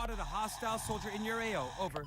spotted a hostile soldier in your AO. Over.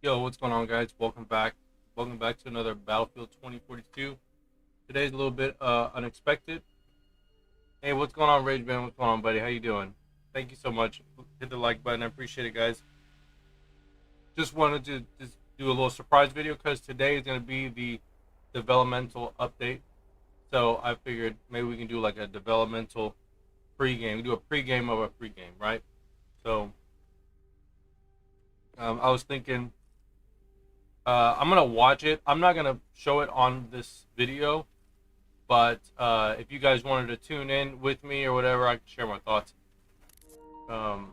Yo, what's going on, guys? Welcome back to another Battlefield 2042. Today's a little bit unexpected. Hey, what's going on, Rage Man? What's going on, buddy? How you doing? Thank you so much. Hit the like button. I appreciate it, guys. Just wanted to do a little surprise video because today is going to be the developmental update. So I figured maybe we can do like a developmental pregame. We do a pregame of a pregame, right? So I was thinking I'm gonna watch it. I'm not gonna show it on this video, but if you guys wanted to tune in with me or whatever, I can share my thoughts. So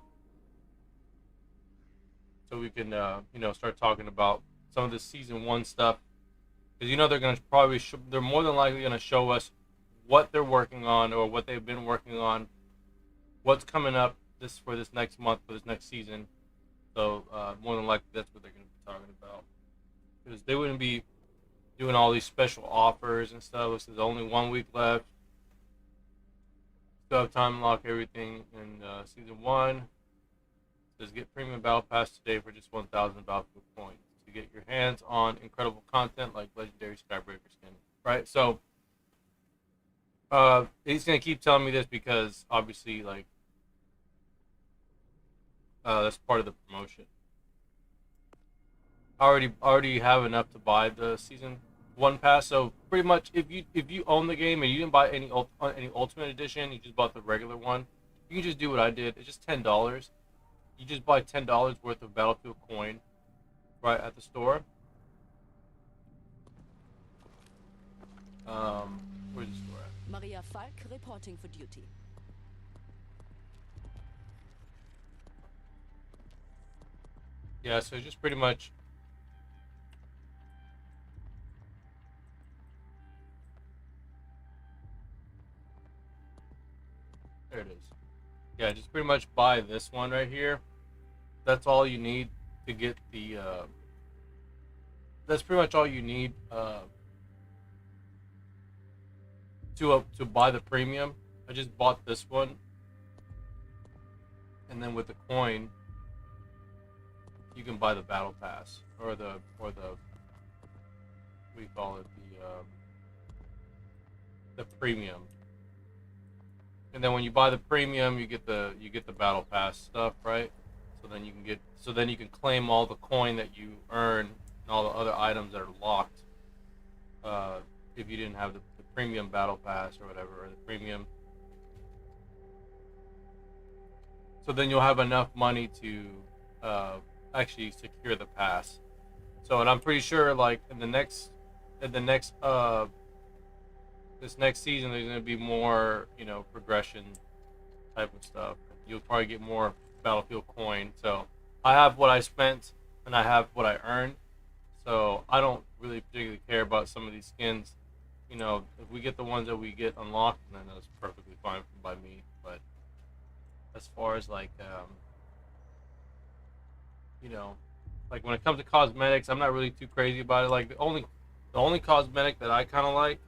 we can start talking about some of the season 1 stuff, because they're gonna probably they're more than likely gonna show us what they're working on or what they've been working on, what's coming up for this next month, for this next season. So more than likely that's what they're gonna be talking about, because they wouldn't be doing all these special offers and stuff. This is only 1 week left. Still have time to unlock everything in season 1. It says get premium battle pass today for just 1,000 Battlefield points to get your hands on incredible content like legendary Skybreaker skin. Right? So he's gonna keep telling me this because obviously, like, that's part of the promotion. I already have enough to buy the season 1 pass, so pretty much if you own the game and you didn't buy any Ultimate Edition, you just bought the regular one, you can just do what I did. It's just $10. You just buy $10 worth of Battlefield coin right at the store. Where's the store at? Maria Falk reporting for duty. Yeah, so just pretty much there it is. Yeah, just pretty much buy this one right here. That's all you need to get the that's pretty much all you need to buy the premium. I just bought this one, and then with the coin you can buy the battle pass or the what do you call it, the premium. And then when you buy the premium, you get the battle pass stuff, right? So then you can claim all the coin that you earn and all the other items that are locked. If you didn't have the premium battle pass or whatever, or the premium. So then you'll have enough money to actually secure the pass. So, and I'm pretty sure, like, this next season there's going to be more, progression type of stuff. You'll probably get more Battlefield coin. So I have what I spent and I have what I earned. So I don't really particularly care about some of these skins. If we get the ones that we get unlocked, then that's perfectly fine by me. But as far as like like when it comes to cosmetics, I'm not really too crazy about it. Like the only cosmetic that I kind of like,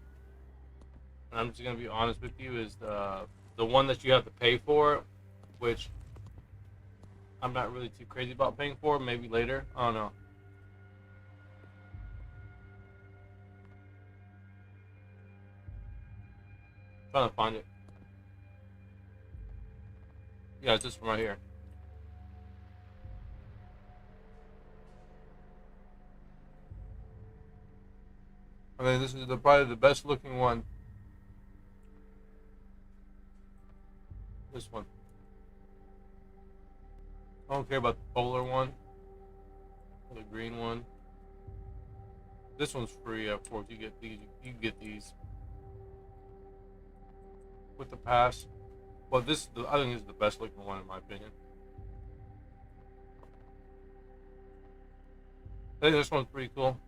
and I'm just gonna be honest with you, is the one that you have to pay for, which I'm not really too crazy about paying for. Maybe later, I don't know. Trying to find it. Yeah, it's this one right here. I mean, this is probably the best looking one. This one. I don't care about the polar one or the green one. This one's free, of course. You get these. You can get these with the pass. Well, I think this is the best looking one in my opinion. I think this one's pretty cool.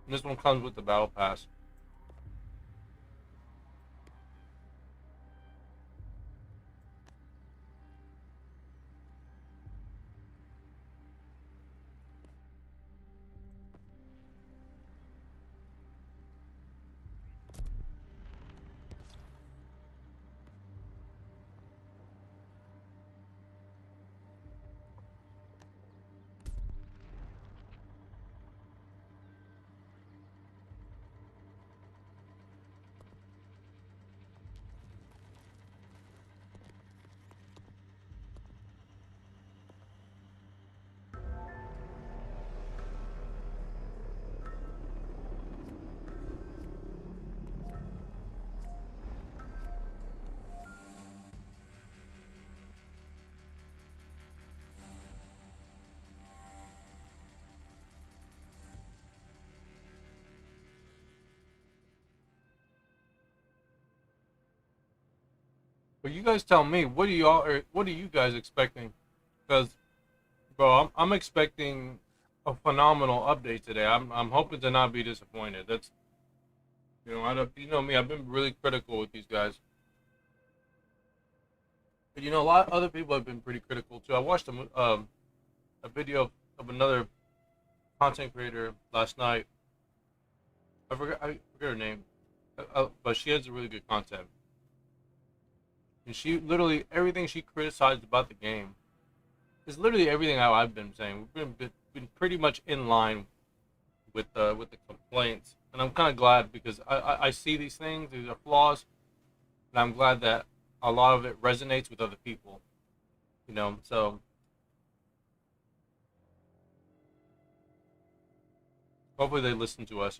And this one comes with the battle pass. But you guys tell me, what are you guys expecting? Because, bro, I'm expecting a phenomenal update today. I'm hoping to not be disappointed. That's, you know me. I've been really critical with these guys. But a lot of other people have been pretty critical too. I watched a video of another content creator last night. I forget her name, but she has really good content. And she literally, everything she criticized about the game is literally everything I've been saying. We've been pretty much in line with the complaints, and I'm kind of glad because I see these things, these are flaws, and I'm glad that a lot of it resonates with other people. So hopefully they listen to us.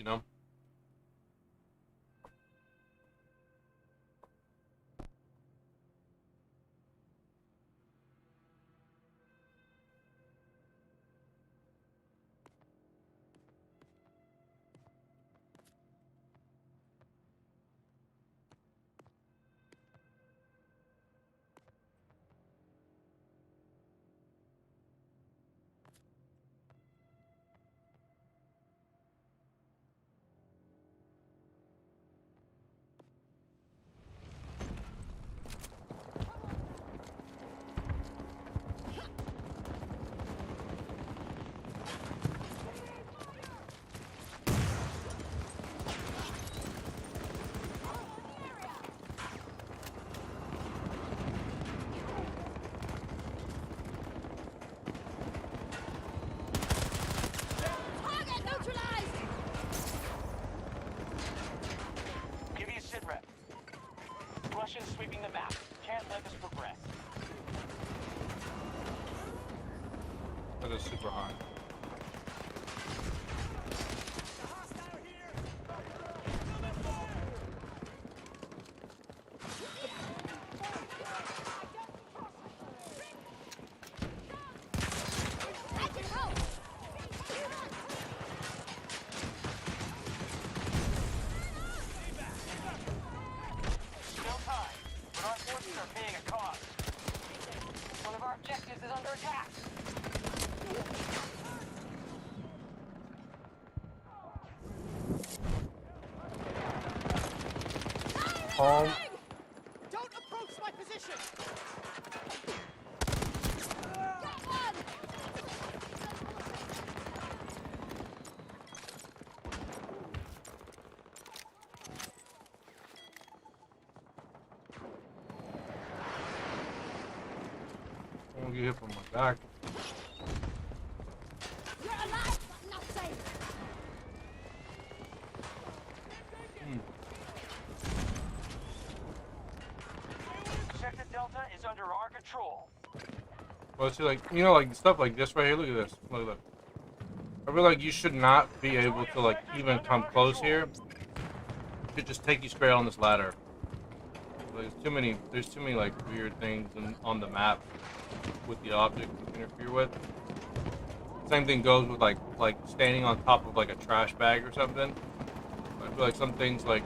Russians sweeping the map. Can't let us progress. That is super high. Don't approach my position. I'm gonna get hit from my back. You're alive, but not safe. control. Well, see, like, you know, like stuff like this right here. Look at this. Look. I feel like you should not be able to like even come close here. You should just take you straight on this ladder. Like, there's too many like weird things on the map with the object you can interfere with. Same thing goes with like standing on top of like a trash bag or something. I feel like some things like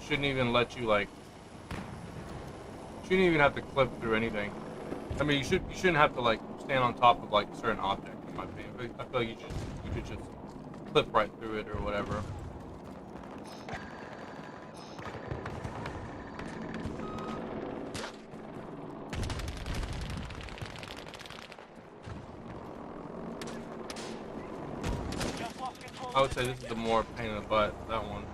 shouldn't even let you like shouldn't even have to clip through anything. I mean, you shouldn't have to like stand on top of like a certain object. In my opinion, I feel like you should just clip right through it or whatever. I would say this is the more pain in the butt, that one.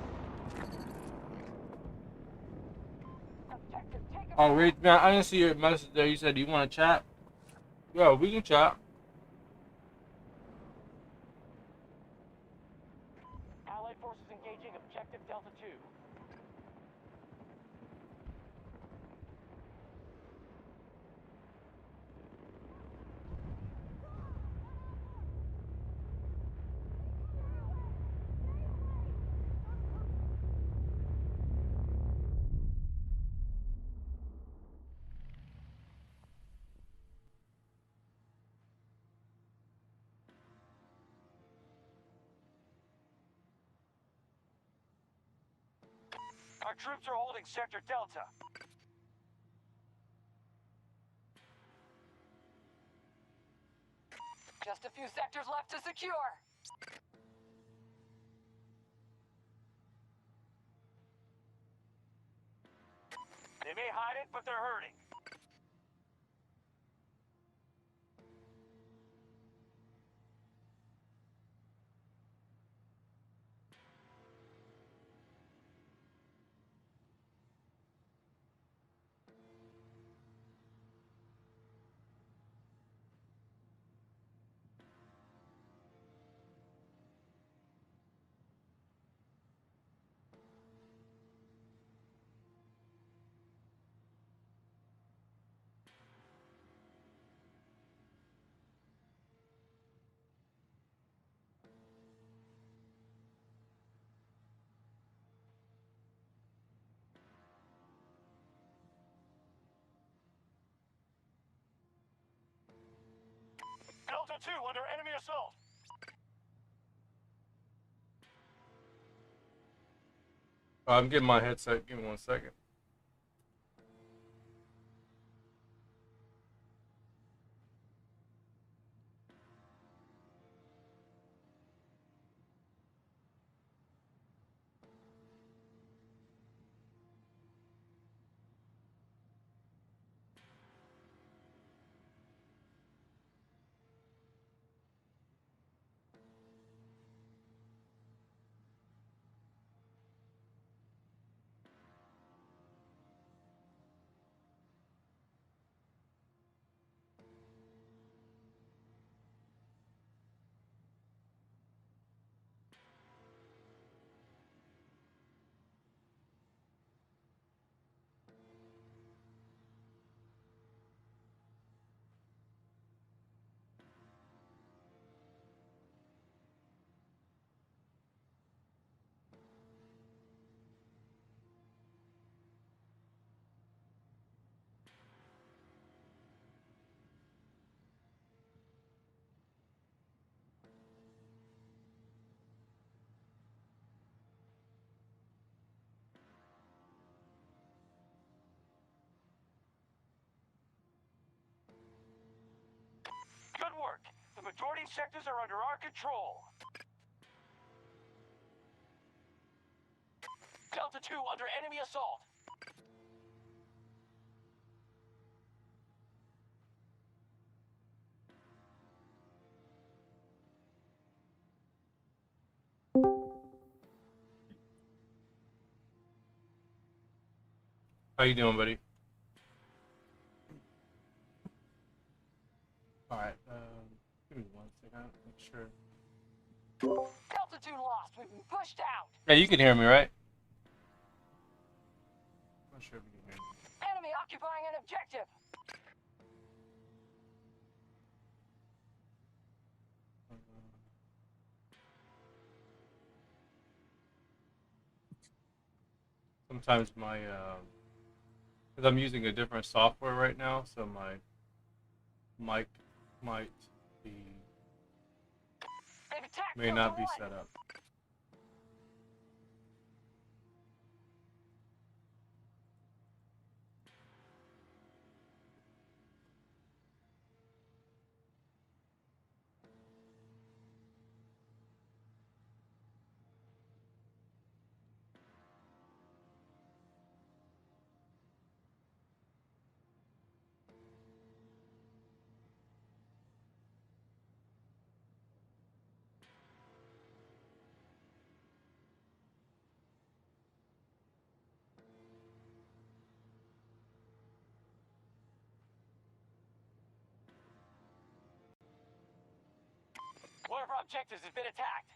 Oh, Reed, man, I didn't see your message there. You said, do you want to chat? Yo, we can chat. Allied forces engaging objective Delta 2. Our troops are holding Sector Delta. Just a few sectors left to secure. They may hide it, but they're hurting. Delta 2 under enemy assault. I'm getting my headset. Give me 1 second. Good work. The majority of sectors are under our control. Delta 2 under enemy assault. How you doing, buddy? Alright, give me 1 second. Make sure. Delta 2 lost. We've been pushed out. Yeah, you can hear me, right? I'm not sure if you can hear me. Enemy occupying an objective. sometimes my because I'm using a different software right now, so my mic might be They've attacked may not be set up. One of our objectives has been attacked.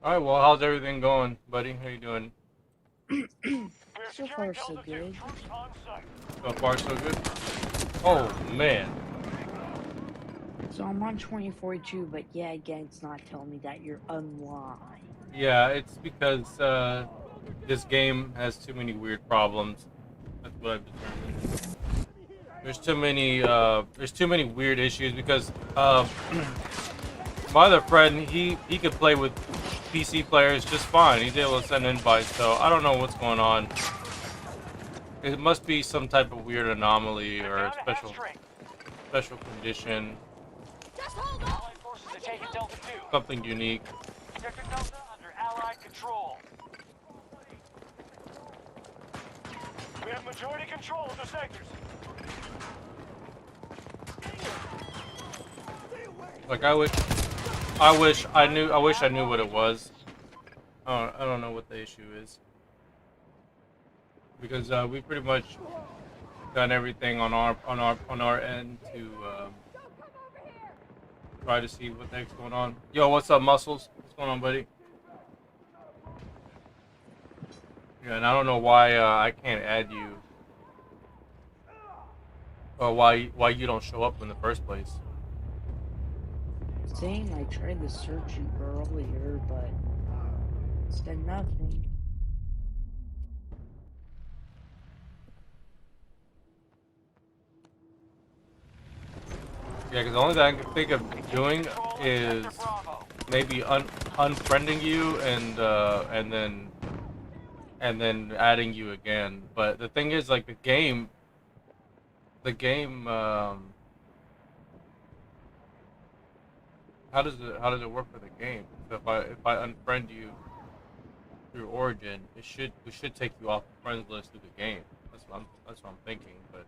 All right, well, how's everything going, buddy? How you doing? So far, so good. So far, so good. Oh man. So I'm on 2042, but yeah, again, it's not telling me that you're online. Yeah, it's because this game has too many weird problems. That's what I've determined. There's too many weird issues because my other friend he could play with PC players just fine. He's able to send invites, so I don't know what's going on. It must be some type of weird anomaly or a special condition. Allied forces are taking Delta 2. Something unique. Sector Delta under Allied control. We have majority control of the sectors. Like I wish I knew what it was. I don't know what the issue is. Because we pretty much done everything on our end to try to see what the heck's going on. Yo, what's up, Muscles? What's going on, buddy? Yeah, and I don't know why I can't add you, or why you don't show up in the first place. Saying I tried to search you earlier, but it's done nothing. Yeah, because the only thing I can think of doing is maybe unfriending you and then adding you again. But the thing is, like the game. How does it work for the game? So if I unfriend you through Origin, it should take you off the friends list through the game. That's what I'm thinking, but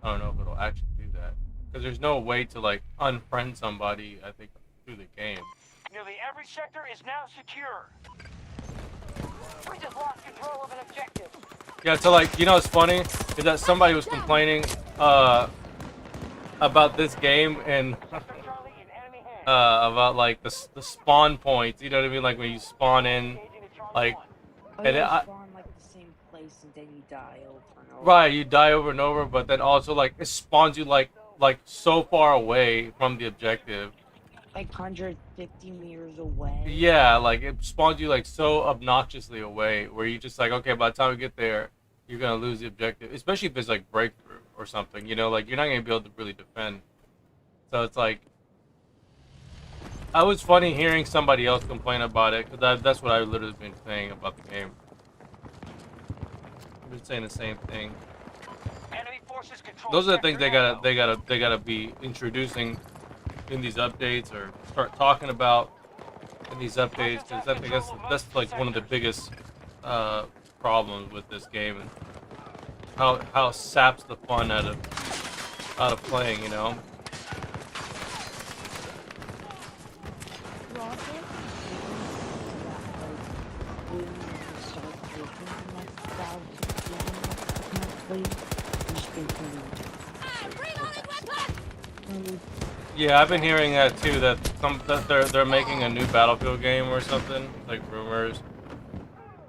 I don't know if it'll actually do that. Because there's no way to like unfriend somebody, I think, through the game. Nearly every sector is now secure. We just lost control of an objective. Yeah, so like, you know what's funny? Is that somebody was complaining about this game and Charlie in enemy hands. about like the spawn points, you know what I mean? Like when you spawn in, like, Oh, and yeah, I, you spawn like the same place and then you die over and over. right, you die over and over, but then also like it spawns you like so far away from the objective. Like 150 meters away. Yeah, like it spawns you like so obnoxiously away where you just like, okay, by the time we get there, you're gonna lose the objective. Especially if it's like breakthrough or something, you know, like you're not gonna be able to really defend. So it's like, I was funny hearing somebody else complain about it because that's what I literally been saying about the game. I've been saying the same thing. Enemy forces control. Those are the things sector they Echo. gotta be introducing in these updates or start talking about in these updates, because I think that's like one of the biggest problems with this game, and how it saps the fun out of out of playing, you know. Yeah, I've been hearing that too. That they're making a new Battlefield game or something, like rumors.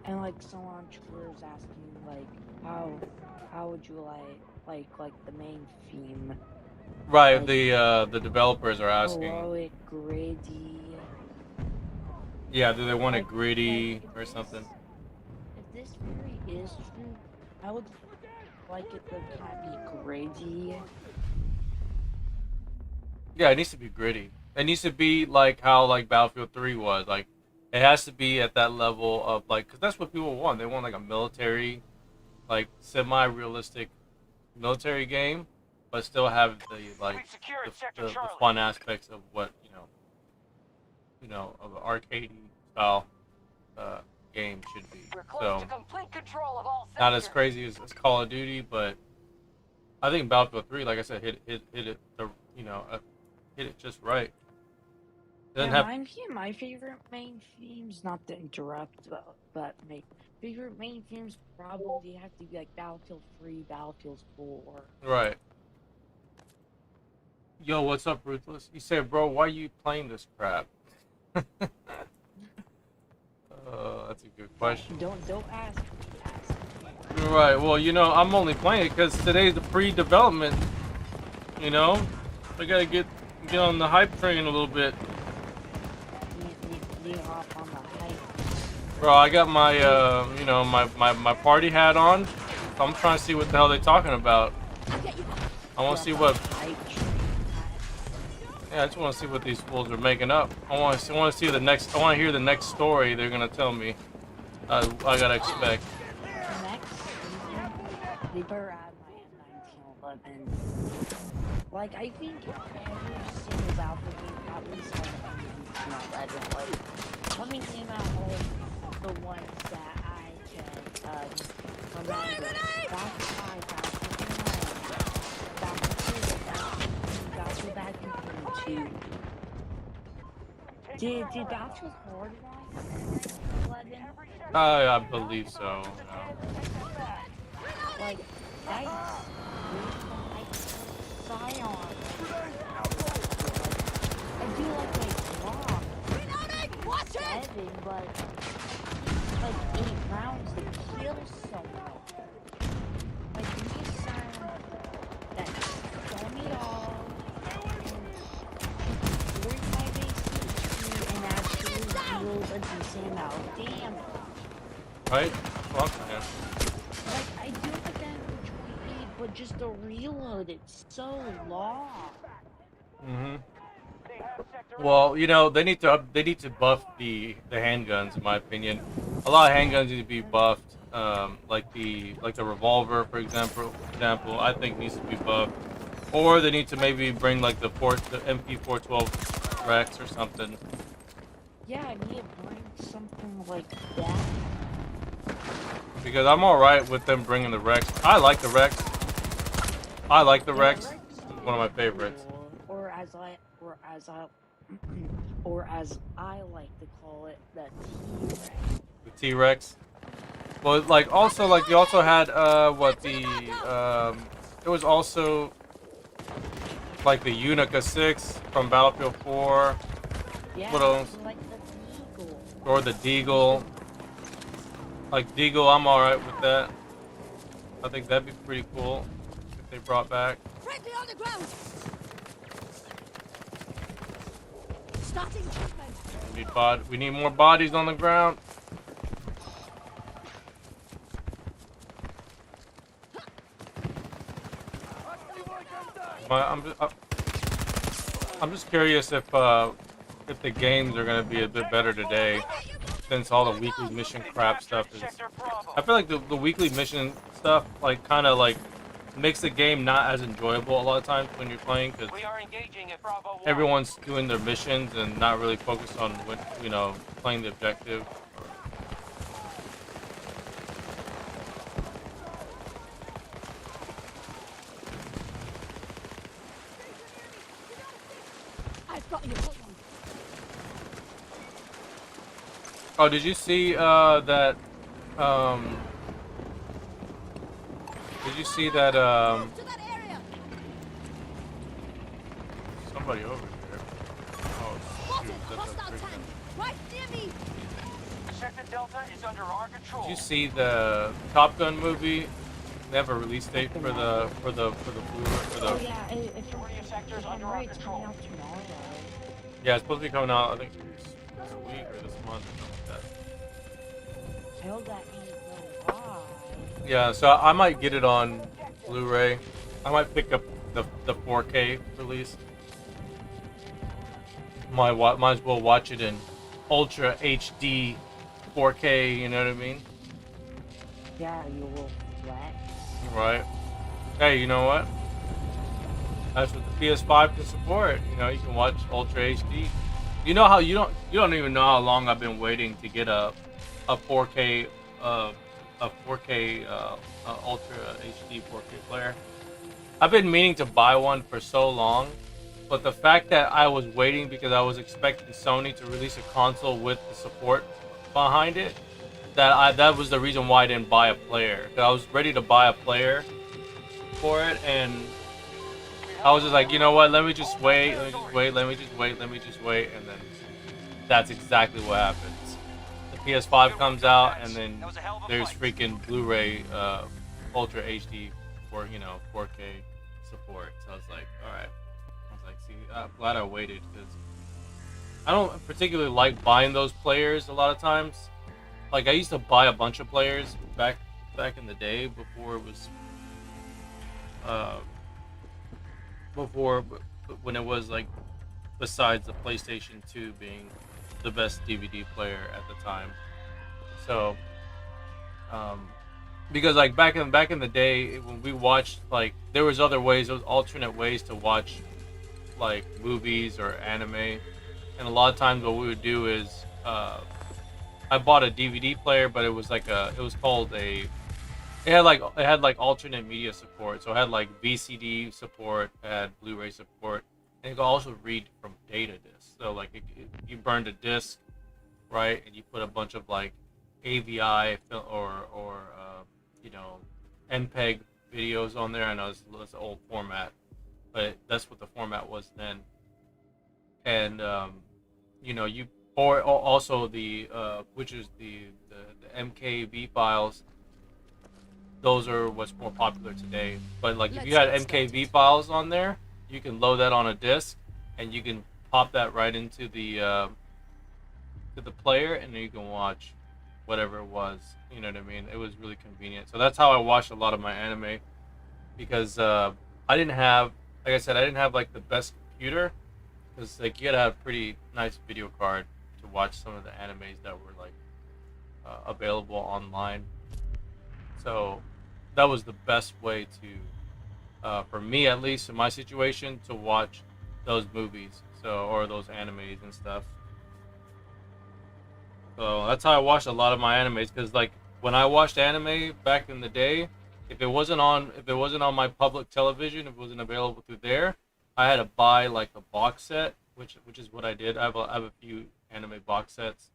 And like someone on Twitter is asking like how would you like the main theme? Right, Like, the developers are asking. Heroic, gritty. Yeah, do they want it Like, gritty if or something? If this theory is true, I would like it to kind of be gritty. Yeah, it needs to be gritty. It needs to be like how like Battlefield 3 was. Like, it has to be at that level of like, because that's what people want. They want like a military, like semi-realistic military game, but still have the like We've secured the Sector Charlie. fun aspects of what of an arcade style game should be. We're close So to complete control of all not as sectors. crazy as Call of Duty, but I think Battlefield 3, like I said, hit it hit it just right. Doesn't have My favorite main themes, not to interrupt, but my favorite main themes probably have to be like Battlefield 3, Battlefield 4. right. Yo, what's up, Ruthless? You said, bro, why you playing this crap? That's a good question. Don't ask me. Ask me. Right. Well, I'm only playing it because today's the pre-development. I gotta get on the hype train a little bit. Need hop on the hype. Bro, I got my my party hat on. So I'm trying to see what the hell they're talking about. I want to see what. Yeah, I just want to see what these fools are making up. I want to see the next. I want to hear the next story they're gonna tell me. I gotta expect. Next season, they better add my M1911. Like, I think every single Battlefield game at least has M1911. Like, let me name out all the ones that I can remember. Battlefield 5, Battlefield 2, Did Battlefield Horde line 11? I believe so. Like, Dice, Scion. I do like Rock. 7, but like 8 rounds to kill someone. Like, you need someone that show me all. And actually deals a decent amount of damage. Right? Fuck, man. Like, I do the damage we need, but just the reload, it's so long. Well, they need to buff the handguns, in my opinion. A lot of handguns need to be buffed. Like the revolver, for example, I think needs to be buffed. Or they need to maybe bring like the MP412 Rex or something. Yeah, I need to bring something like that. Because I'm alright with them bringing the Rex. I like the Rex. Rex. It's one of my favorites. Or as I like to call it, the T-Rex. The T-Rex. Well, like also like you also had it was also like the Unica 6 from Battlefield 4. Yeah, What else? like the Deagle. Or the Deagle. Like Deagle, I'm alright with that. I think that'd be pretty cool if they brought back. Directly on the ground. Starting treatment. We need more bodies on the ground. I'm just curious if the games are gonna be a bit better today, since all the weekly mission crap stuff is. I feel like the weekly mission stuff kind of makes the game not as enjoyable a lot of times when you're playing, because everyone's doing their missions and not really focused on playing the objective. Spotting a foot one. Oh, did you see that? Did you see that? Move to that area. Somebody over here. Oh Spotted shoot, a that's a hostile freaking. tank. Right near me. Sector Delta is under our control. Did you see the Top Gun movie? They have a release date for the blue Oh for the yeah, Majority of sectors if I'm under our right, it's coming control. out tomorrow. yeah, it's supposed to be coming out. I think this week or this month or something like that. I hope that ain't no lie. Yeah, so I might get it on Blu-ray. I might pick up the 4K release. Might as well watch it in Ultra HD 4K. You know what I mean? Yeah, you will flex. Right. Hey, you know what? That's what the PS5 can support. You know, you can watch Ultra HD. You know how you don't even know how long I've been waiting to get a 4K Ultra HD 4K player. I've been meaning to buy one for so long, but the fact that I was waiting because I was expecting Sony to release a console with the support behind it, that was the reason why I didn't buy a player. 'Cause I was ready to buy a player for it, and I was just like, you know what? Let me just wait. Let me just wait. Let me just wait. Let me just wait, and then that's exactly what happens. The PS5 comes out, and then there's freaking Blu-ray Ultra HD for 4K support. So I was like, all right. I was like, see, I'm glad I waited because I don't particularly like buying those players a lot of times. Like I used to buy a bunch of players back in the day before it was when it was like besides the PlayStation 2 being the best DVD player at the time. So because like back in the day when we watched, like there was other ways, there was alternate ways to watch like movies or anime, and a lot of times what we would do is I bought a DVD player, but it was like it had like alternate media support. So it had like VCD support, it had Blu-ray support, and you could also read from data discs. So like you burned a disc, right, and you put a bunch of like AVI or MPEG videos on there. I know it's an old format, but that's what the format was then. And you or also the which is the MKV files. Those are what's more popular today. But like if you had MKV files on there, you can load that on a disc, and you can pop that right into the player, and then you can watch whatever it was. You know what I mean? It was really convenient. So that's how I watched a lot of my anime, because I didn't have, like I said, I didn't have like the best computer, because like you gotta have a pretty nice video card to watch some of the animes that were like available online. So that was the best way to, for me at least in my situation, to watch those movies, or those animes and stuff. So that's how I watched a lot of my animes, because like when I watched anime back in the day, if it wasn't on my public television, if it wasn't available through there, I had to buy like a box set, which is what I did. I have a few anime box sets,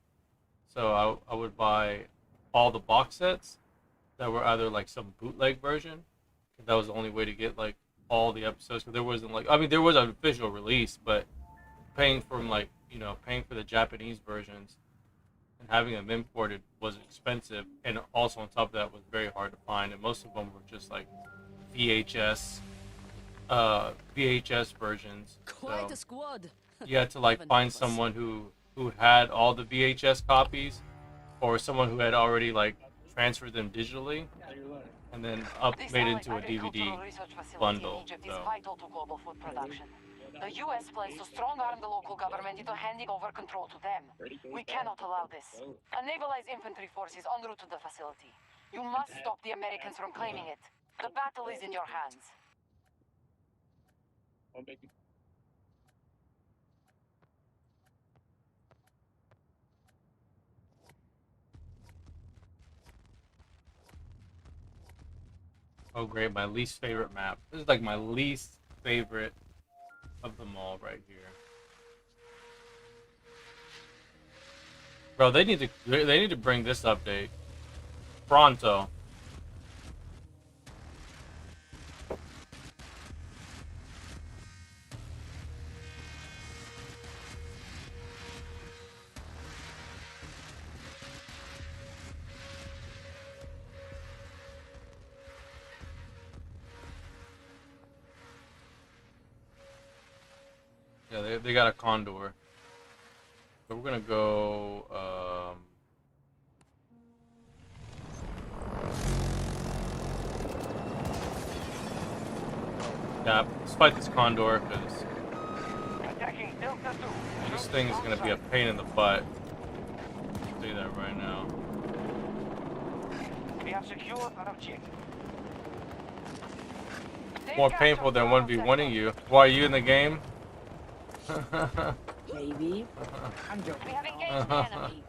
so I would buy all the box sets that were either like some bootleg version. That was the only way to get like all the episodes, because there wasn't like, I mean, there was an official release, but paying for the Japanese versions and having them imported was expensive, and also on top of that was very hard to find, and most of them were just like VHS versions. Quite So a squad. you had to like find someone who had all the VHS copies, or someone who had already like transferred them digitally and then made into a DVD bundle. Egypt is So vital to global food production. The U.S. plans to strong-arm the local government into handing over control to them. We cannot allow this. A navalized infantry force is en route to the facility. You must stop the Americans from claiming it. The battle is in your hands. oh great, my least favorite map. This is like my least favorite of them all right here. Bro, they need to bring this update pronto. Yeah, they got a condor. So we're gonna go. Yeah, let's fight this condor because Attacking Delta 2. this thing is gonna be a pain in the butt. I'll tell you that right now. We have secured an objective. More painful than 1v1ing you. Why are you in the game? Maybe. I'm joking. We have engaged the enemy.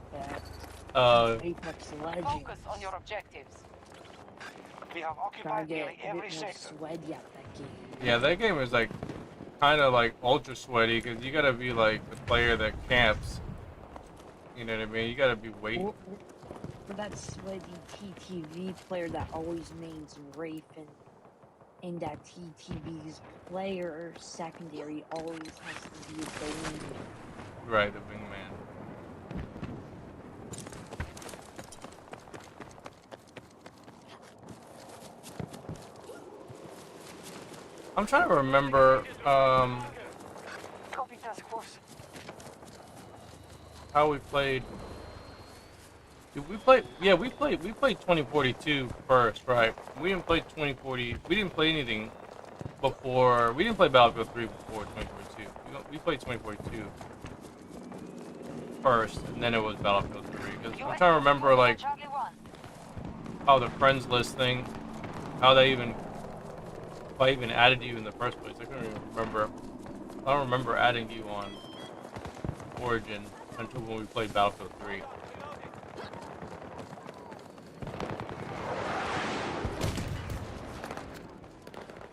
Apex Legends. Focus on your objectives. We have Trying occupied to nearly get a every bit more sector. sweaty out that game. Yeah, that game is like kind of like ultra sweaty because you gotta be like the player that camps. You know what I mean? You gotta be waiting. Or for that sweaty TTV player that always mains Rafe and that TTV's player secondary always has to be the wingman. Right, the wingman. I'm trying to remember Copy task force. how we played. Did we play? Yeah, we played 2042 first, right? We didn't play 2040. We didn't play anything before. We didn't play Battlefield 3 before 2042. We played 2042 first, and then it was Battlefield 3. Because I'm trying to remember like Charlie 1. how the friends list thing, how they even, if I even added you in the first place. I couldn't even remember. I don't remember adding you on Origin until when we played Battlefield 3.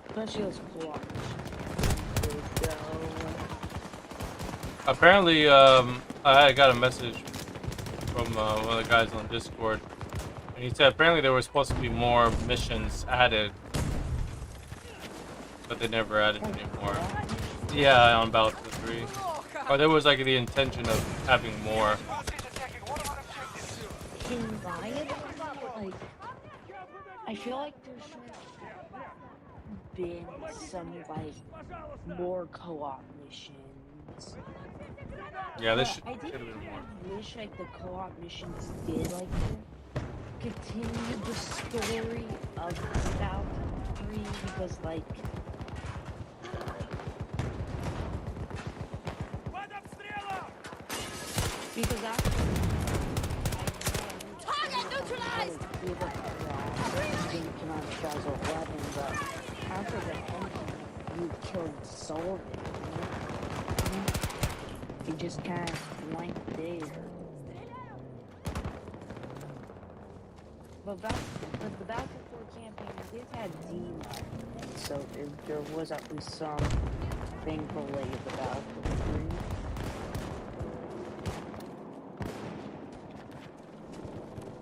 Especially those co-op Apparently, I got a message from one of the guys on Discord, and he said apparently there were supposed to be more missions added, but they never added anymore. Yeah, on Battlefield 3. Or there was like the intention of having more. Forces attacking one of our objectives. Can Riot, like, I feel like there should have been some, like, more co-op missions. Yeah, this should I have did been more. wish, like, the co-op missions did, like, continue the story of Battlefield 3, because, like, because after Target neutralized! we were didn't come out in 2011, but after the ending, you killed Sullivan. You just kind of went there. But the Battlefield 4 campaign did have D-Line, so there was at least some thing related to Battlefield 3.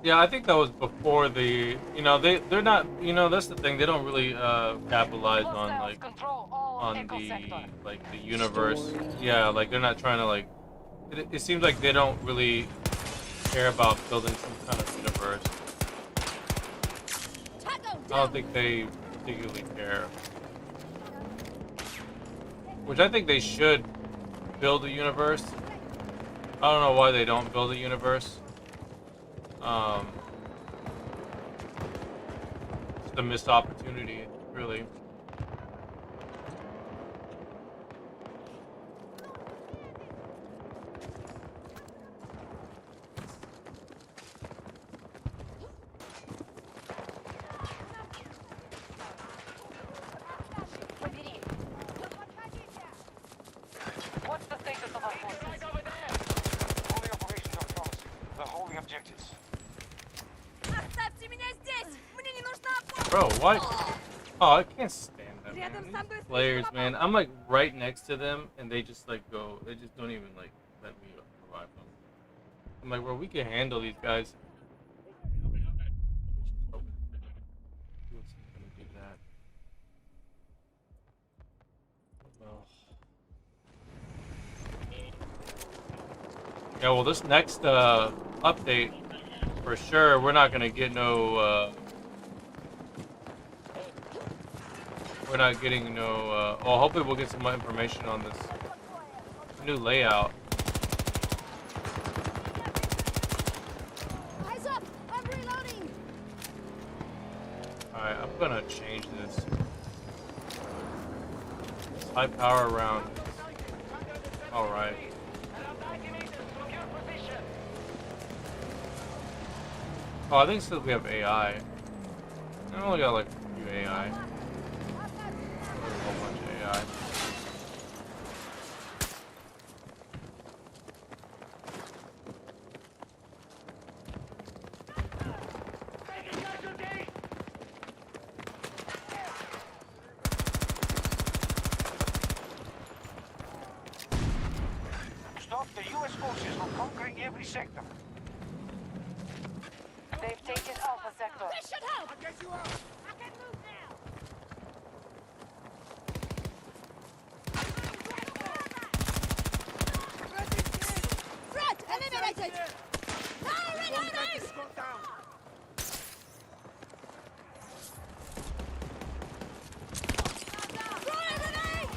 Yeah, I think that was before the, you know, they're not, you know, that's the thing, they don't really capitalize on like Control all on Echo the sector. like the universe. Story. Yeah, like they're not trying to like it seems like they don't really care about building some kind of universe. I don't think they particularly care. Which I think they should build a universe. I don't know why they don't build a universe. It's a missed opportunity, really. What's the status of our forces? All the operations are promising. They're holding objectives. Оставьте меня здесь! Мне не нужна помощь! Bro, what? Oh, I can't stand them, man. Рядом со мной These players, man. I'm like right next to them, and they just like go. They just don't even like let me revive them. I'm like, bro, we can handle these guys. Oh, he wasn't gonna do that. Well. Yeah, well, this next update, for sure, we're not gonna get no. We're not getting no. Well, hopefully, we'll get some more information on this new layout. Eyes up! I'm reloading! Alright, I'm gonna change this. High power round. Alright. Oh, I think still we have AI. I only got like a few AI. A whole bunch of AI. Stop the U.S. forces from conquering every sector. They've taken Alpha Sector. This should help! I'll get you out. I can move now! Threat eliminated! Fire reloading! Fire grenade!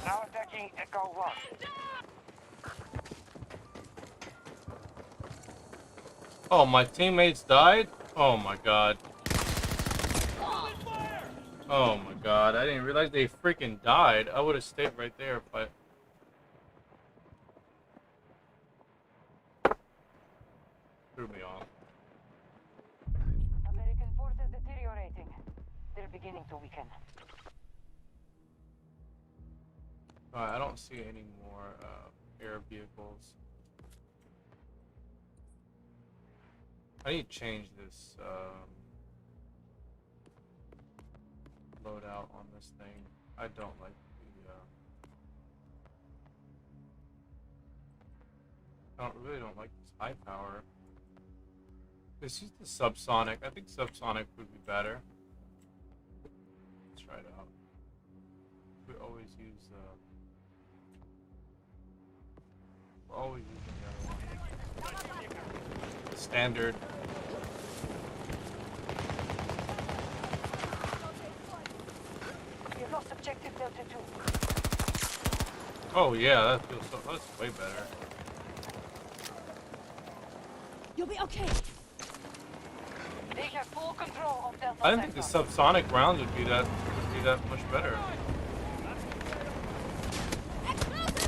Now attacking Echo 1. Oh, my teammates died? Oh my god. Oh my god, I didn't realize they freaking died. I would have stayed right there if I... Threw me off. American forces deteriorating. They're beginning to weaken. Alright, I don't see any more air vehicles. I need to change this loadout on this thing. I don't like the really don't like this high power. Let's use the subsonic. I think subsonic would be better. Let's try it out. We always use we're always using the other one. Standard. We've lost objective Delta 2. Oh yeah, that feels so. That's way better. You'll be okay. They have full control of Delta I didn't think the Sector. subsonic rounds would be that much better.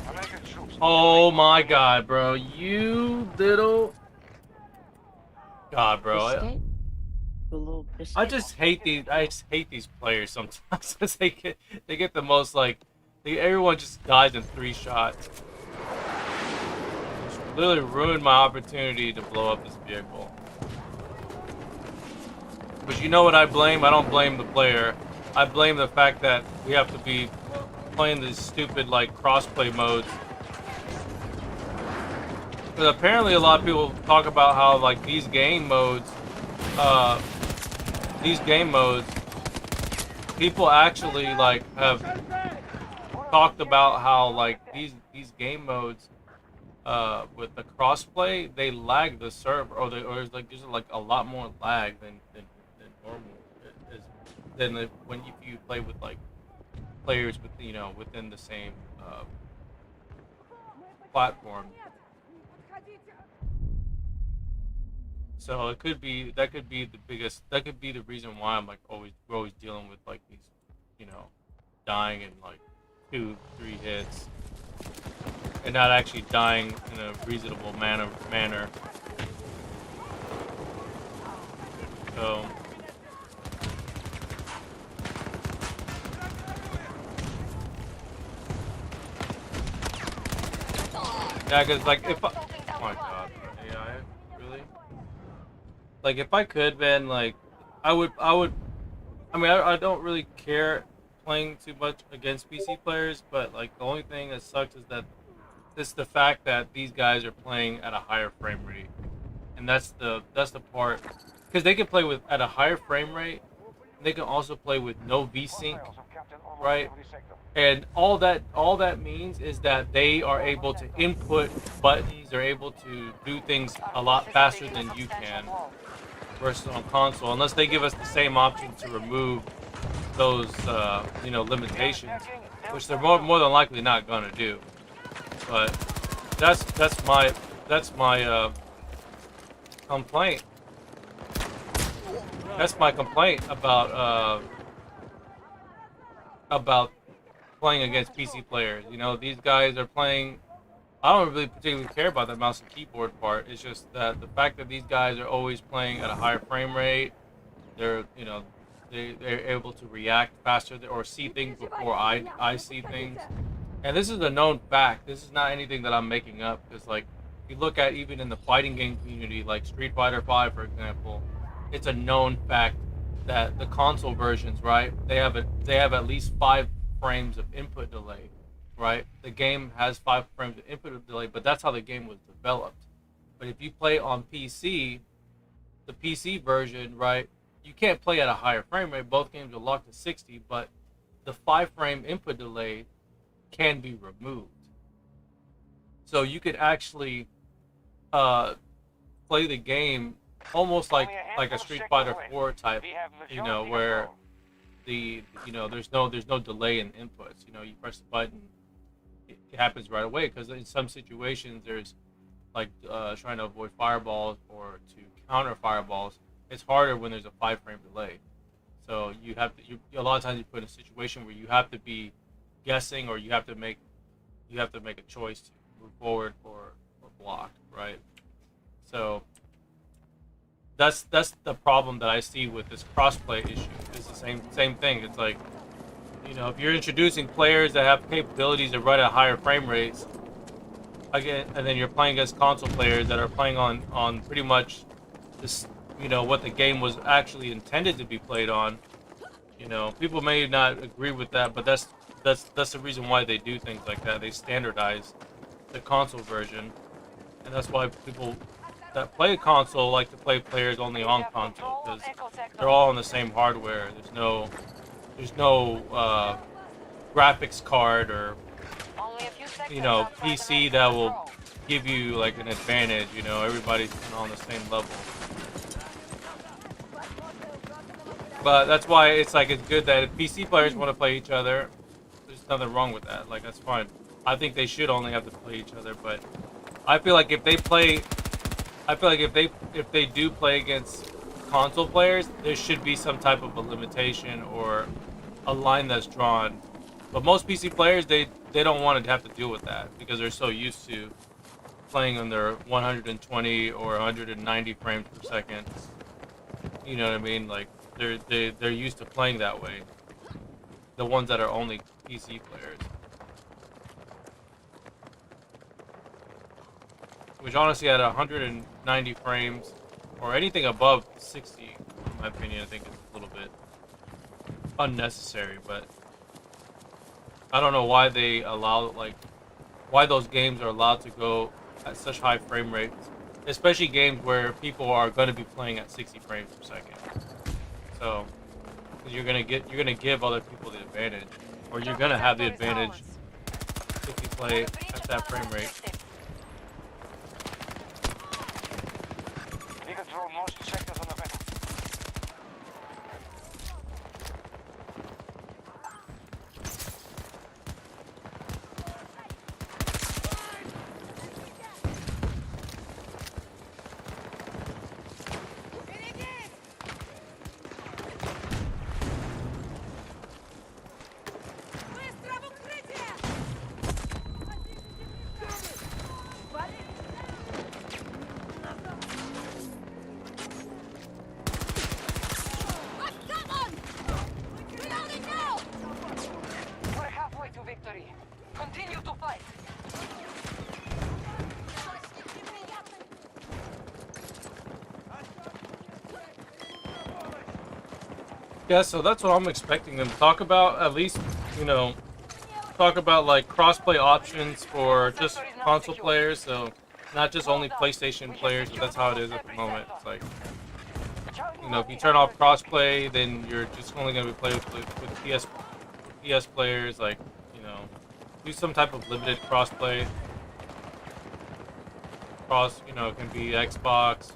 American troops. Oh my god, bro! You little god, bro! Biscuit? The little biscuit. I just hate these. I just hate these players sometimes. 'Cause they get the most like. Everyone just dies in 3 shots. Just literally ruined my opportunity to blow up this vehicle. But you know what I blame? I don't blame the player. I blame the fact that we have to be playing these stupid like crossplay modes. Because apparently a lot of people talk about how like these game modes, people actually like have talked about how like these game modes with the crossplay, they lag the server, or there's like a lot more lag than normal when you play with like players with within the same platform. So it could be that could be the reason why I'm like we're always dealing with like these dying in like 2-3 hits and not actually dying in a reasonable manner. So yeah, because like if oh my god, AI really, like if I could, man, like I would. I mean, I don't really care playing too much against PC players, but like the only thing that sucks is that it's the fact that these guys are playing at a higher frame rate, and that's the part, because they can play with at a higher frame rate, and they can also play with no VSync, right? And all that means is that they are able to input buttons, they're able to do things a lot faster than you can versus on console, unless they give us the same option to remove those you know, limitations, which they're more than likely not gonna do. But that's my complaint. That's my complaint about playing against PC players. You know, these guys are playing. I don't really particularly care about the mouse and keyboard part. It's just that the fact that these guys are always playing at a higher frame rate. They're, you know, they're able to react faster or see things before I see things. And this is a known fact. This is not anything that I'm making up. Because, like, if you look at even in the fighting game community, like Street Fighter 5, for example, it's a known fact that the console versions, right, they have at least 5 frames of input delay, right? The game has 5 frames of input delay, but that's how the game was developed. But if you play on PC, the PC version, right, you can't play at a higher frame rate. Both games are locked to 60, but the 5-frame input delay can be removed. So you could actually play the game almost like a Street Fighter 4 type, you know, where there's no delay in inputs. You know, you press the button, it happens right away, because in some situations there's like trying to avoid fireballs or to counter fireballs. It's harder when there's a 5-frame delay. So you have to, a lot of times you put in a situation where you have to be guessing, or you have to make a choice to move forward or block, right? So that's the problem that I see with this crossplay issue. It's the same thing. It's like, you know, if you're introducing players that have capabilities to run at higher frame rates, again, and then you're playing against console players that are playing on pretty much this, you know, what the game was actually intended to be played on. You know, people may not agree with that, but that's the reason why they do things like that. They standardize the console version, and that's why people that play console like to play players only on console, because they're all on the same hardware. There's no graphics card or, you know, PC that will give you like an advantage. You know, everybody's on the same level. But that's why it's like, it's good that if PC players want to play each other, there's nothing wrong with that. Like, that's fine. I think they should only have to play each other, but I feel like if they do play against console players, there should be some type of a limitation or a line that's drawn. But most PC players, they don't want to have to deal with that, because they're so used to playing on their 120 or 190 frames per second. You know what I mean? Like, they're used to playing that way. The ones that are only PC players. Which honestly, at 190 frames or anything above 60, in my opinion, I think is a little bit unnecessary. But I don't know why they allow, like, why those games are allowed to go at such high frame rates, especially games where people are going to be playing at 60 frames per second. So you're gonna give other people the advantage, or you're gonna have the advantage if you play at that frame rate. We control most sectors on the map. Быстро в укрытие! Yeah, so that's what I'm expecting them to talk about. At least, you know, talk about like crossplay options for just console players. So not just only PlayStation players, but that's how it is at the moment. It's like, you know, if you turn off crossplay, then you're just only going to be playing with PS players. Like, you know, do some type of limited crossplay. You know, it can be Xbox,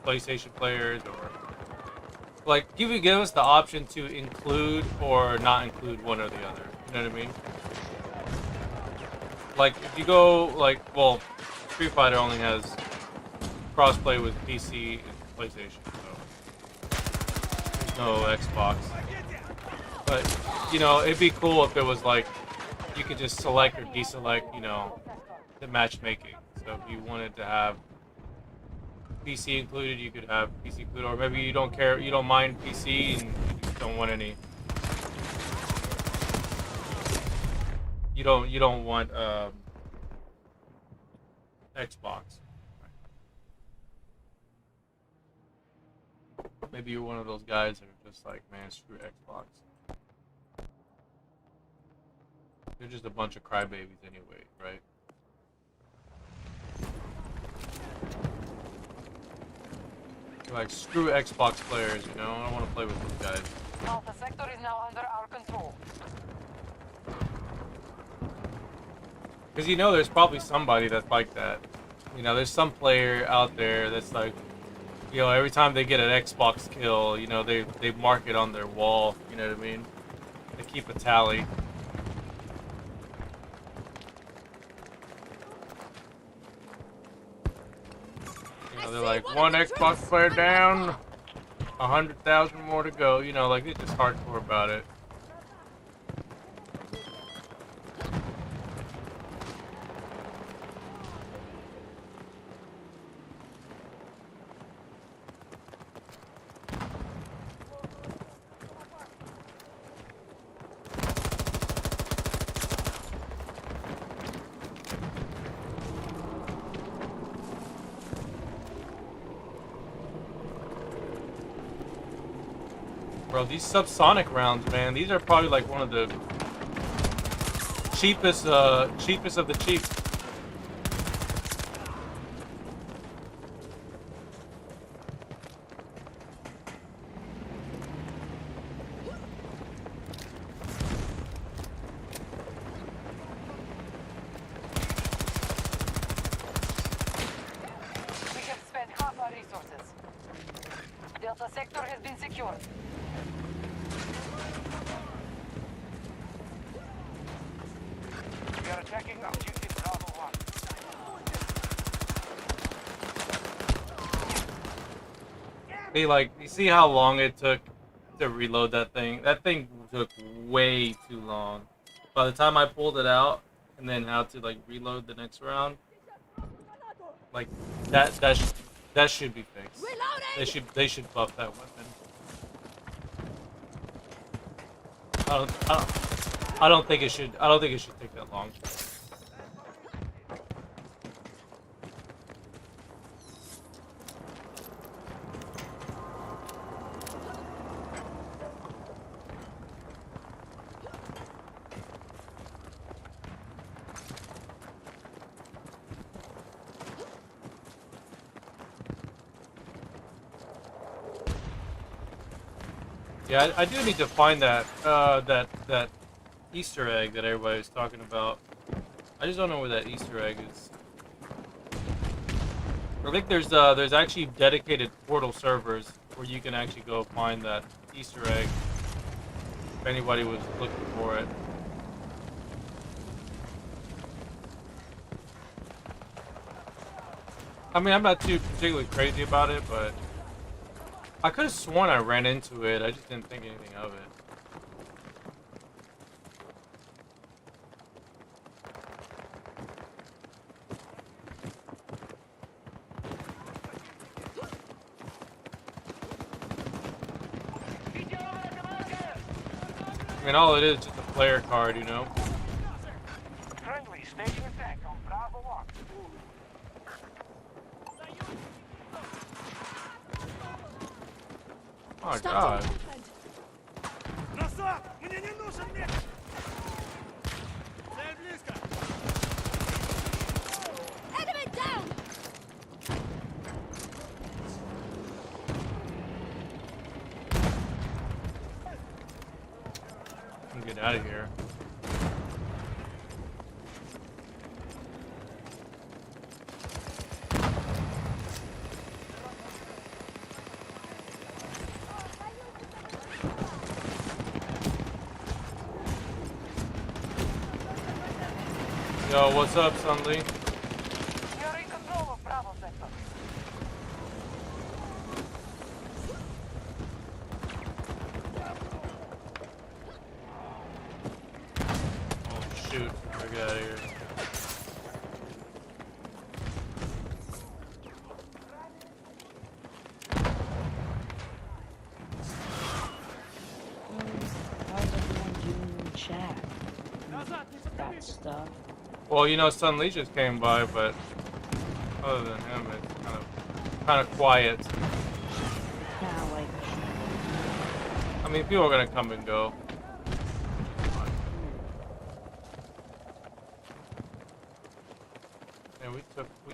PlayStation players, or like give us the option to include or not include one or the other. You know what I mean? Like if you go like, well, Street Fighter only has crossplay with PC and PlayStation, so there's no Xbox. But you know, it'd be cool if it was like you could just select or deselect, you know, the matchmaking. So if you wanted to have PC included, you could have PC included, or maybe you don't care, you don't mind PC and you just don't want any. You don't want Xbox. Maybe you're one of those guys that are just like, man, screw Xbox. They're just a bunch of crybabies anyway, right? Like, screw Xbox players, you know? I don't want to play with those guys. Alpha sector is now under our control. Because, you know, there's probably somebody that's like that. You know, there's some player out there that's like, you know, every time they get an Xbox kill, you know, they mark it on their wall, you know what I mean? They keep a tally. You know, they're like, one Xbox player down, 100,000 more to go. You know, like, they're just hardcore about it. Bro, these subsonic rounds, man, these are probably like one of the cheapest of the cheap. We have spent half our resources. Delta sector has been secured. We are attacking objective Bravo 1. Hey, like, you see how long it took to reload that thing? That thing took way too long. By the time I pulled it out and then had to like reload the next round, like that should be fixed. They should buff that weapon. I don't think it should take that long. Yeah, I do need to find that that Easter egg that everybody's talking about. I just don't know where that Easter egg is. I think there's actually dedicated portal servers where you can actually go find that Easter egg if anybody was looking for it. I mean, I'm not too particularly crazy about it, but I could have sworn I ran into it. I just didn't think anything of it. I mean, all it is just a player card, you know? Friendly staging attack on Bravo 1. Oh, God. Enemy down! Let me get out of here. Yo, what's up, Sunly? You're in control of Bravo sector. Oh shoot, I get out of here. How's everyone doing in chat? That stuff. Well, you know, Sunly just came by, but other than him, it's kind of quiet. Kinda like I mean, people are gonna come and go. And we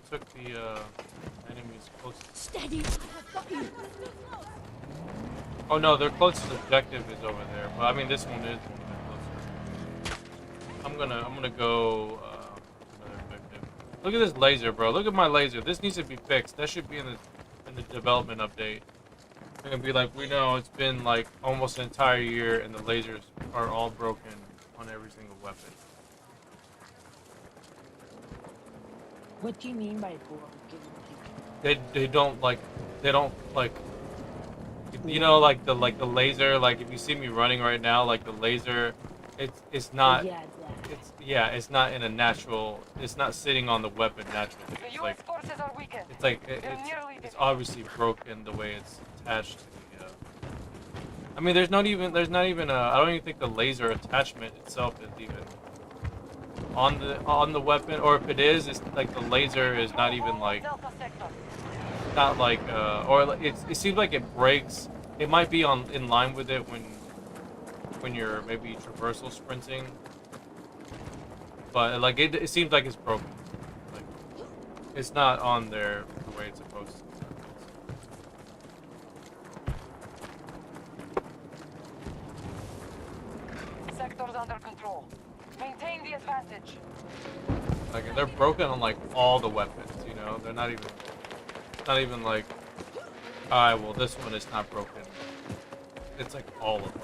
took the enemies closest. Steady! I've got you! Oh no, their closest objective is over there. But I mean, this one is a little bit closer. I'm gonna go another objective. Look at this laser, bro. Look at my laser. This needs to be fixed. That should be in the development update. They're gonna be like, we know it's been like almost an entire year, and the lasers are all broken on every single weapon. what do you mean by broken? They don't like you know, like the laser, like if you see me running right now, like the laser, it's not it's not in a natural, it's not sitting on the weapon naturally. The It's US like forces are weakened. it's like They're nearly it's defeated. obviously broken the way it's attached to the I mean, there's not even I don't even think the laser attachment itself is even on the weapon, or if it is, it's like the laser is not even like Delta sector. not like or it seems like it breaks. It might be in line with it when you're maybe traversal sprinting, but like it seems like it's broken. Like it's not on there the way it's supposed to. Sector's under control. Maintain the advantage. Like they're broken on like all the weapons, you know. They're not even like, alright, well this one is not broken. It's like all of them.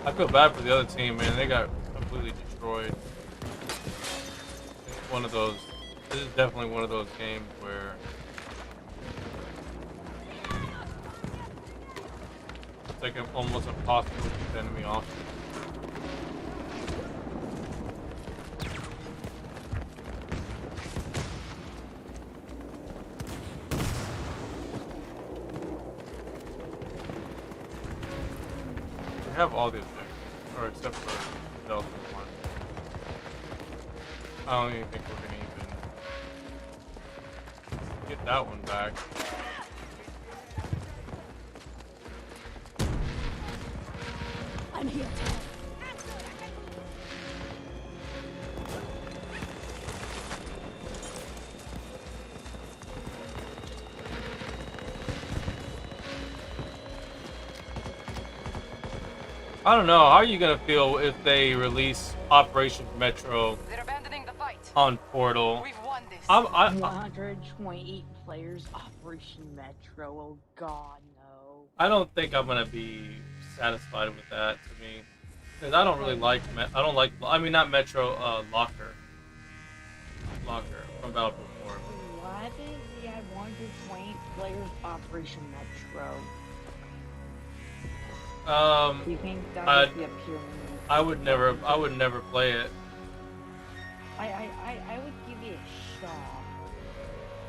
I feel bad for the other team, man. They got completely destroyed. It's one of those. This is definitely one of those games where it's like almost impossible to keep the enemy off. We have all the objectives, or except for Delta 1. I don't even think we're gonna even get that one back. I'm here to help. I don't know. How are you gonna feel if they release Operation Metro They're abandoning the fight. on Portal? We've won this. 128 players, Operation Metro. Oh God, no. I don't think I'm gonna be satisfied with that. To me, because I don't really like. I mean, not Metro. Locker from Battlefield 4. Why did we have 128 players, Operation Metro? Do you think that would be a pure move? I would never play it. I would give it a shot.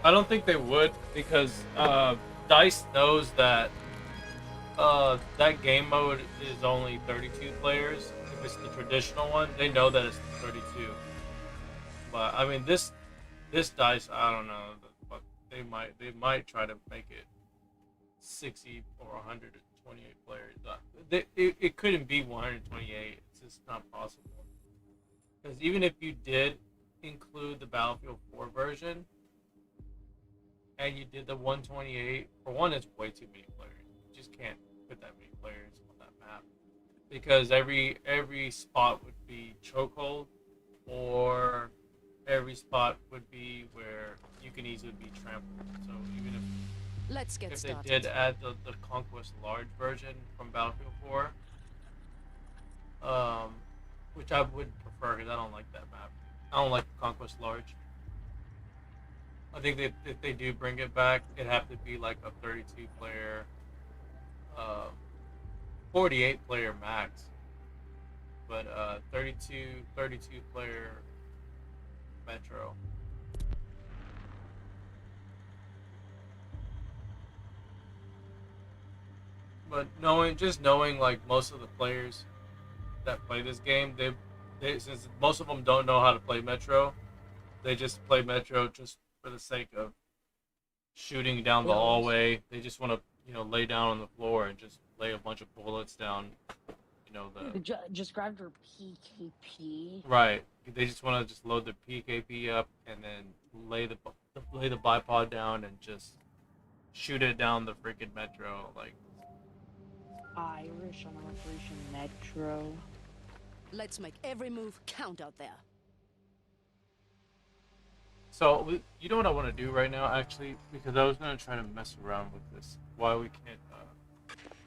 I don't think they would, because DICE knows that that game mode is only 32 players. If it's the traditional one, they know that it's 32. But I mean, this DICE, I don't know, but they might try to make it 60 or 128 players. It couldn't be 128. It's just not possible. Because even if you did include the Battlefield 4 version, and you did the 128, for one, it's way too many players. You just can't put that many players on that map. Because every spot would be chokehold, or every spot would be where you can easily be trampled. So even Let's get if started. they did add the Conquest Large version from Battlefield 4, which I would prefer because I don't like that map. I don't like Conquest Large. I think that if they do bring it back, it'd have to be like a 32 player, 48 player max, but 32 player Metro. But knowing like most of the players that play this game, they since most of them don't know how to play Metro, they just play Metro just for the sake of shooting down the hallway. They just want to, lay down on the floor and just lay a bunch of bullets down. Just grab your PKP. Right. They just want to just load the PKP up and then lay the bipod down and just shoot it down the freaking Metro. Like, Irish on Operation Metro. Let's make every move count out there. so you know what I want to do right now, actually, because I was gonna try to mess around with this. Why we can't?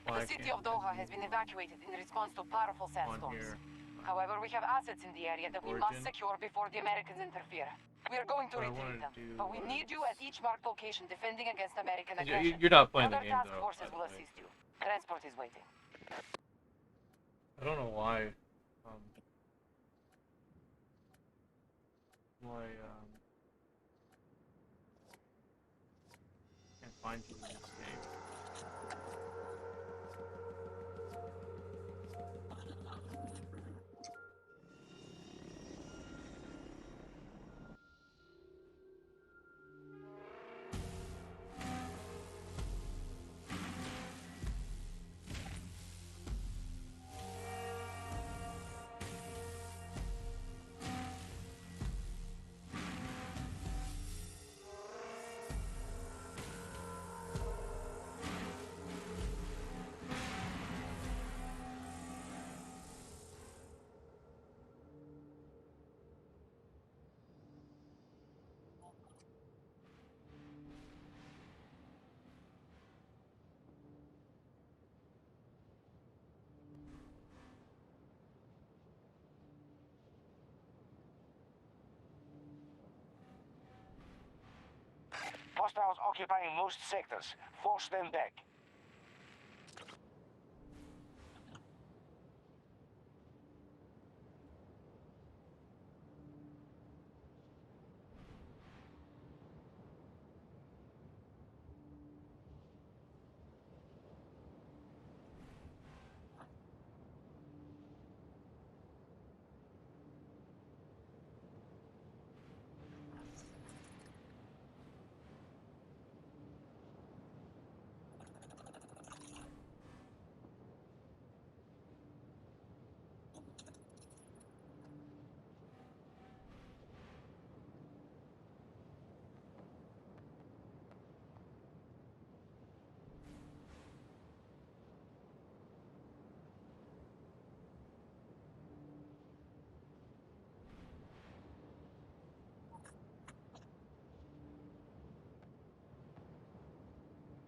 The city of Doha has been evacuated in response to powerful sandstorms. here. However, we have assets in the area that we must Origin. secure before the Americans interfere. We are going to What I retrieve wanna them, do but we need you at each marked location defending against American You- aggression. You're not playing the Other game task though. forces by the will way. assist you. Transport is waiting. I don't know why. Can't find you in this game. Hostiles occupying most sectors. Force them back.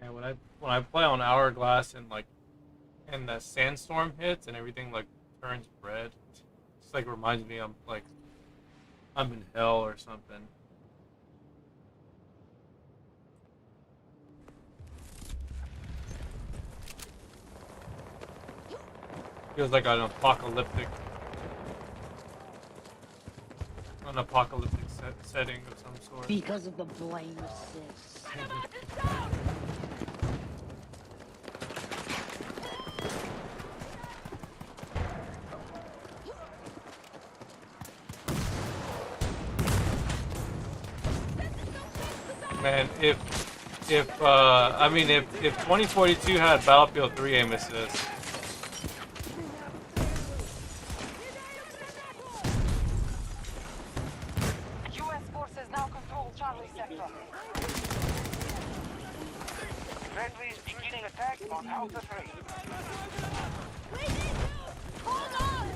And when I play on Hourglass and the sandstorm hits and everything like turns red, it's like reminds me I'm in hell or something. Feels like an apocalyptic setting of some sort. Because of the blame assist. Man, if I mean, if 2042 had Battlefield 3 aim assist. U.S. forces now control Charlie sector. Friendlies beginning attack on Alpha 3. Hold on!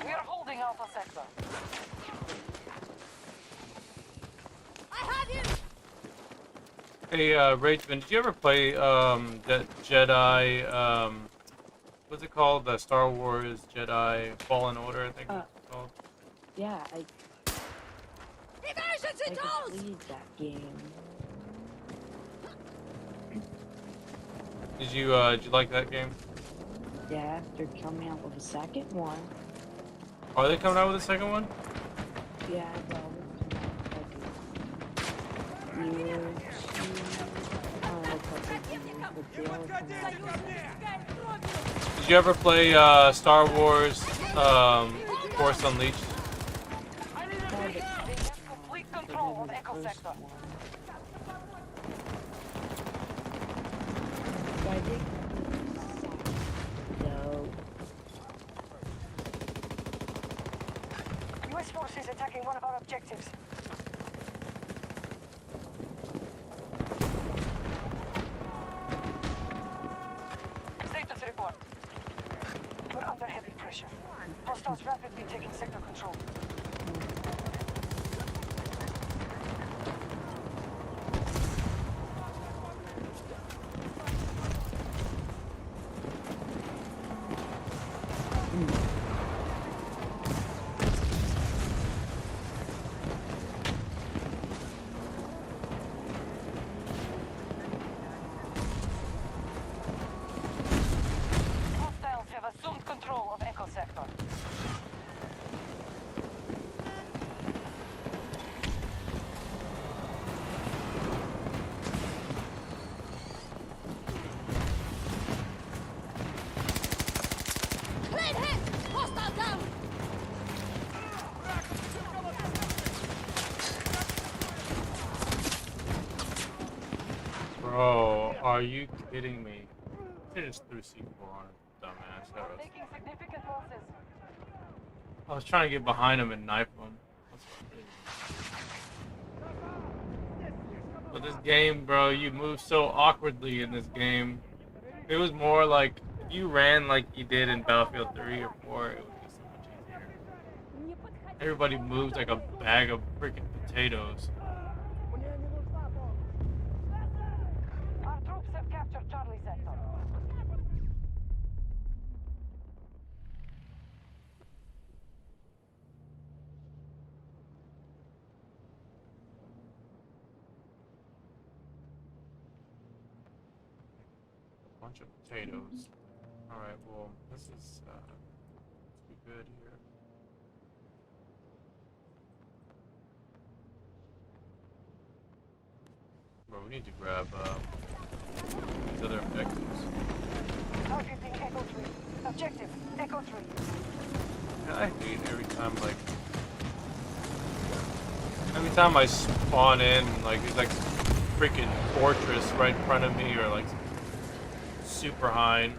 We are holding Alpha sector. Hey, Rageman, did you ever play that Jedi? What's it called? The Star Wars Jedi Fallen Order, I think it's called. Yeah, I completed that game. Did you like that game? Yeah, they're coming out with a second one. Are they coming out with a second one? Yeah, well, Did you ever play Star Wars Force Unleashed? They have complete control of Echo sector. U.S. forces attacking one of our objectives. Status report. We're under heavy pressure. Hostiles rapidly taking sector control. Hostiles have assumed control of Echo sector. Clean hit! Hostile down! Bro, are you kidding me? I just threw C4 on him, dumbass. That was- Taking significant losses. I was trying to get behind him and knife him. That's crazy. But this game, bro, you move so awkwardly in this game. If it was more like, if you ran like you did in Battlefield 3 or 4, it would be so much easier. Everybody moves like a bag of freaking potatoes. Our troops have captured Charlie sector. Bunch of potatoes. Alright, well, this is, let's be good here. Bro, we need to grab, these other objectives. Targeting Echo 3. Objective, Echo 3. Yeah, I hate every time I spawn in, like, it's like freaking fortress right in front of me, or like super high.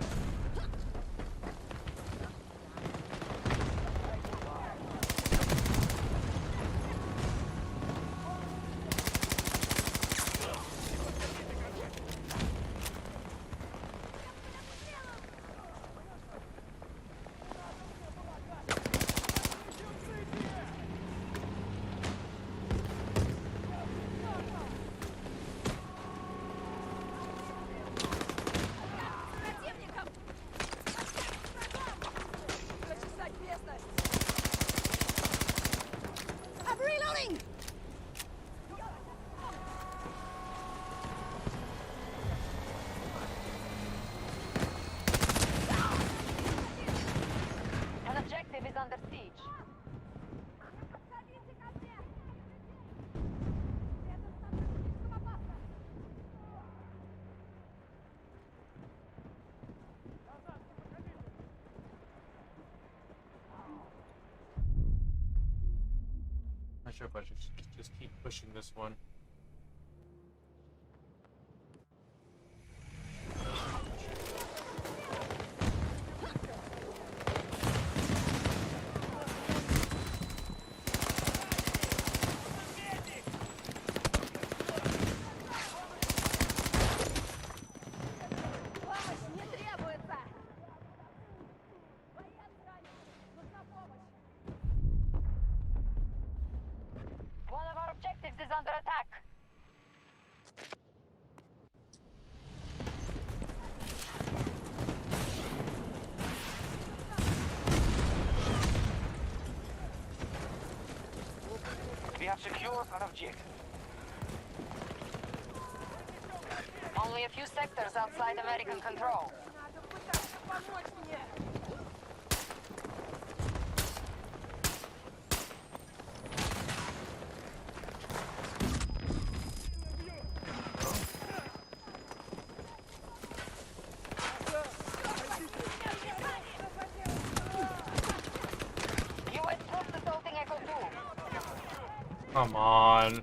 objective is under siege. Not sure if I should just keep pushing this one. Помощь не требуется! Военная, нужна помощь! One of our objectives is under attack. We have secured an objective. Only a few sectors outside American control. Надо пытаться помочь мне! US troops assaulting Echo 2. Come on.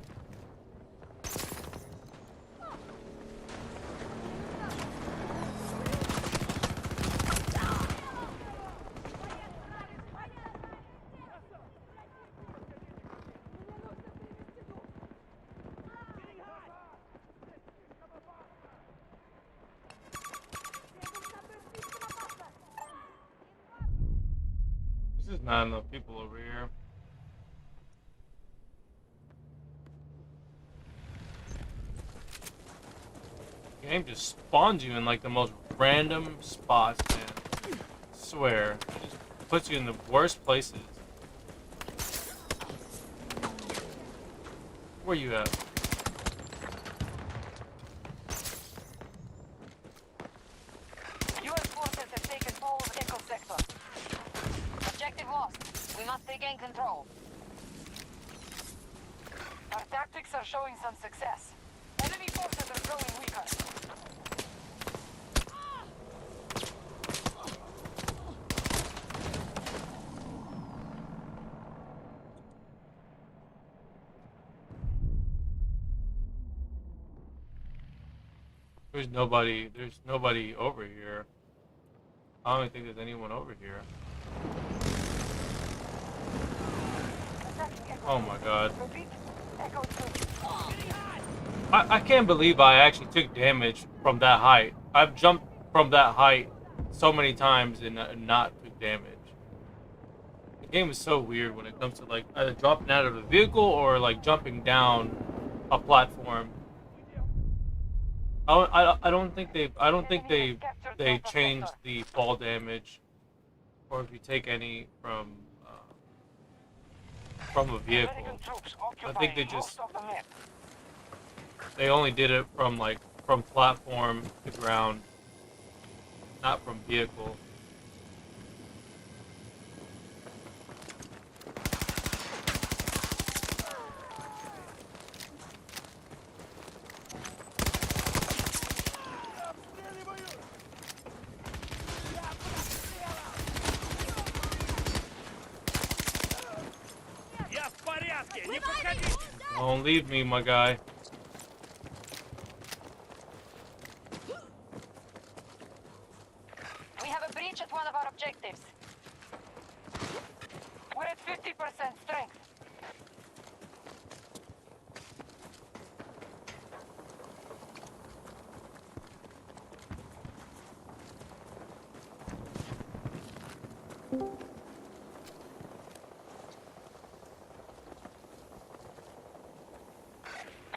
There's not enough people over here. The game just spawns you in like the most random spots, man. I swear. It just puts you in the worst places. Where you at? US forces have taken all of Echo sector. Objective lost. We must regain control. Our tactics are showing some success. Enemy forces are growing weaker. There's nobody over here. I don't think there's anyone over here. Attacking Echo Oh 2. my god. Repeat. Echo 2. I can't believe I actually took damage from that height. I've jumped from that height so many times and not took damage. The game is so weird when it comes to like either dropping out of a vehicle or like jumping down a platform. I don't think they changed the fall damage, or if you take any from a vehicle. American troops I think they occupying just most of the map. they only did it from platform to ground, not from vehicle. Я в порядке, не подходите! Don't leave me, my guy. We have a breach at one of our objectives. We're at 50% strength.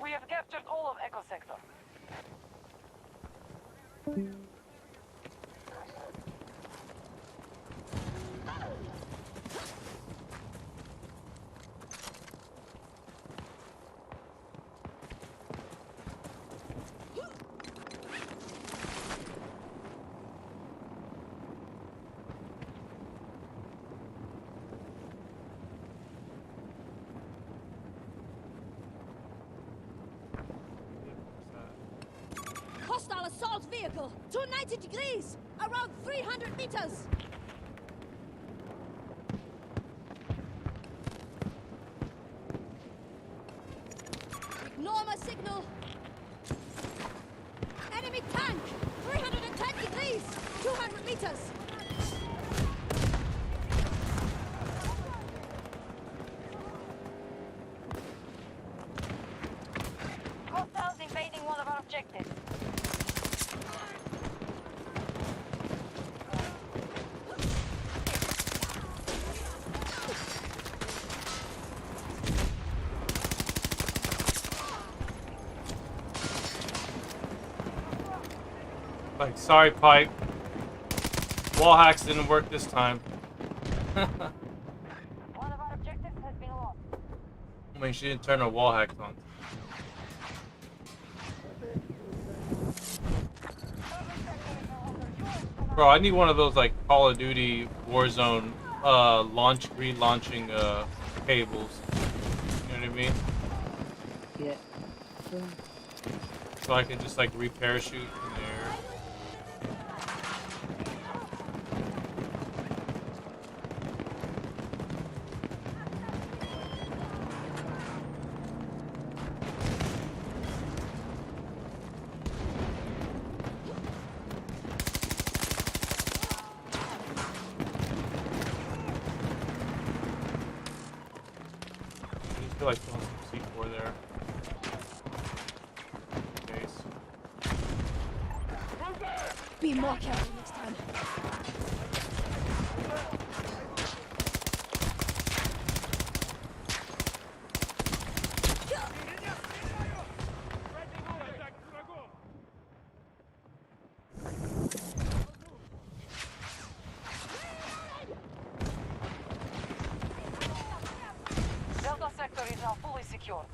We have captured all of Echo Sector. angle, 290 degrees, around 300 meters. Ignore my signal. Enemy tank, 310 degrees, 200 meters. Hostiles invading one of our objectives. Like, sorry, Pipe. Wall hacks didn't work this time. One of our objectives has been lost. I mean, she didn't turn her wall hacks on. Bro, I need one of those like Call of Duty Warzone relaunching cables. You know what I mean? Yeah. So I can just like re-parachute in the air. I feel like throwing some C4 there. Case. Be more careful next time. Delta sector is now fully secure.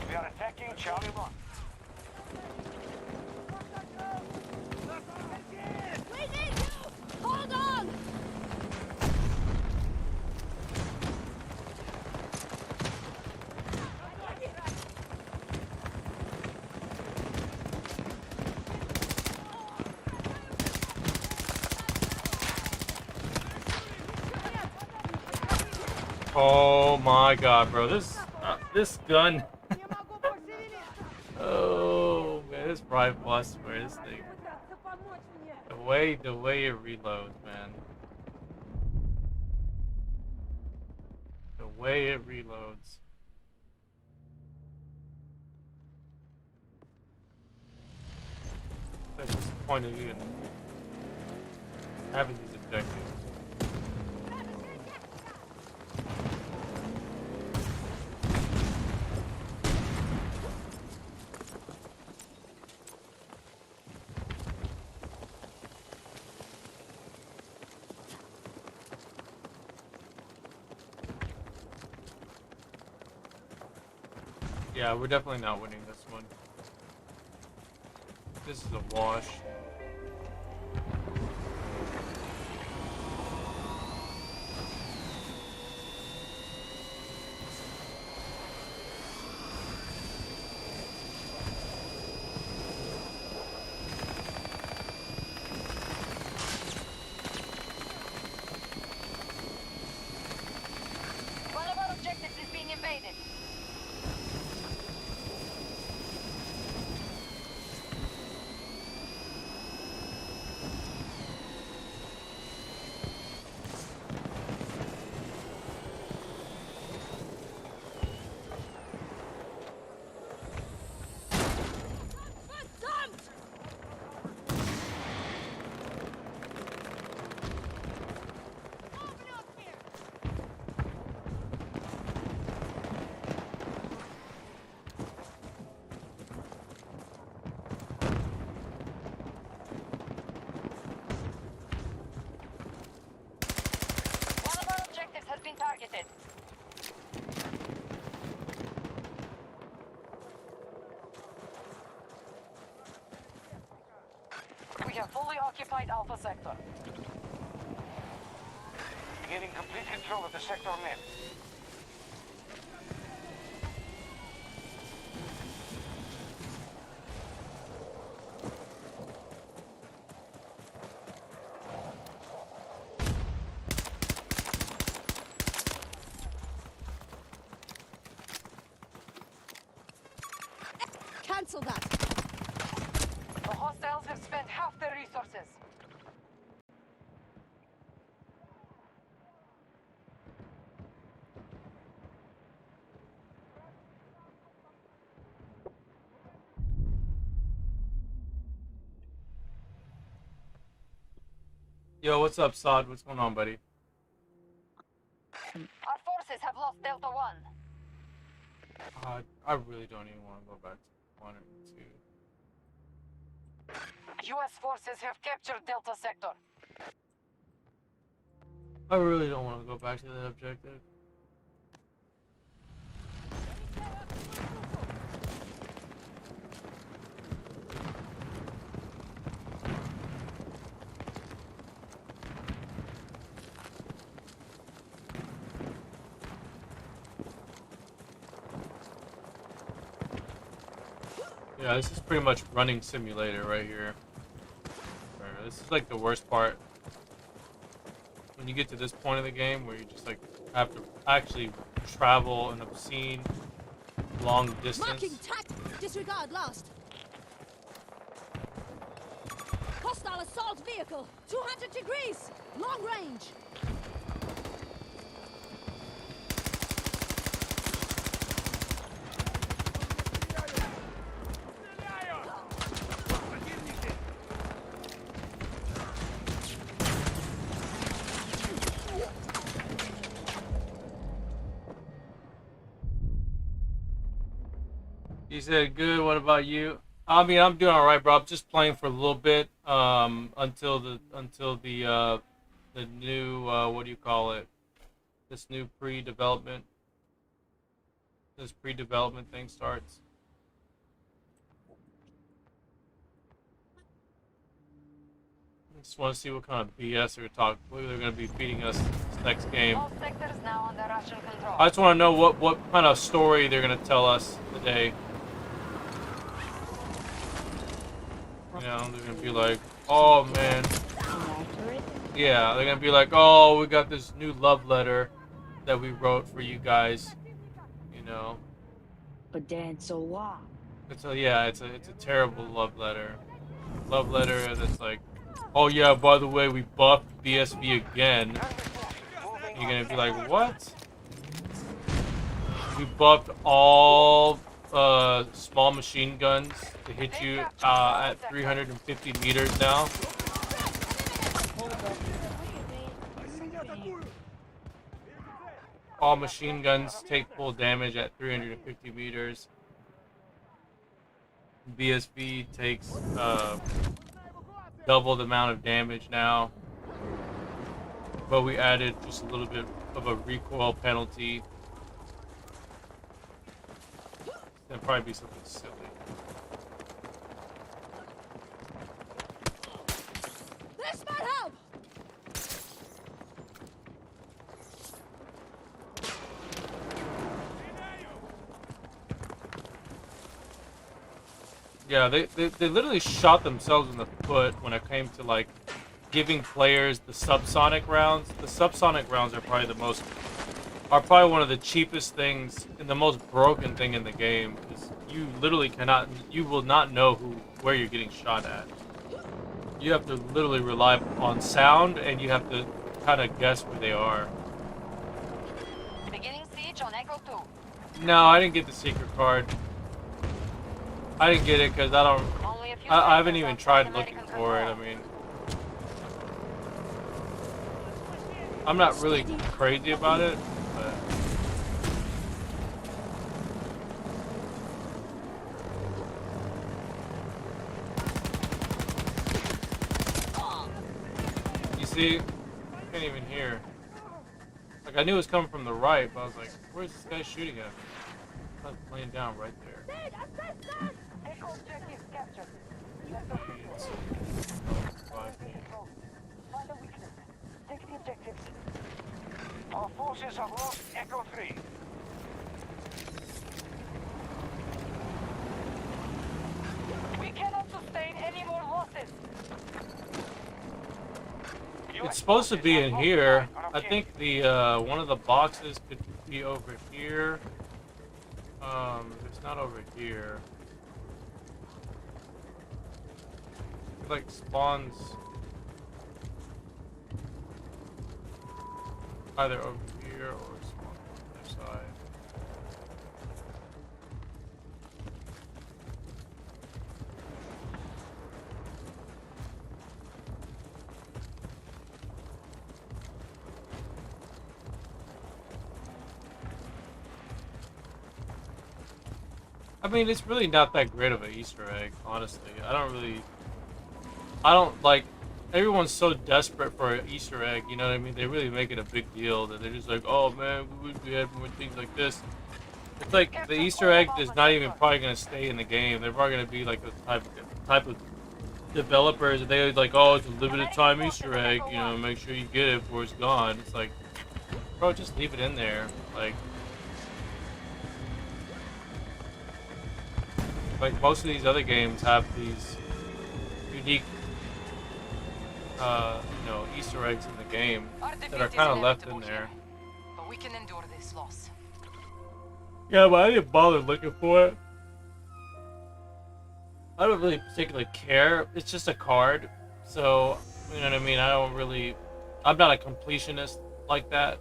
We are attacking Charlie 1. We need you! Hold on! Oh my god, bro. This gun. Не могу пошевелиться! Oh man, this probably bust for this thing. Пытаться помочь мне! The way it reloads, man. The way it reloads. That's disappointing in having these objectives. Yeah, we're definitely not winning this one. This is a wash. One of our objectives is being invaded. Verdammt! One of our objectives has been targeted. We have fully occupied Alpha Sector. Getting complete control of the sector map. Cancel that. The hostiles have spent half their resources. Yo, what's up, Sod? What's going on, buddy? Our forces have lost Delta 1. I really don't even want to go back to 1 or 2. U.S. forces have captured Delta Sector. I really don't want to go back to that objective. Yeah, this is pretty much running simulator right here. This is like the worst part. When you get to this point of the game where you just like have to actually travel an obscene long distance. Marking tact. Disregard last. Hostile assault vehicle. 200 degrees. Long range. He said, "Good. What about you?" I mean, I'm doing all right, bro. I'm just playing for a little bit until the new what do you call it? This new pre-development thing starts. I just want to see what kind of BS they're going to be feeding us this next game. All sectors now under Russian control. I just want to know what kind of story they're going to tell us today. You know, they're gonna be like, oh man. Yeah, they're gonna be like, oh, we got this new love letter that we wrote for you guys. You know. But then it's a lot. It's a terrible love letter. Love letter that's like, oh yeah, by the way, we buffed BSV again. You're gonna be like, what? We buffed all small machine guns to hit you at 350 meters now. All machine guns take full damage at 350 meters. BSV takes double the amount of damage now. But we added just a little bit of a recoil penalty. That'd probably be something silly. This might help. Yeah, they literally shot themselves in the foot when it came to like giving players the subsonic rounds. The subsonic rounds are probably one of the cheapest things and the most broken thing in the game. Is you literally you will not know where you're getting shot at. You have to literally rely on sound, and you have to kind of guess where they are. Beginning siege on Echo 2. No, I didn't get the secret card. I didn't get it because I haven't even tried looking for it. I mean, I'm not really crazy about it, but you see, I can't even hear. Like, I knew it was coming from the right, but I was like, where's this guy shooting at me? I was laying down right there. Echo objective captured. Find a weakness. Take the objectives. Our forces have lost Echo 3. We cannot sustain any more losses. It's supposed to be in here. I think the one of the boxes could be over here. It's not over here. It like spawns either over here or spawns on the other side. I mean, it's really not that great of an Easter egg, honestly. I don't like, everyone's so desperate for an Easter egg, you know what I mean? They really make it a big deal that they're just like, oh man, we would be having more things like this. It's like the Easter egg is not even probably going to stay in the game. They're probably going to be like the type of developers that they like, oh, it's a limited time Easter egg, you know, make sure you get it before it's gone. It's like, bro, just leave it in there. Like most of these other games have these unique, you know, Easter eggs in the game that are kind of left in there. But we can endure this loss. Yeah, but I didn't bother looking for it. I don't really particularly care. It's just a card, so you know what I mean. I'm not a completionist like that.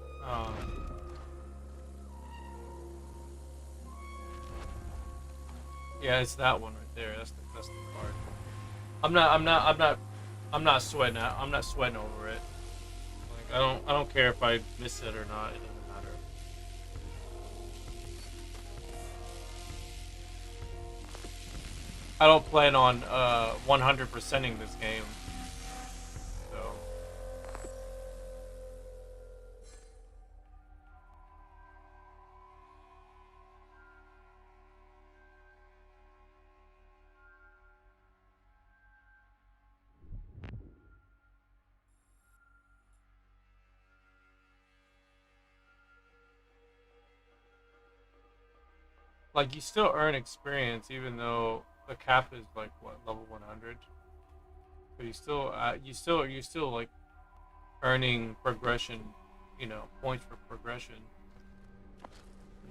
Yeah, it's that one right there. That's the card. I'm not sweating. I'm not sweating over it. Like I don't care if I miss it or not. It doesn't matter. I don't plan on 100%ing this game. So. Like, you still earn experience even though the cap is like what, level 100. But you're still like earning progression, you know, points for progression.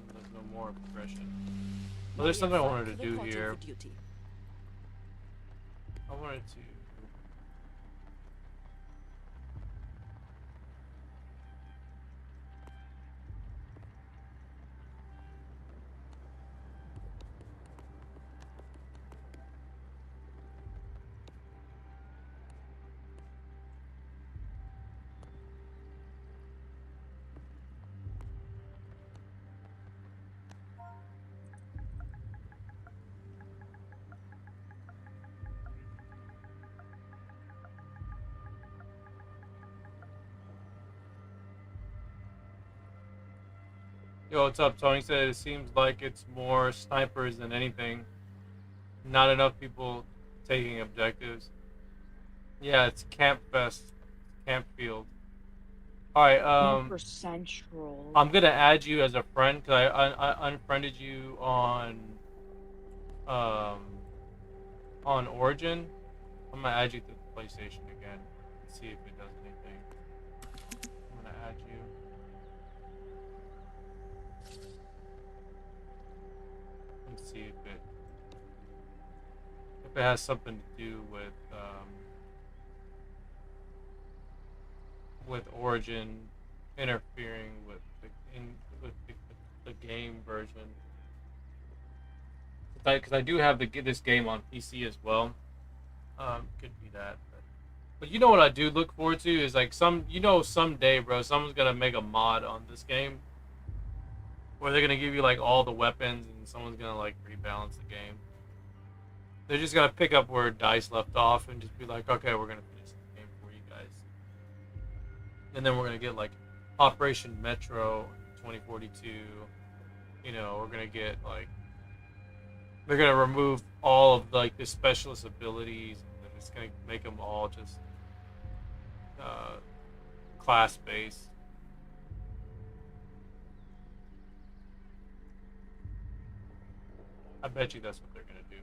And there's no more progression. Well, there's something I wanted to do here. I wanted to. Yo, what's up? Tony said it seems like it's more snipers than anything. Not enough people taking objectives. Yeah, it's Camp Fest, Camp Field. All right, For Central. I'm gonna add you as a friend because I unfriended you on Origin. I'm gonna add you to the PlayStation again and see if it does anything. I'm gonna add you. And see if it has something to do with Origin interfering with the game version. Because I do have this game on PC as well. Could be that. But you know what I do look forward to is like someday, bro, someone's gonna make a mod on this game where they're gonna give you like all the weapons and someone's gonna like rebalance the game. They're just gonna pick up where DICE left off and just be like, okay, we're gonna finish the game for you guys. And then we're gonna get like Operation Metro 2042. You know, we're gonna get like, they're gonna remove all of like the specialist abilities and it's gonna make them all just class based. I bet you that's what they're gonna do.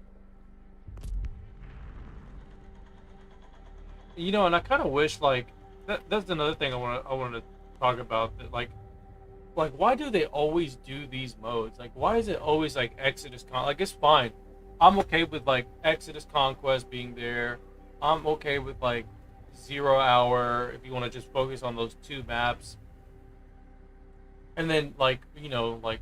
You know, and I kind of wish like that's another thing I wanted to talk about, that like why do they always do these modes? Like, why is it always like Exodus like, it's fine. I'm okay with like Exodus Conquest being there. I'm okay with like 0 hour if you want to just focus on those 2 maps. And then like, you know, like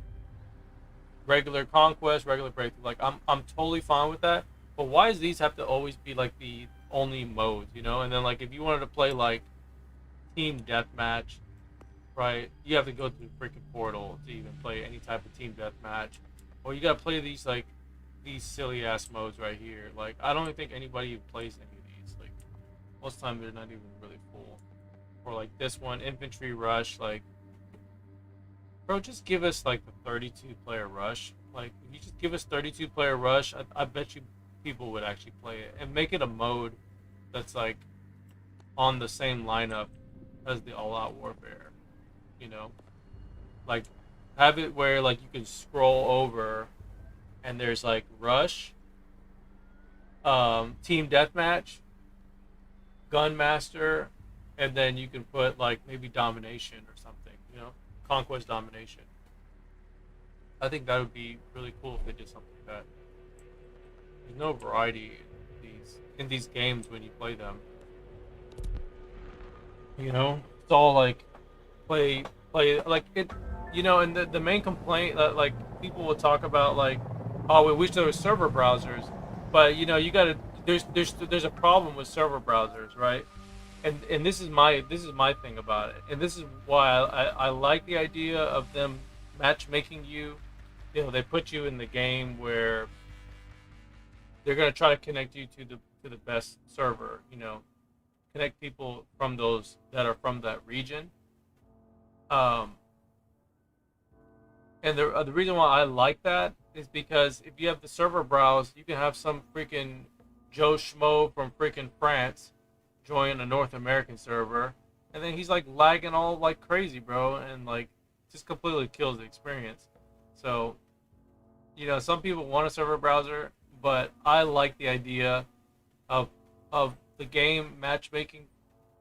regular conquest, regular breakthrough, like I'm totally fine with that. But why does these have to always be like the only modes, you know? And then like if you wanted to play like team deathmatch, right? You have to go through the freaking portal to even play any type of team deathmatch. Or you gotta play these like these silly ass modes right here. Like I don't even think anybody plays any of these. Like most of the time they're not even really full. Or like this one, infantry rush, like bro, just give us like the 32 player rush. Like if you just give us 32 player rush, I bet you people would actually play it. And make it a mode that's like on the same lineup as the all out warfare. You know? Like have it where like you can scroll over and there's like rush, team deathmatch, gunmaster, and then you can put like maybe domination or something, you know, conquest domination. I think that would be really cool if they did something like that. There's no variety in these games when you play them. You know, it's all like play like it. You know, and the main complaint that like people will talk about like, oh, we wish there were server browsers, but you know, you gotta there's a problem with server browsers, right? And this is my thing about it, and this is why I like the idea of them matchmaking you. You know, they put you in the game where they're gonna try to connect you to the best server. You know, connect people from those that are from that region. And the reason why I like that is because if you have the server browse, you can have some freaking Joe Schmo from freaking France join a North American server, and then he's like lagging all like crazy, bro, and like just completely kills the experience. So, you know, some people want a server browser, but I like the idea of the game matchmaking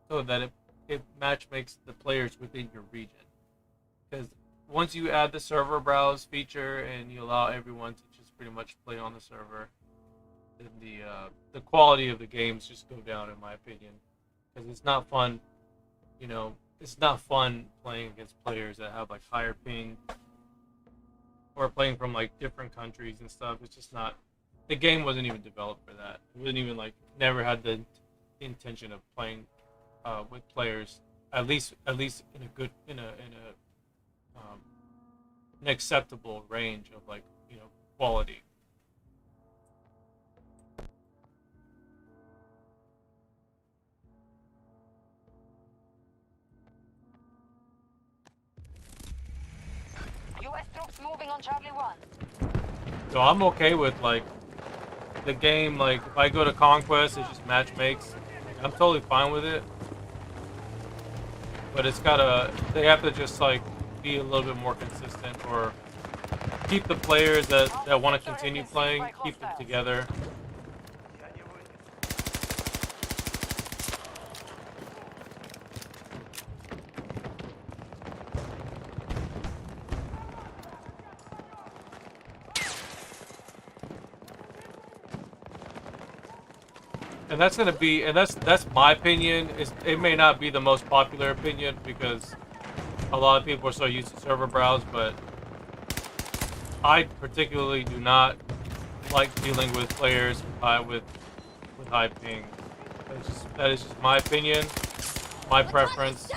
so that it matchmakes the players within your region. Because once you add the server browse feature and you allow everyone to just pretty much play on the server, then the quality of the games just go down, in my opinion. Because it's not fun, you know, it's not fun playing against players that have like higher ping or playing from like different countries and stuff. It's just not. The game wasn't even developed for that. It wasn't even like never had the intention of playing with players at least in a good an acceptable range of like, you know, quality. US troops moving on Charlie 1. So I'm okay with like the game, like if I go to Conquest, it just match makes. I'm totally fine with it. But it's they have to just like be a little bit more consistent, or keep the players that want to continue playing, keep them together. And that's gonna be, and that's my opinion. It may not be the most popular opinion because a lot of people are so used to server browse, but I particularly do not like dealing with players with high ping. That is just my opinion, my preference.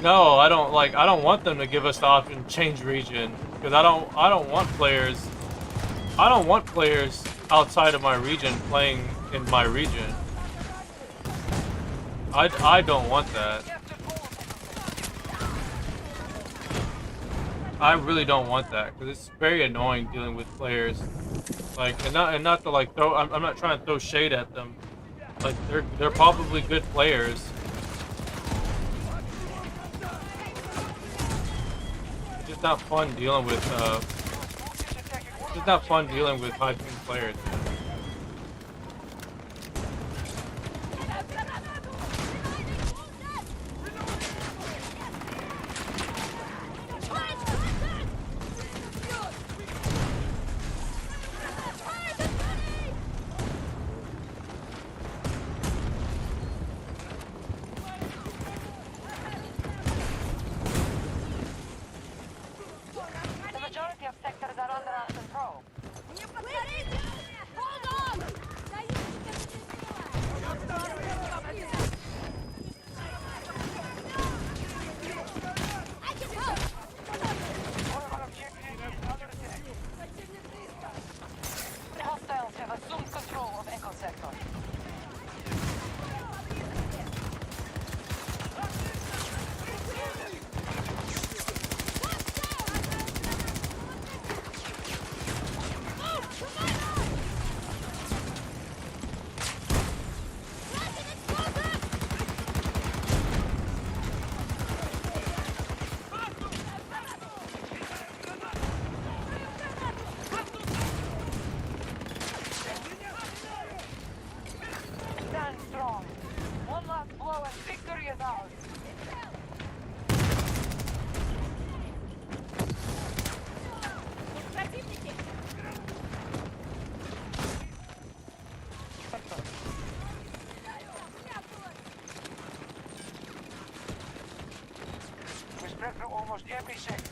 No, I don't want them to give us the option to change region, because I don't want players outside of my region playing in my region. I don't want that. I really don't want that, because it's very annoying dealing with players. Like, and not to like throw. I'm not trying to throw shade at them. Like they're probably good players. It's just not fun dealing with. It's just not fun dealing with high ping players. almost every sector.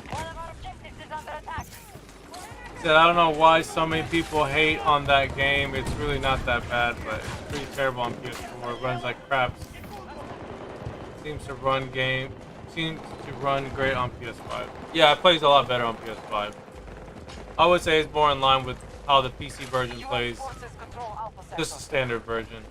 One of our objectives is under attack. Said, I don't know why so many people hate on that game. It's really not that bad, but it's pretty terrible on PS4. It runs like crap. Seems to run great on PS5. Yeah, it plays a lot better on PS5. I would say it's more in line with how the PC version plays. US forces control Alpha Sector. Just the standard version.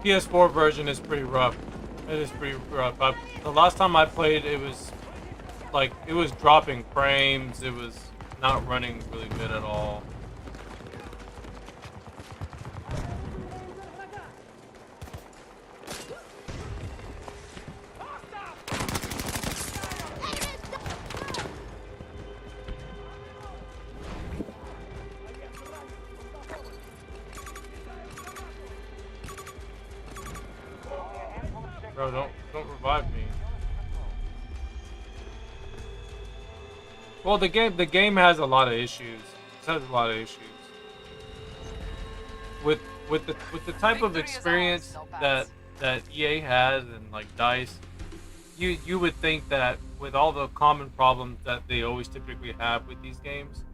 PS4 version is pretty rough. It is pretty rough. The last time I played, it was dropping frames. It was not running really good at all. Bro, don't revive me. Well, the game has a lot of issues. It has a lot of issues. With the type of experience that EA has and like DICE, you would think that with all the common problems that they always typically have with these games,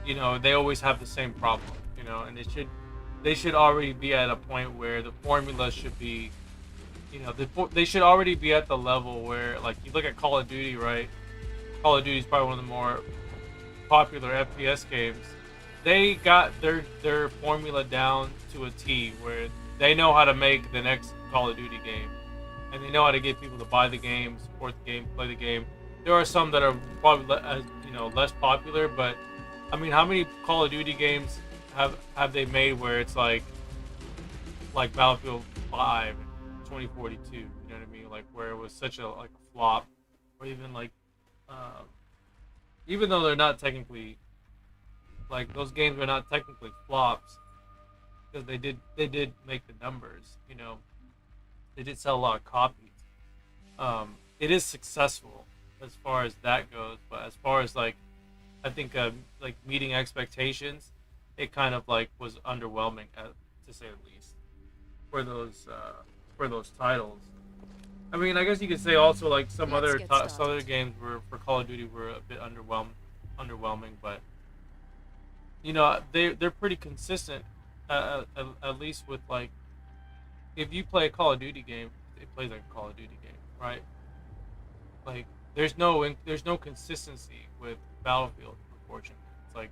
you know, they always have the same problem, you know, and they should already be at a point where the formula should be, you know, they should already be at the level where, like, you look at Call of Duty, right? Call of Duty is probably one of the more popular FPS games. They got their formula down to a T, where they know how to make the next Call of Duty game, and they know how to get people to buy the game, support the game, play the game. There are some that are probably less popular, but I mean, how many Call of Duty games have they made where it's like Battlefield 5, 2042? You know what I mean? Like, where it was such a flop, or even even though they're not technically, like, those games are not technically flops, because they did make the numbers, you know, they did sell a lot of copies. It is successful as far as that goes, but as far as I think meeting expectations, it kind of was underwhelming, to say the least, for those titles. I mean, I guess you could say also some other games for Call of Duty were a bit underwhelming, but you know, they're pretty consistent, at least with if you play a Call of Duty game, it plays like a Call of Duty game, right? Like, there's no consistency with Battlefield, unfortunately. It's like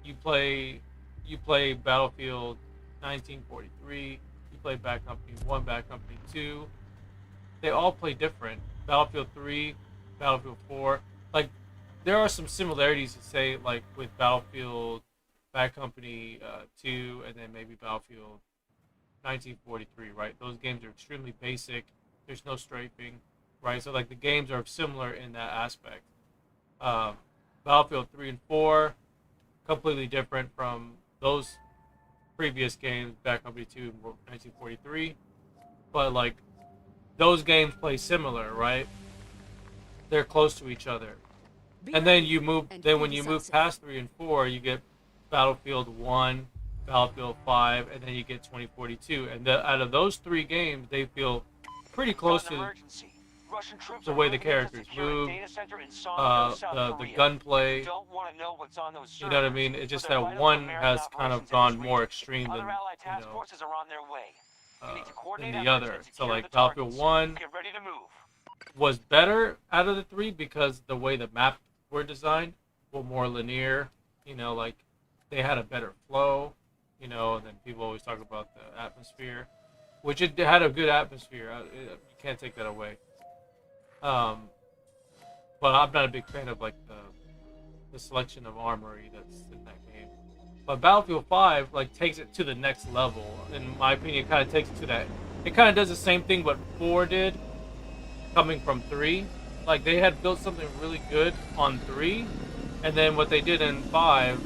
you play Battlefield 1943, you play Bad Company 1, Bad Company 2. They all play different. Battlefield 3, Battlefield 4. Like, there are some similarities to say, like, with Battlefield, Bad Company 2, and then maybe Battlefield 1943, right? Those games are extremely basic. There's no strafing, right? So, the games are similar in that aspect. Battlefield 3 and 4, completely different from those previous games, Bad Company 2 and 1943. But, those games play similar, right? They're close to each other. And then when you move past 3 and 4, you get Battlefield 1, Battlefield 5, and then you get 2042. And out of those three games, they feel pretty close to the way the characters move, the gunplay. You know what I mean? It's just that one has kind of gone more extreme than the other. So Battlefield 1 was better out of the three because the way the maps were designed were more linear. You know, they had a better flow. You know, and then people always talk about the atmosphere, which it had a good atmosphere. You can't take that away. But I'm not a big fan of the selection of armory that's in that game. But Battlefield 5 takes it to the next level. In my opinion, it kind of takes it to that. It kind of does the same thing what 4 did, coming from 3. They had built something really good on 3, and then what they did in 5,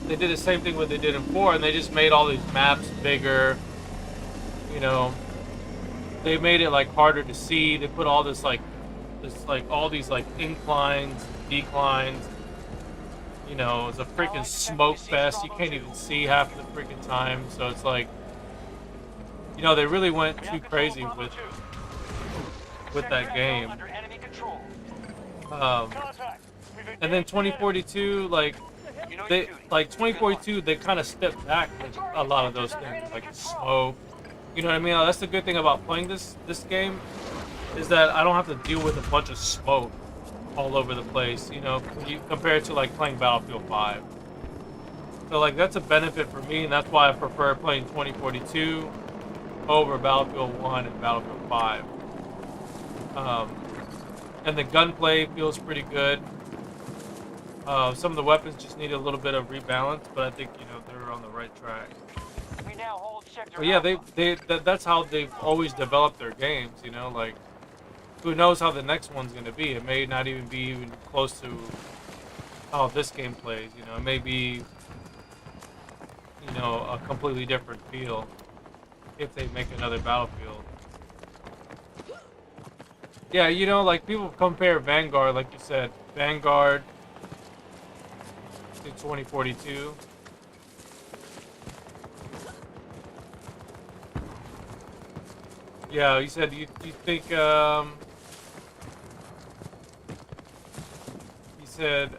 they did the same thing what they did in 4, and they just made all these maps bigger. You know, they made it like harder to see. They put all this like all these like inclines, declines. You know, it's a freaking smoke fest. You can't even see half the freaking time. So it's like, you know, they really went too crazy with that game. And then 2042, like 2042, they kind of stepped back with a lot of those things, like smoke. You know what I mean? That's the good thing about playing this game, is that I don't have to deal with a bunch of smoke all over the place, you know, when you compare it to like playing Battlefield 5. So like that's a benefit for me, and that's why I prefer playing 2042 over Battlefield 1 and Battlefield 5. And the gunplay feels pretty good. Some of the weapons just need a little bit of rebalance, but I think, you know, they're on the right track. But yeah, that's how they've always developed their games, you know, like, who knows how the next one's going to be. It may not even be even close to how this game plays, you know. It may be, you know, a completely different feel if they make another Battlefield. Yeah, you know, like, people compare Vanguard, like you said, Vanguard to 2042. Yeah, you said you think, you said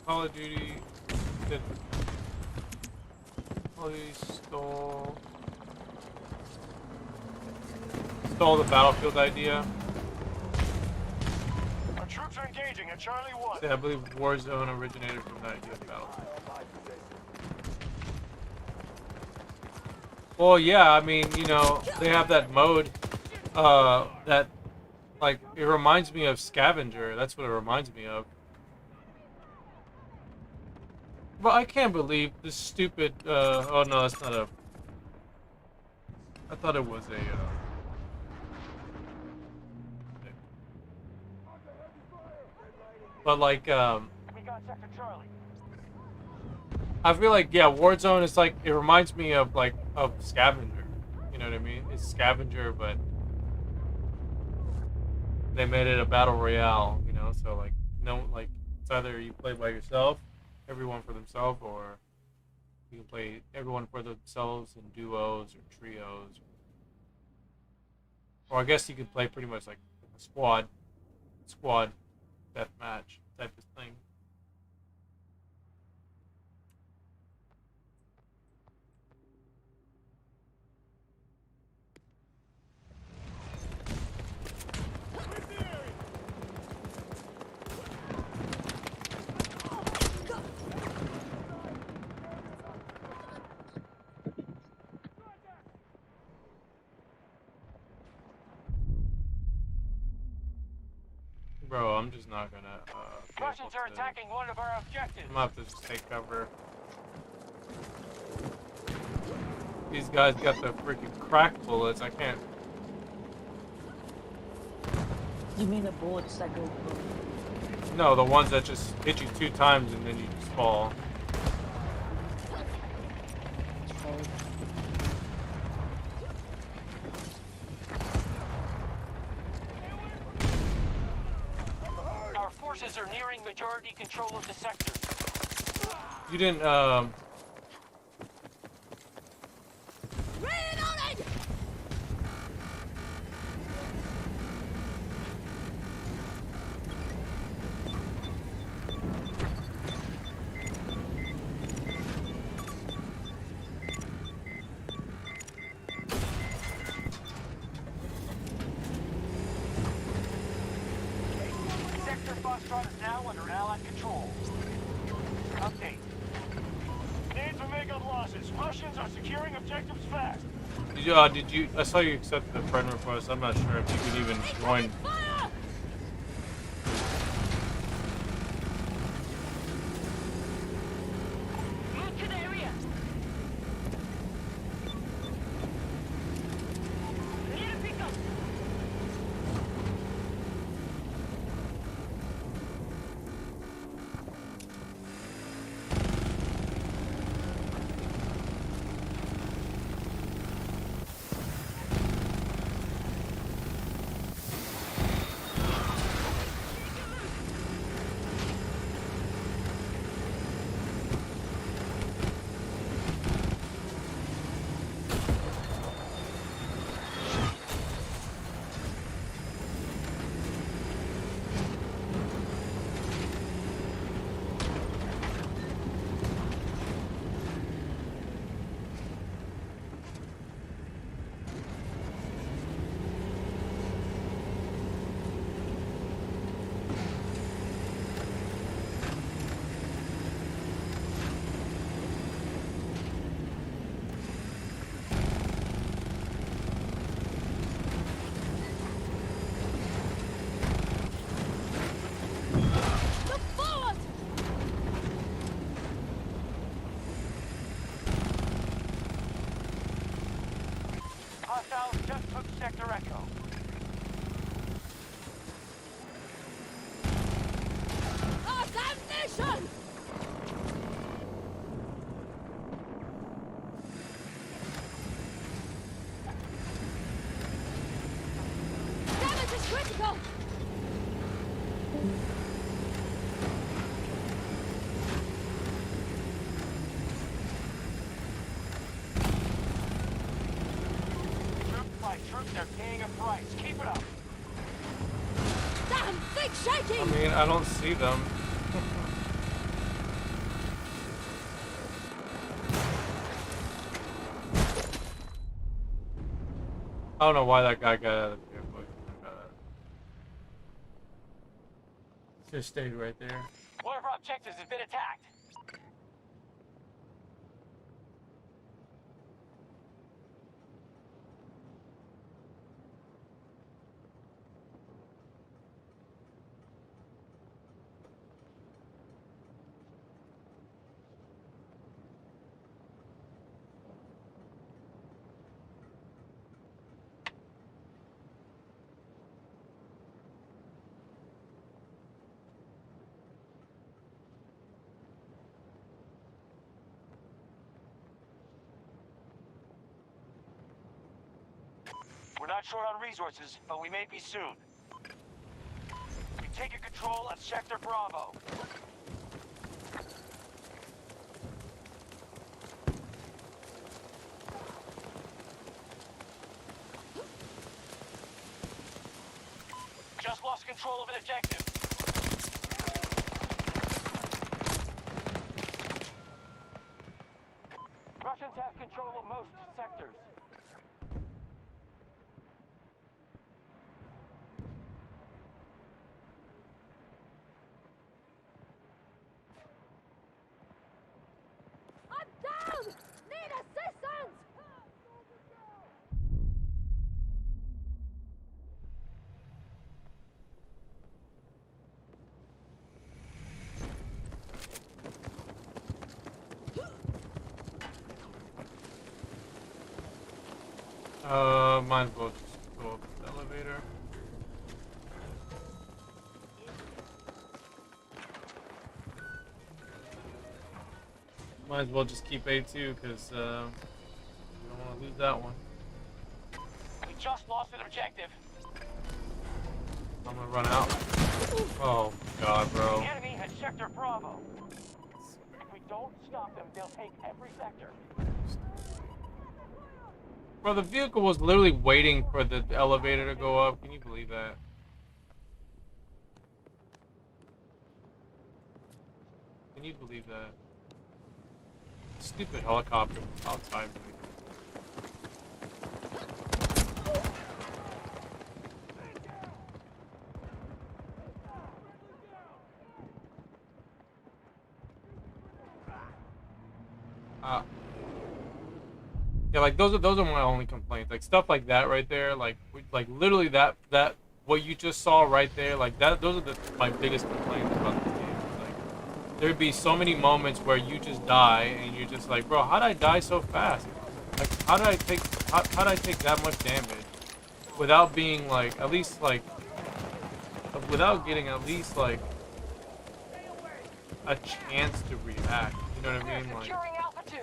Call of Duty, Call of Duty stole the Battlefield idea. Our troops are engaging at Charlie 1. Yeah, I believe Warzone originated from that idea of Battlefield. Well, yeah, I mean, you know, they have that mode, that, like, it reminds me of Scavenger. That's what it reminds me of. But I can't believe this stupid, oh no, that's not a, I thought it was a, but like, We got Sector Charlie. I feel like, yeah, Warzone is like, it reminds me of, like, of Scavenger. You know what I mean? It's Scavenger, but they made it a battle royale, you know? So, like, no, like, it's either you play by yourself, everyone for themselves, or you can play everyone for themselves in duos or trios. Or I guess you could play pretty much like a squad deathmatch type of thing. Bro, I'm just not gonna, Russians are attacking one of our objectives. I'm gonna have to just take cover. These guys got the freaking crack bullets. I can't. You mean the bullets that go through? No, the ones that just hit you 2 times and then you just fall. Our forces are nearing majority control of the sector. You didn't, Reloading! Sector Foxtrot is now under Allied control. Update. Need to make up losses. Russians are securing objectives fast. did you, I saw you accept the friend request. I'm not sure if you could even join. Fire! Move to the area. Need a pickup. Hostiles just took Sector Echo. Lost ammunition! Damage is critical! Troops by troops, they're paying a price. Keep it up. Damn, big shaking! I mean, I don't see them. I don't know why that guy got out of the vehicle. Just stayed right there. One of our objectives has been attacked. We're not short on resources, but we may be soon. We've taken control of Sector Bravo. Just lost control of an objective. Russians have control of most sectors. I'm down! Need assistance! Might as well just go up the elevator. Might as well just keep A2 because we don't want to lose that one. We just lost an objective. I'm gonna run out. Oh god, bro. The enemy has Sector Bravo. If we don't stop them, they'll take every sector. Bro, the vehicle was literally waiting for the elevator to go up. Can you believe that? Can you believe that? Stupid helicopter outside me. Yeah, like those are my only complaints. Like stuff like that right there, like literally that what you just saw right there, like that. Those are my biggest complaints about this game. Like there'd be so many moments where you just die and you're just like, bro, how did I die so fast? Like how did I take that much damage without being like at least like without getting at least like a chance to react? You know what I mean? Like. Securing Alpha 2.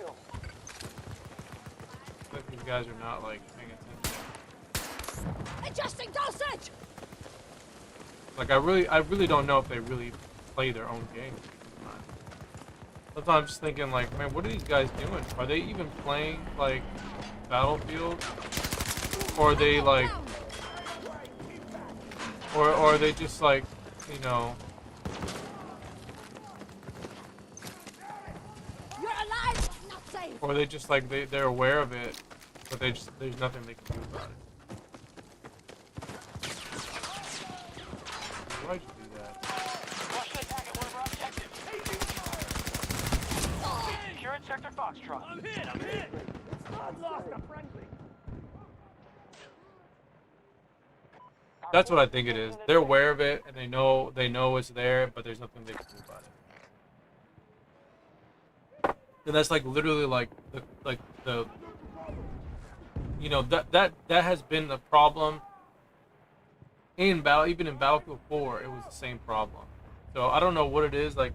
Like these guys are not like paying attention. Adjusting dosage! Like I really don't know if they really play their own game. Sometimes I'm just thinking like, man, what are these guys doing? Are they even playing like Battlefield? Or are they like, or are they just like, you know? You're alive, not safe! Or are they just like they're aware of it, but there's nothing they can do about it. Why'd you do that? Russian attack at one of our objectives. Securing Sector Foxtrot. I'm hit! It's not lost a friendly. That's what I think it is. They're aware of it and they know it's there, but there's nothing they can do about it. And that's like literally like the You know, that has been the problem in even in Battlefield 4. It was the same problem. So I don't know what it is. Like,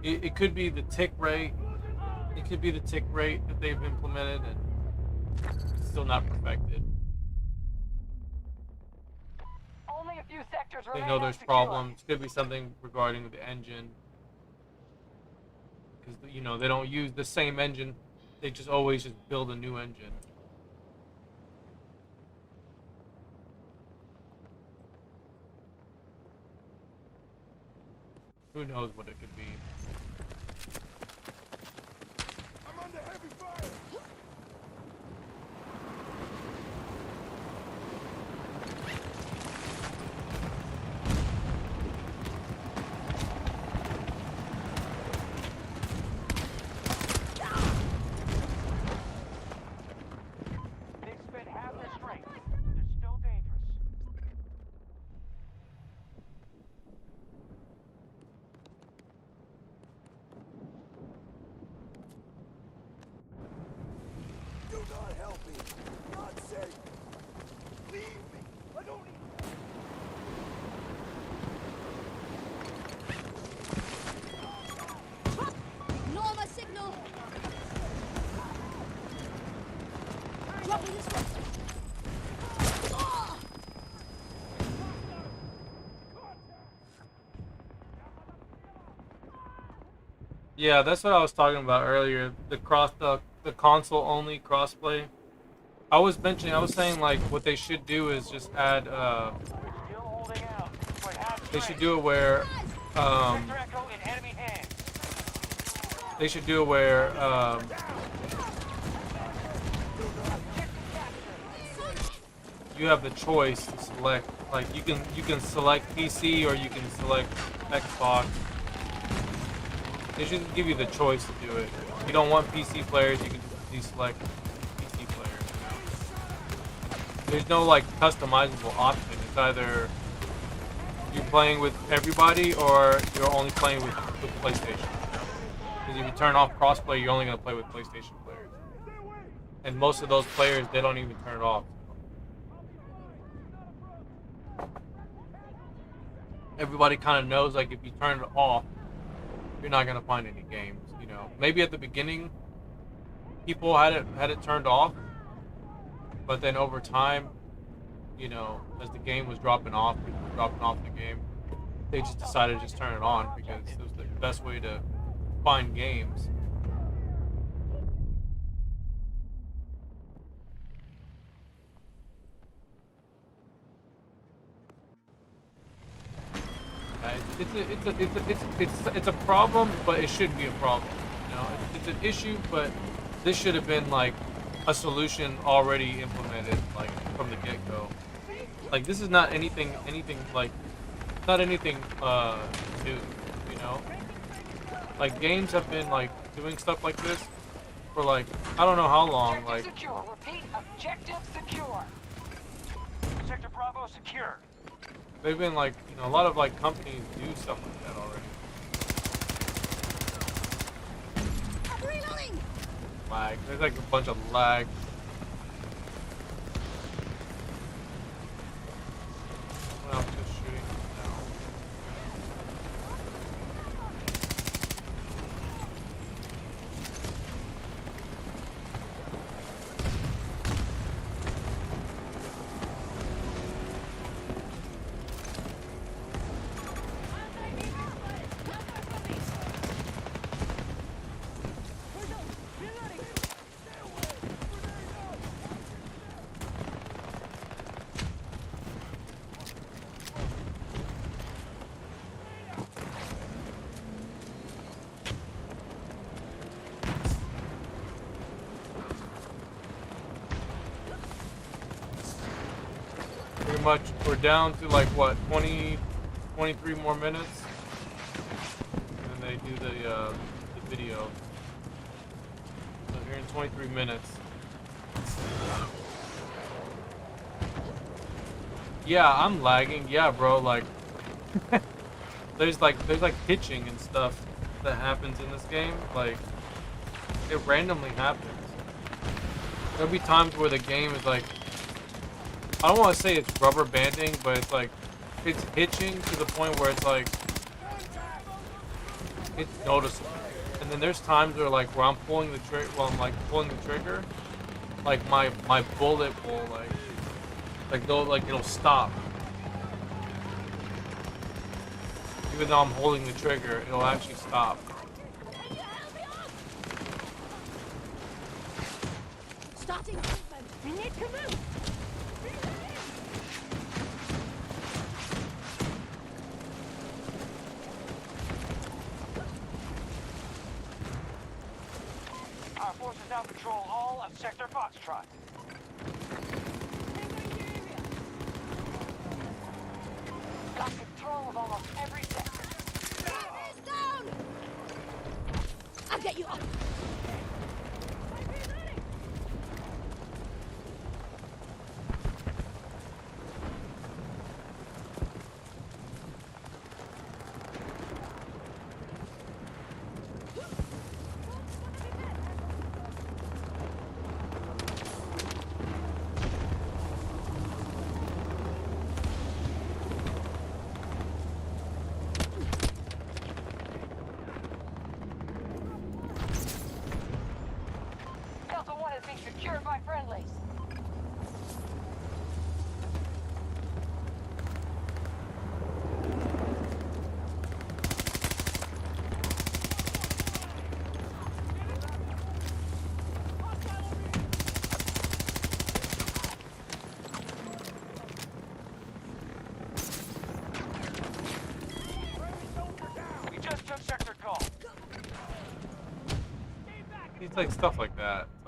it could be the tick rate. It could be the tick rate that they've implemented, and it's still not perfected. Only a few sectors They remain know there's unsecure. problems. Could be something regarding the engine, because you know they don't use the same engine. They just always just build a new engine. Who knows what it could be? I'm under heavy fire. They've spent half their strength. They're still dangerous. Do not help me. Not safe. Leave me. I don't need. Norma signal. Dropping this one. Ah! Yeah, that's what I was talking about earlier. The console only crossplay. I was saying like what they should do is just add. Still holding out. We're half They should strength. do it where. Sector Echo in enemy hands. They should do it where. You have the choice to select. Like you can select PC or you can select Xbox. They should give you the choice to do it. If you don't want PC players, you can just deselect PC players. There's no like customizable option. It's either you're playing with everybody or you're only playing with PlayStation. Because if you turn off crossplay, you're only gonna play with PlayStation players. And most of those players, they don't even turn it off. Everybody kind of knows like if you turn it off, you're not gonna find any games. You know, maybe at the beginning, people had it turned off, but then over time, you know, as the game was dropping off, people were dropping off the game, they just decided to just turn it on because it was the best way to find games. It's a problem, but it shouldn't be a problem. You know, it's an issue, but this should have been like a solution already implemented, like from the get-go. Like this is not anything like not anything new. You know, like games have been like doing stuff like this for like I don't know how long. Objective Like secure. Repeat, objective secure. Sector Bravo secure. they've been like you know a lot of like companies do stuff like that already. Reloading. Lag. There's like a bunch of lag. Someone else just shooting now. Pretty much, we're down to like what 23 more minutes, and then they do the video. So here in 23 minutes. Yeah, I'm lagging. Yeah, bro. Like, there's like hitching and stuff that happens in this game. Like, it randomly happens. There'll be times where the game is like, I don't want to say it's rubber banding, but it's like, it's hitching to the point where it's like, it's noticeable. And then there's times where like, where I'm pulling the trigger, while I'm like pulling the trigger, like my bullet will like it'll stop. Even though I'm holding the trigger, it'll actually stop. Starting movement. We need to move. Our forces now control all of Sector Foxtrot. Got control of almost every sector. He's down. I'll get you up. Delta 1 is being secured by friendlies. We just took Sector Call. It's like stuff like that. It's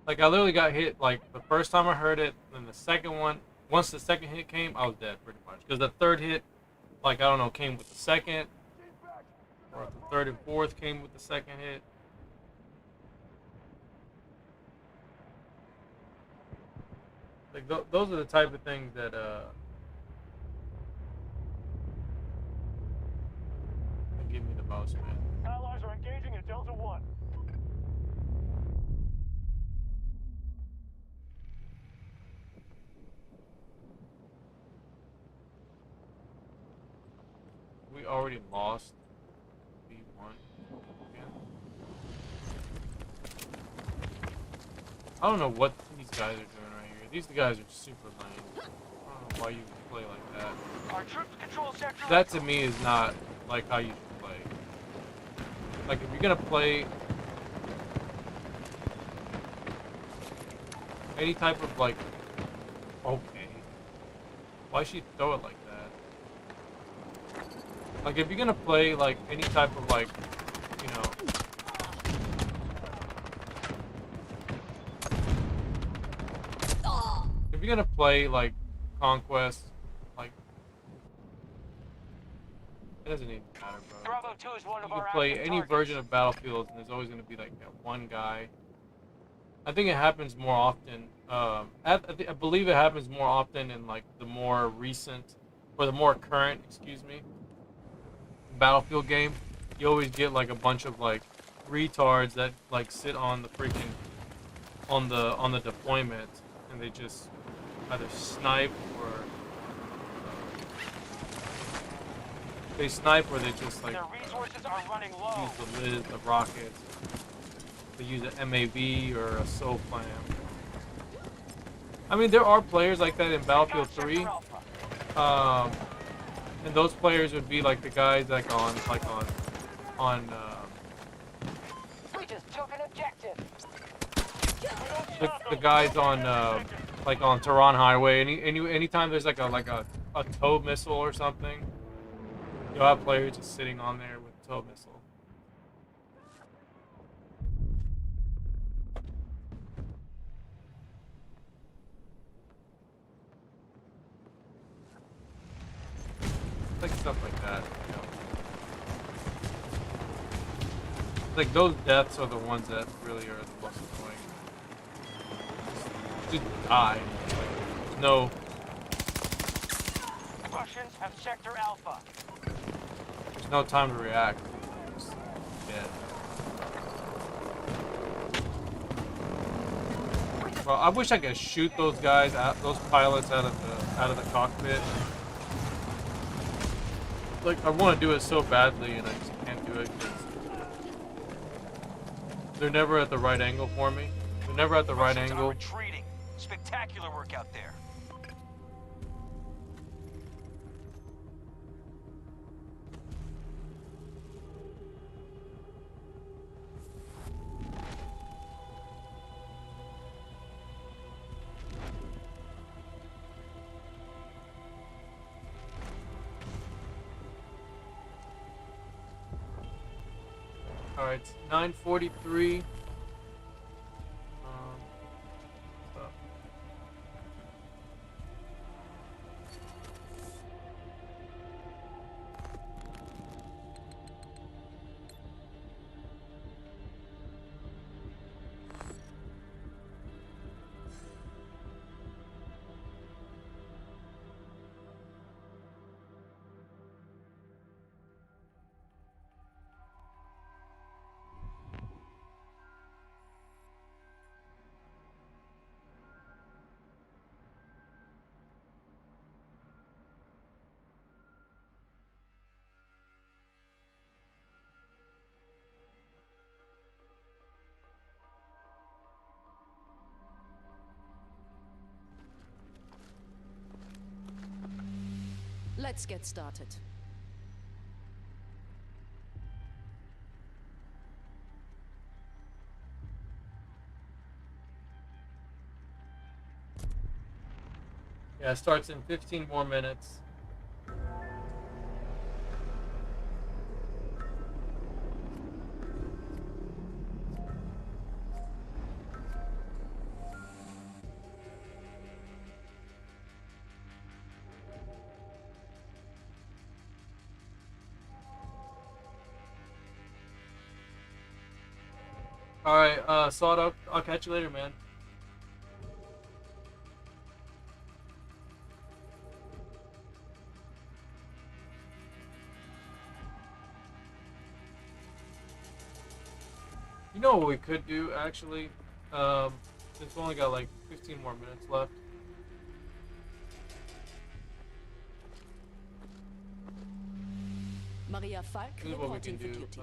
like I literally got hit like the first time I heard it, then the second one. Once the second hit came, I was dead pretty much. Because the third hit, like I don't know, came with the second, or the third and fourth came with the second hit. Like those are the type of things that give me the most, man. Allies are engaging at Delta 1. We already lost V1 again. I don't know what these guys are doing right here. These guys are super lame. I don't know why you play like that. Our troops control Sector. That to me is not like how you should play. Like if you're gonna play any type of like, okay, why should you throw it like that? Like if you're gonna play like any type of like, you know, if you're gonna play like Conquest, like it doesn't even matter, bro. Bravo 2 is one You of can our play active any targets. version of Battlefield, and there's always gonna be like that one guy. I think it happens more often. I believe it happens more often in like the more recent, or the more current, excuse me, Battlefield game. You always get like a bunch of like retards that like sit on the freaking on the deployment, and they just either snipe or they just like Their resources are running low. use the rockets. They use an MAV or a SOFLAM. I mean, there are players like that in Battlefield 3. And those players would be like the guys like on We just took an objective. the guys on like on Tehran Highway. Anytime there's like a tow missile or something, you'll have players just sitting on there with a tow missile. Like stuff like that, you know. Like those deaths are the ones that really are the most annoying. Just die. Like, no. Russians have Sector Alpha. There's no time to react. Just dead. Bro, I wish I could shoot those guys, those pilots out of the cockpit. Like, I want to do it so badly, and I just can't do it because they're never at the right angle for me. They're never at the right Russians are angle. retreating. Spectacular work out there. Alright, it's 9:43. Let's get started. Yeah, it starts in 15 more minutes. Alright, Sawed, I'll catch you later, man. You know what we could do, actually? Since we only got like 15 more minutes left. Maria Falk This is what we can reporting for do. duty.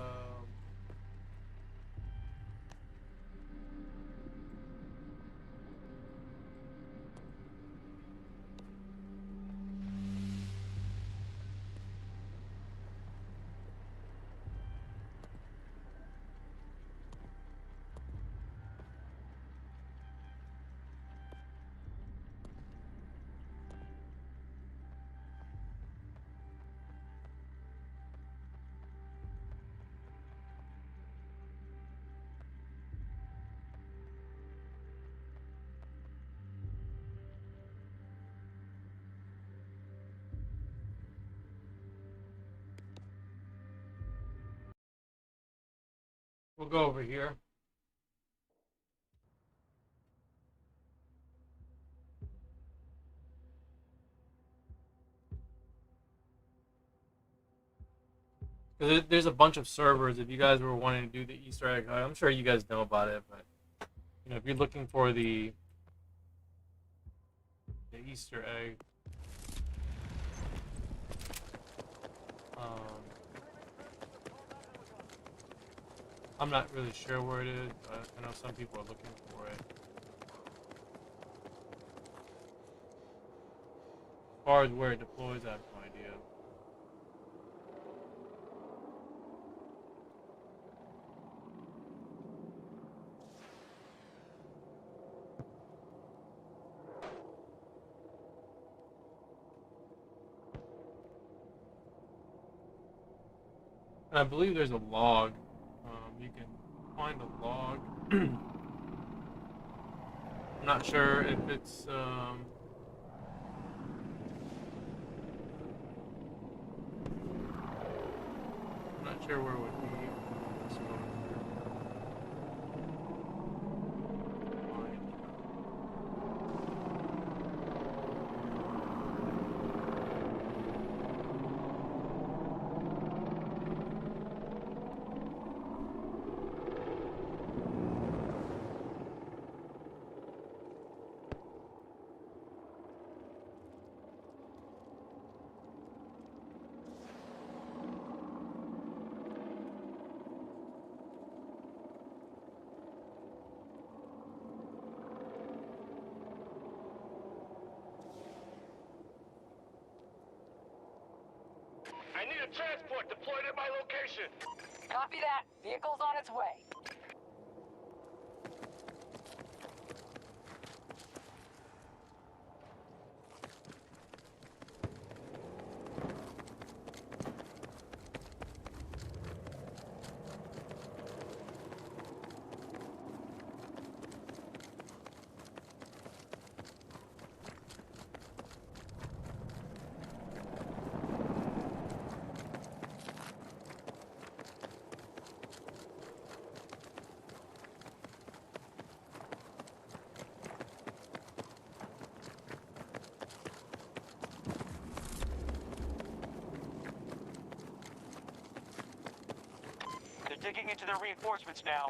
We'll go over here. There's a bunch of servers. If you guys were wanting to do the Easter egg, I'm sure you guys know about it, but you know, if you're looking for the Easter egg, I'm not really sure where it is, but I know some people are looking for it. As far as where it deploys, I have no idea. And I believe there's a log. You can find a log. I'm not sure if it's I'm not sure where it would be. I need a transport deployed at my location. Copy that. Vehicle's on its way. They're digging into their reinforcements now.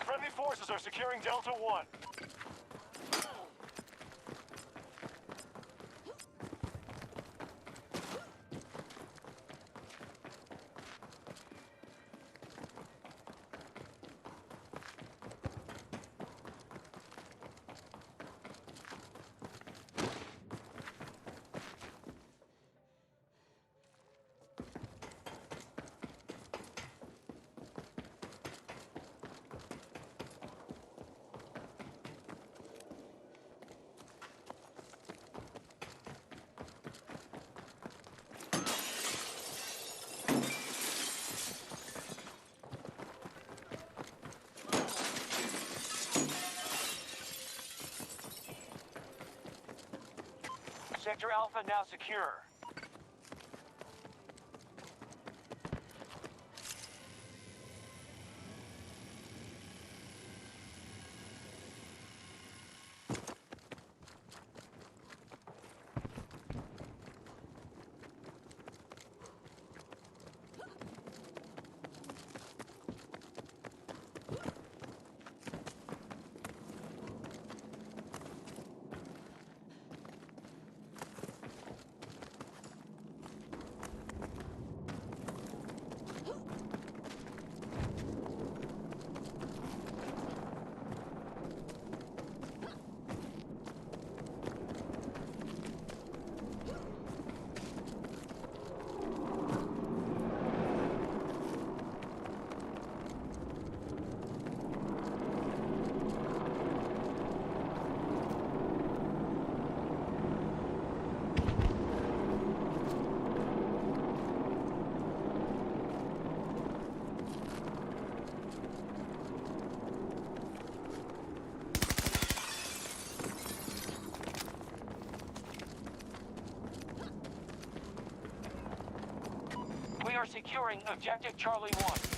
Friendly forces are securing Delta 1. Sector Alpha now secure. We are securing Objective Charlie 1.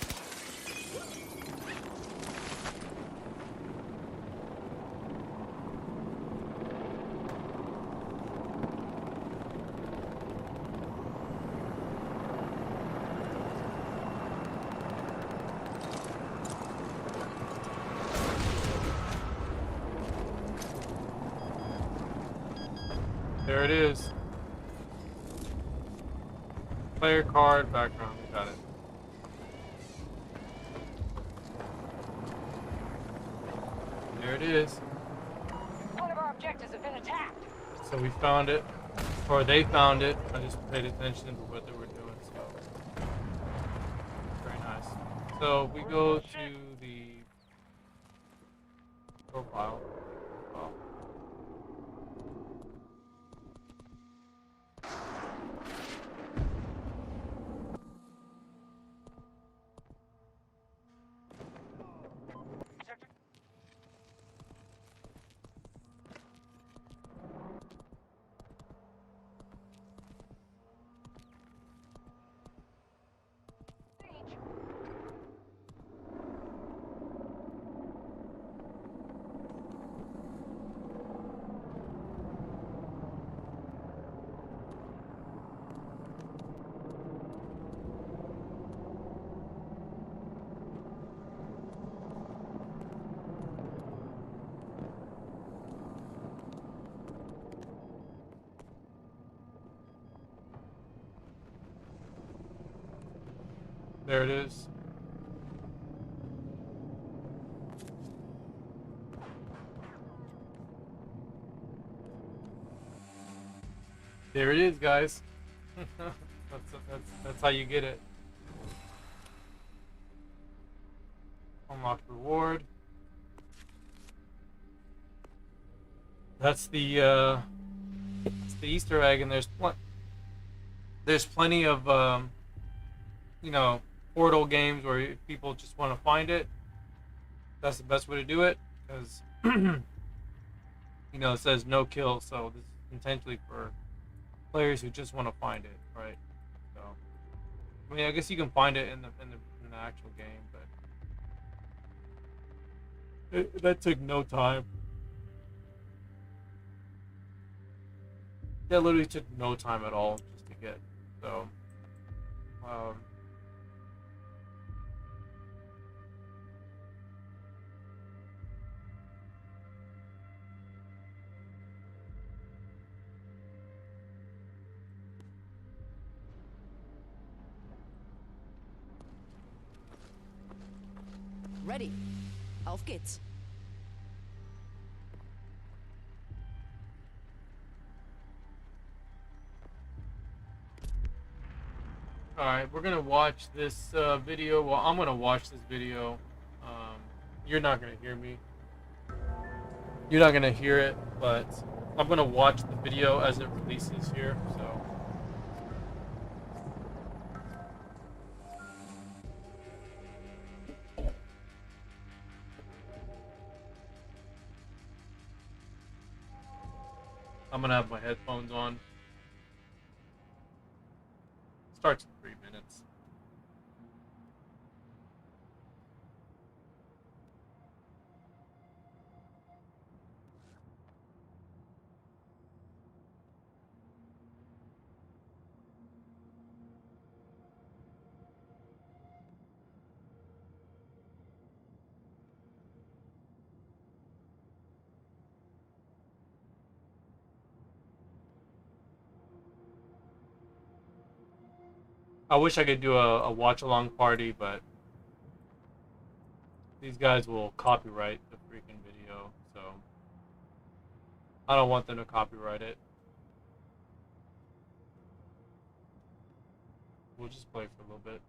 it is. Player card, background, got it. There it is. One of our objectives has been attacked. So we found it, or they found it. I just paid attention to what they were doing, so very nice. So we go to the profile. Oh. There it is. There it is, guys. that's how you get it. Unlock reward. That's the Easter egg, and there's plenty of you know, portal games where people just want to find it. That's the best way to do it, because you know, it says no kill, so this is intentionally for players who just want to find it, right? So I mean, I guess you can find it in the actual game, but that took no time. That literally took no time at all just to get. So Ready. Auf geht's. Alright, we're gonna watch this video. Well, I'm gonna watch this video. You're not gonna hear me. You're not gonna hear it, but I'm gonna watch the video as it releases here, so. I'm gonna have my headphones on. Starts in 3 minutes. I wish I could do a watch-along party, but these guys will copyright the freaking video, so I don't want them to copyright it. We'll just play for a little bit.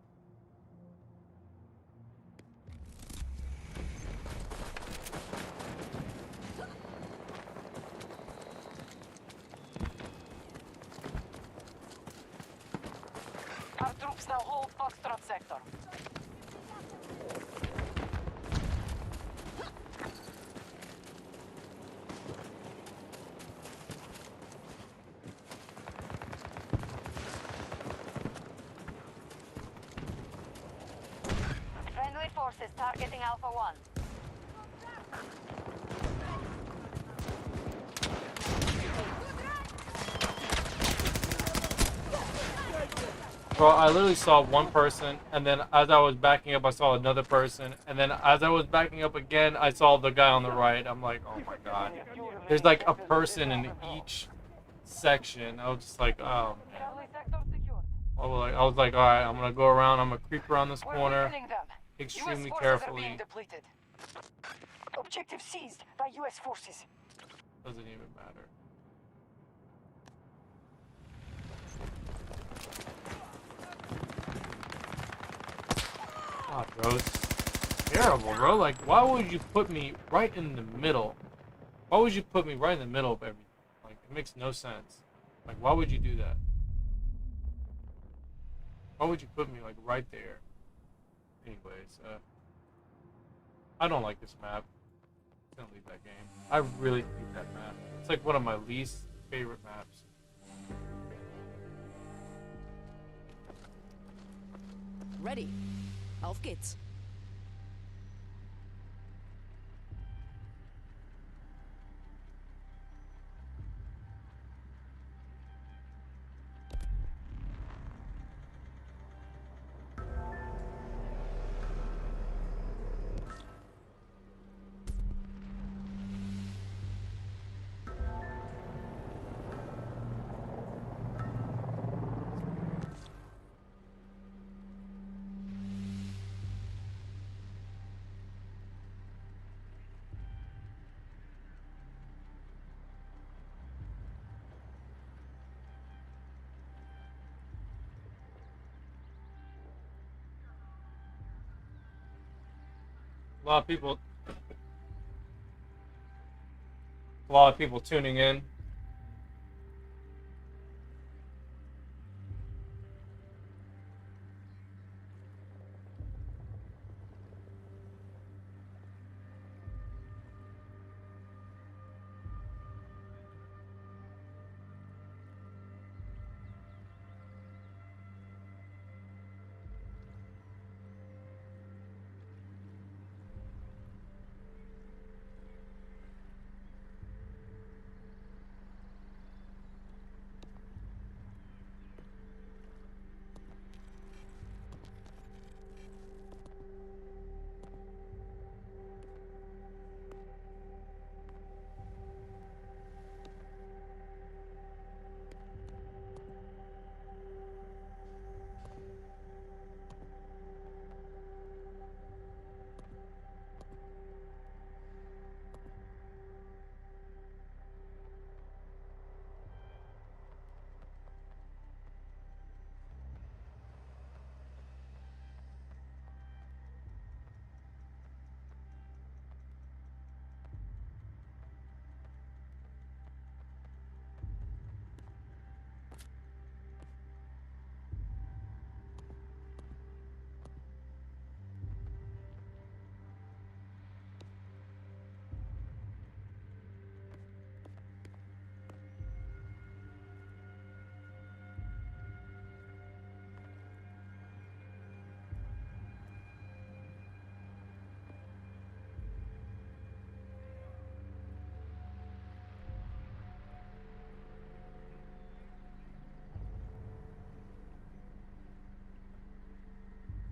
Our troops now hold Foxtrot sector. Friendly forces targeting Alpha 1. Bro, I literally saw one person, and then as I was backing up, I saw another person, and then as I was backing up again, I saw the guy on the right. I'm like, oh my god. There's like a person in each section. I was just like, oh man. Charlie sector secured. I was like, all right, I'm gonna go around. I'm gonna creep around this We're corner weakening them. extremely US forces are being carefully. depleted. Objective seized by US forces. Doesn't even matter. God, bro, it's terrible, bro. Like, why would you put me right in the middle? Why would you put me right in the middle of everything? Like, it makes no sense. Like, why would you do that? Why would you put me, like, right there? Anyways, I don't like this map. I'm gonna leave that game. I really hate that map. It's like one of my least favorite maps. Ready. Auf geht's. A lot of people tuning in.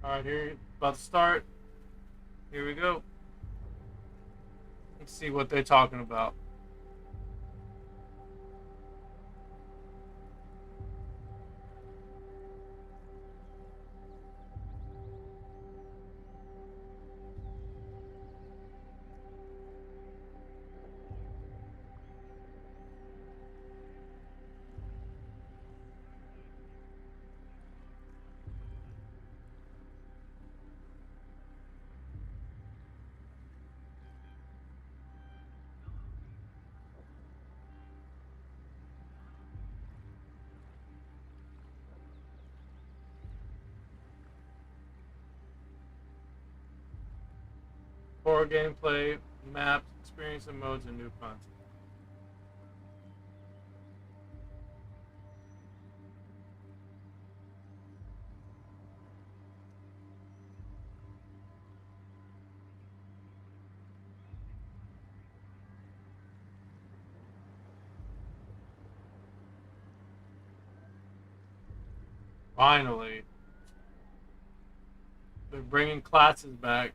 Alright, here, about to start. Here we go. Let's see what they're talking about. Horror gameplay, maps, experience and modes, and new content. Finally, they're bringing classes back.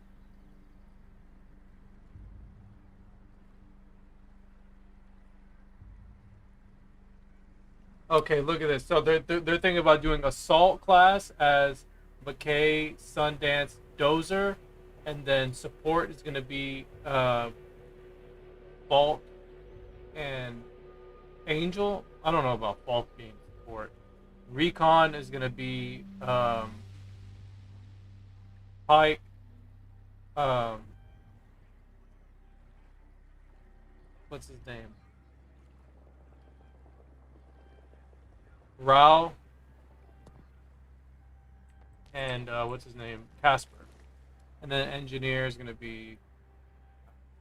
Okay, look at this. So they're thinking about doing assault class as McKay, Sundance, Dozer, and then support is gonna be Falk and Angel. I don't know about Falk being support. Recon is gonna be Pike. What's his name? Rao. And what's his name? Casper. And then engineer is gonna be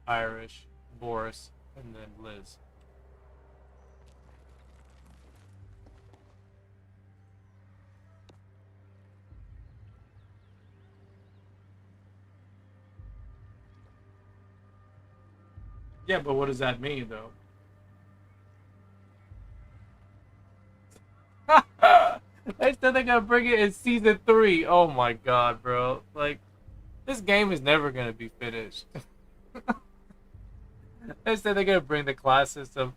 Irish, Boris, and then Liz. Yeah, but what does that mean, though? They said they're gonna bring it in season 3. Oh my god, bro! Like, this game is never gonna be finished. They said they're gonna bring the class system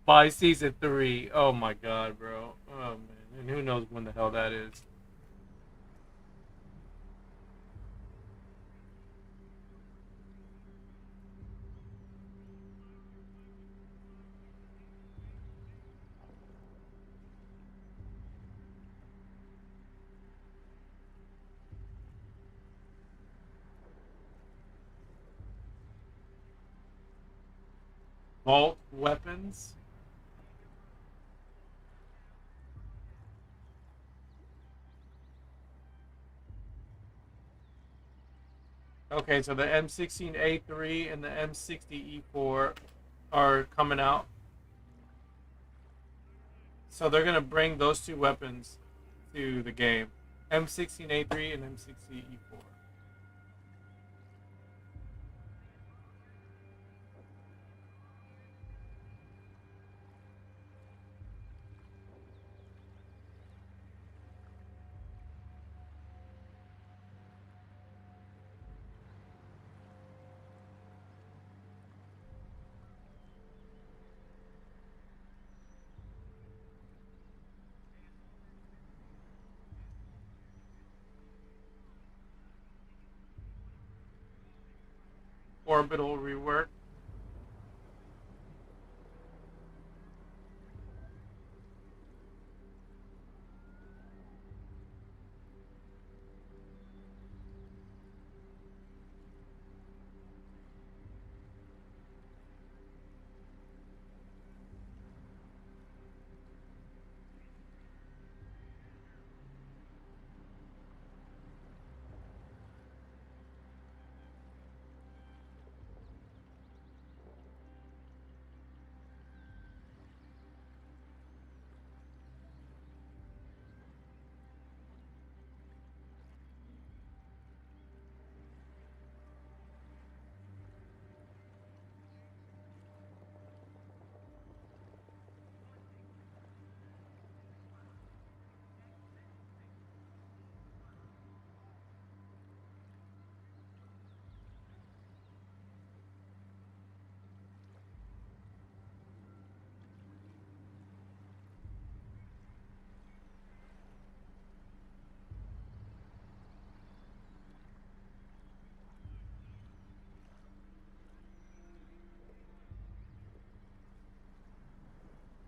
by season 3. Oh my god, bro! Oh man, and who knows when the hell that is? Vault weapons. Okay, so the M16A3 and the M60E4 are coming out. So they're gonna bring those two weapons to the game. M16A3 and M60E4. Orbital rework.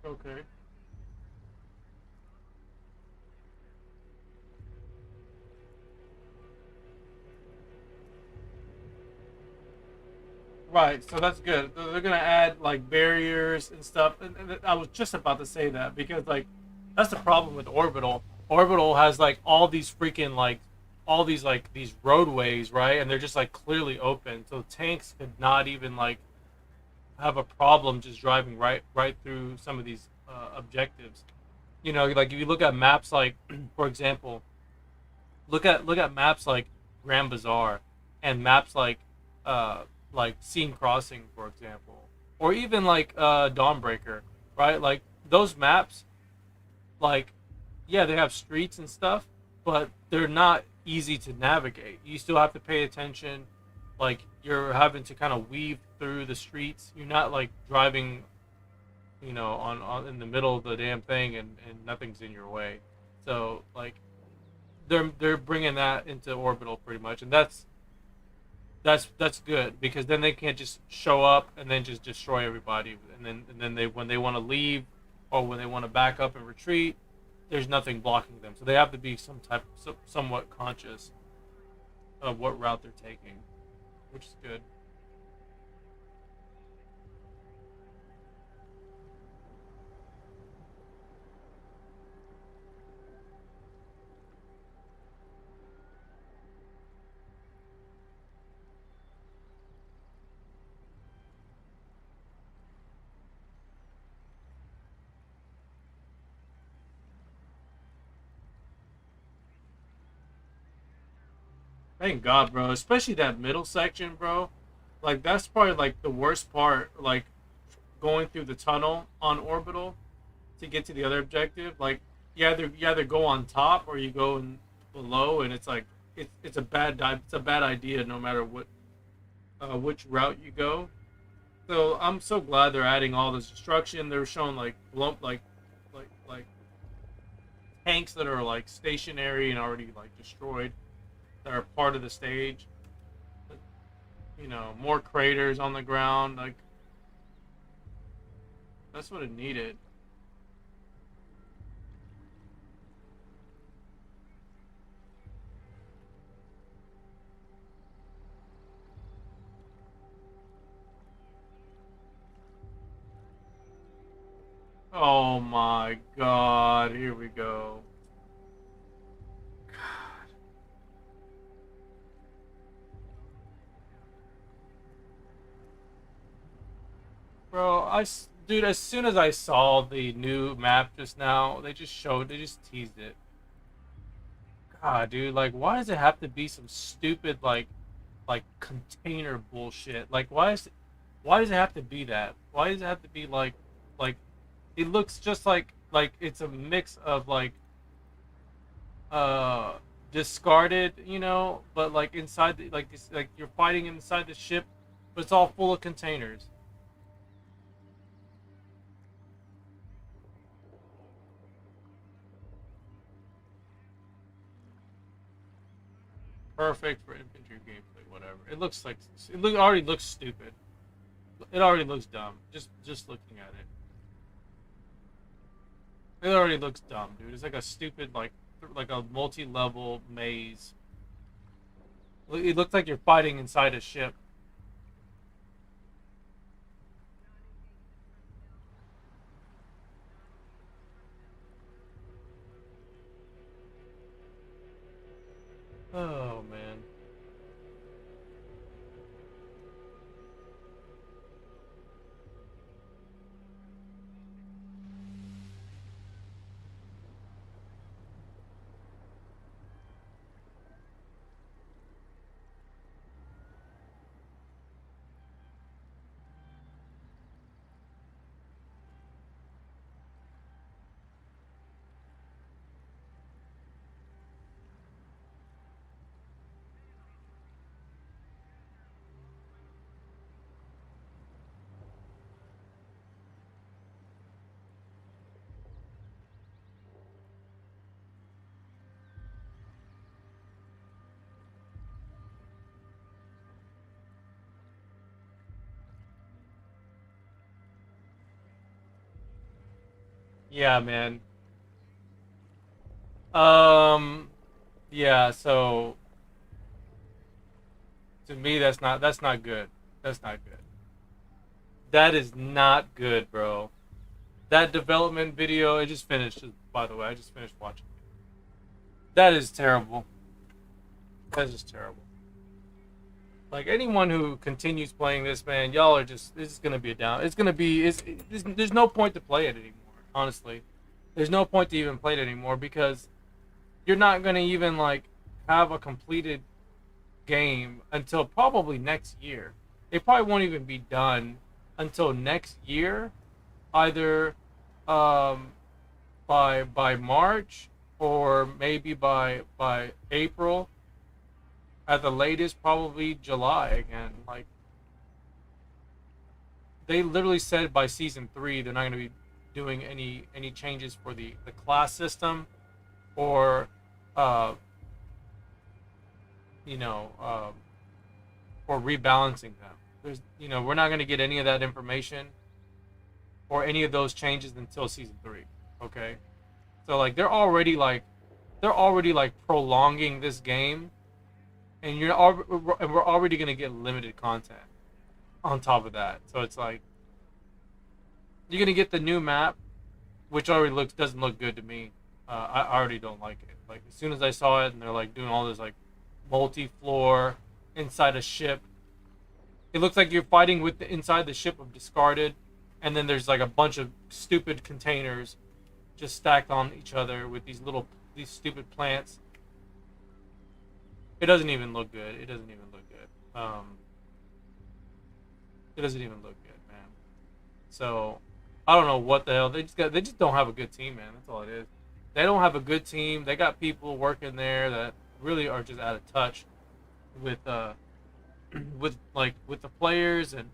Okay. Right, so that's good. They're gonna add like barriers and stuff. And I was just about to say that because like that's the problem with Orbital. Orbital has like all these freaking like all these like these roadways, right? And they're just like clearly open, so tanks could not even like have a problem just driving right through some of these objectives. You know, like if you look at maps like, for example, look at maps like Grand Bazaar and maps like Scene Crossing, for example, or even like Dawnbreaker, right? Like those maps, like yeah, they have streets and stuff, but they're not easy to navigate. You still have to pay attention. Like you're having to kind of weave through the streets. You're not like driving you know, on in the middle of the damn thing, and nothing's in your way. So like they're bringing that into orbital pretty much, and that's good, because then they can't just show up and then just destroy everybody, and then they, when they want to leave or when they want to back up and retreat, there's nothing blocking them. So they have to be somewhat conscious of what route they're taking, which is good. Thank God, bro. Especially that middle section, bro. Like that's probably like the worst part. Like going through the tunnel on orbital to get to the other objective. Like you either go on top or you go in below, and it's like it's a bad idea no matter what which route you go. So I'm so glad they're adding all this destruction. They're showing like like tanks that are like stationary and already like destroyed, that are part of the stage. You know, more craters on the ground. Like that's what it needed. Oh my God, here we go. Bro, dude, as soon as I saw the new map just now, they just teased it. God, dude, like, why does it have to be some stupid, like container bullshit? Like, why does it have to be that? Why does it have to be like, it looks just like it's a mix of uh, discarded, you know, but like inside like this, like you're fighting inside the ship, but it's all full of containers. Perfect for infantry gameplay, whatever. It looks like already looks stupid. It already looks dumb. Just looking at it, it already looks dumb, dude. It's like a stupid like a multi-level maze. It looks like you're fighting inside a ship. Oh man. Yeah, man. Um, yeah. So to me, that's not good. That's not good. That is not good, bro. That development video, it just finished. By the way, I just finished watching it. That is terrible. That's just terrible. Like anyone who continues playing this, man, y'all are just. This is gonna be a down. It's gonna be. There's no point to play it anymore. Honestly, there's no point to even play it anymore, because you're not gonna even like have a completed game until probably next year. They probably won't even be done until next year, either um, by March, or maybe by April. At the latest, probably July again. Like they literally said by season 3 they're not going to be doing any changes for the class system or you know, or rebalancing them. There's, you know, we're not going to get any of that information or any of those changes until season 3. Okay, so like they're already like prolonging this game, and we're already going to get limited content on top of that. So it's like you're going to get the new map, which already doesn't look good to me. I already don't like it. Like as soon as I saw it, and they're like doing all this like multi-floor inside a ship. It looks like you're fighting with inside the ship of discarded, and then there's like a bunch of stupid containers just stacked on each other with these stupid plants. It doesn't even look good. It doesn't even look good. It doesn't even look good, man. So I don't know what the hell they just don't have a good team, man. That's all it is. They don't have a good team. They got people working there that really are just out of touch with the players and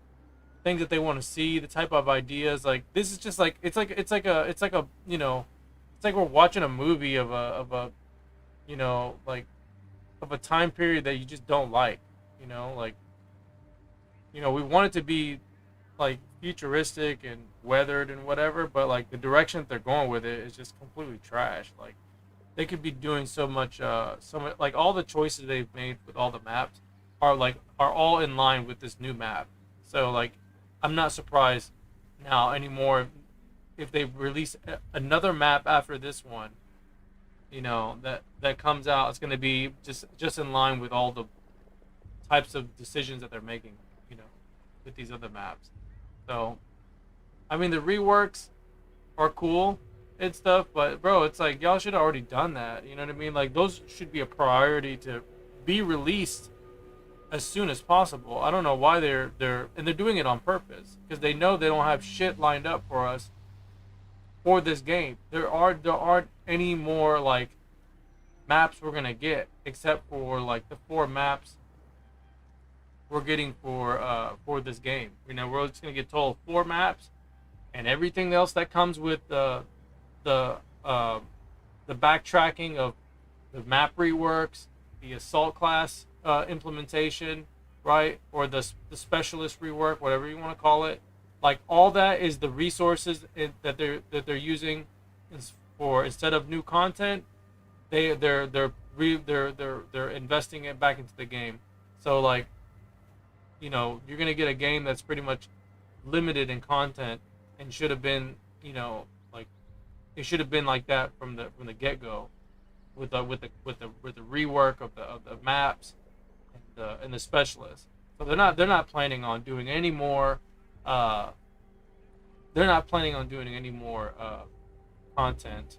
things that they want to see, the type of ideas. Like this is just like it's like a you know, it's like we're watching a movie of a you know, like of a time period that you just don't like, you know, like, you know, we want it to be like futuristic and weathered and whatever, but like the direction that they're going with it is just completely trash. Like they could be doing so much like all the choices they've made with all the maps are all in line with this new map. So like I'm not surprised now anymore if they release another map after this one, you know, that comes out. It's going to be just in line with all the types of decisions that they're making, you know, with these other maps. So I mean, the reworks are cool and stuff, but bro, it's like y'all should have already done that. You know what I mean? Like those should be a priority to be released as soon as possible. I don't know why they're doing it on purpose, because they know they don't have shit lined up for us for this game. There aren't any more like maps we're gonna get except for like the 4 maps we're getting for this game. You know, we're just gonna get told 4 maps, and everything else that comes with the backtracking of the map reworks, the assault class implementation, right, or the specialist rework, whatever you want to call it. Like all that is the resources that they're using for, instead of new content, they're investing it back into the game. So like, you know, you're gonna get a game that's pretty much limited in content and should have been, you know, like it should have been like that from the get-go, with the rework of the maps and the specialists. So they're not planning on doing any more. They're not planning on doing any more content,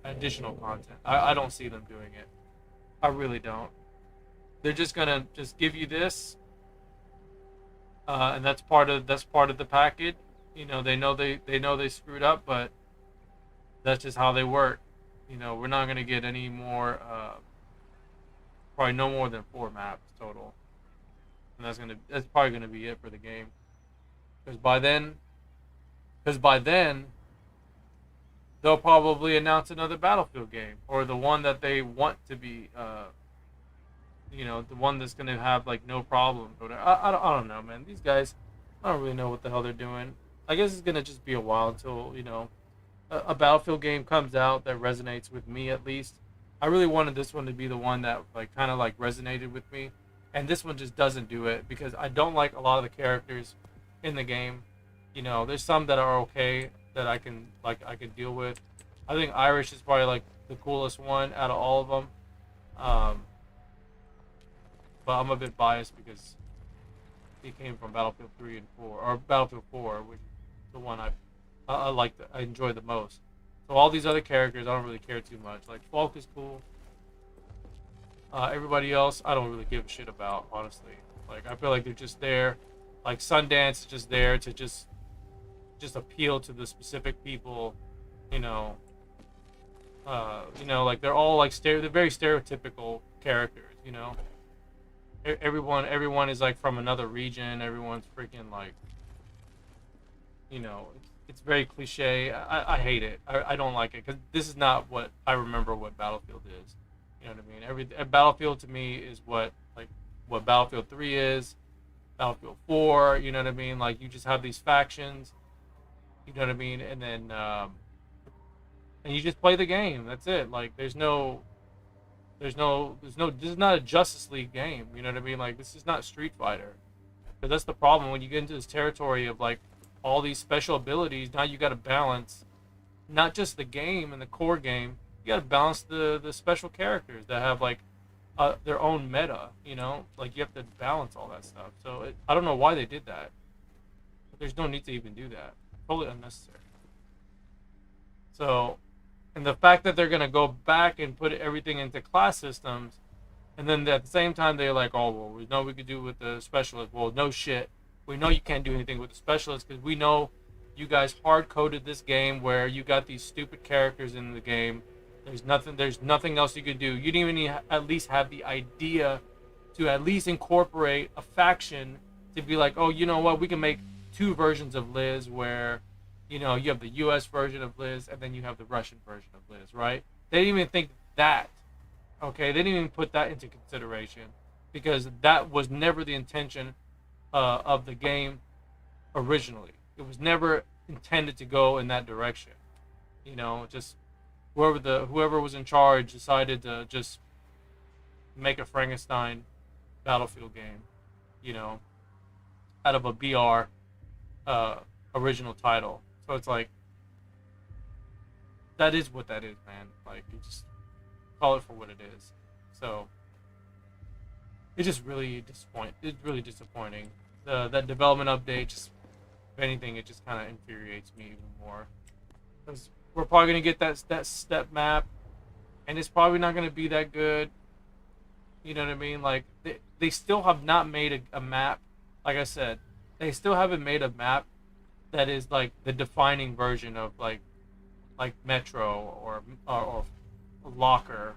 additional content. I don't see them doing it. I really don't. They're just gonna give you this, and that's part of the package. You know, they know they screwed up, but that's just how they work. You know, we're not gonna get any more. Probably no more than 4 maps total, and that's probably gonna be it for the game. Because by then, they'll probably announce another Battlefield game, or the one that they want to be, you know, the one that's gonna have like no problems. I don't know, man. These guys, I don't really know what the hell they're doing. I guess it's gonna just be a while until, you know, a Battlefield game comes out that resonates with me, at least. I really wanted this one to be the one that like kind of like resonated with me, and this one just doesn't do it, because I don't like a lot of the characters in the game. You know, there's some that are okay that I can deal with. I think Irish is probably like the coolest one out of all of them. But I'm a bit biased because he came from Battlefield 3 and 4, or Battlefield 4, which is the one I enjoy the most. So all these other characters, I don't really care too much. Like Falk is cool. Everybody else, I don't really give a shit about, honestly. Like I feel like they're just there. Like Sundance is just there to just appeal to the specific people, you know. Like they're all like they're very stereotypical characters, you know. Everyone is like from another region. Everyone's freaking like, you know, it's very cliche. I hate it. I don't like it because this is not what I remember what Battlefield is. You know what I mean? Battlefield to me is what Battlefield 3 is, Battlefield 4. You know what I mean? Like you just have these factions. You know what I mean? And then and you just play the game. That's it. Like there's no. This is not a Justice League game. You know what I mean? Like this is not Street Fighter. Because that's the problem when you get into this territory of like all these special abilities. Now you got to balance not just the game and the core game. You got to balance the special characters that have like their own meta. You know, like you have to balance all that stuff. So I don't know why they did that. But there's no need to even do that. Totally unnecessary. So, and the fact that they're gonna go back and put everything into class systems. And then at the same time, they're like, oh, well, we know we could do it with the specialist. Well, no shit. We know you can't do anything with the specialist because we know you guys hard-coded this game where you got these stupid characters in the game. There's nothing else you could do. You didn't even at least have the idea to at least incorporate a faction to be like, oh, you know what? We can make two versions of Liz where, you know, you have the U.S. version of Liz and then you have the Russian version of Liz, right? They didn't even think that. Okay, they didn't even put that into consideration because that was never the intention of the game originally. It was never intended to go in that direction. You know, just whoever was in charge decided to just make a Frankenstein Battlefield game, you know, out of a BR original title. So it's like that is what that is, man. Like you just call it for what it is. So it's just really disappointing. It's really disappointing. That development update, just if anything, it just kind of infuriates me even more. Because we're probably gonna get that step map, and it's probably not gonna be that good. You know what I mean? Like they still have not made a map. Like I said, they still haven't made a map that is like the defining version of like Metro or Locker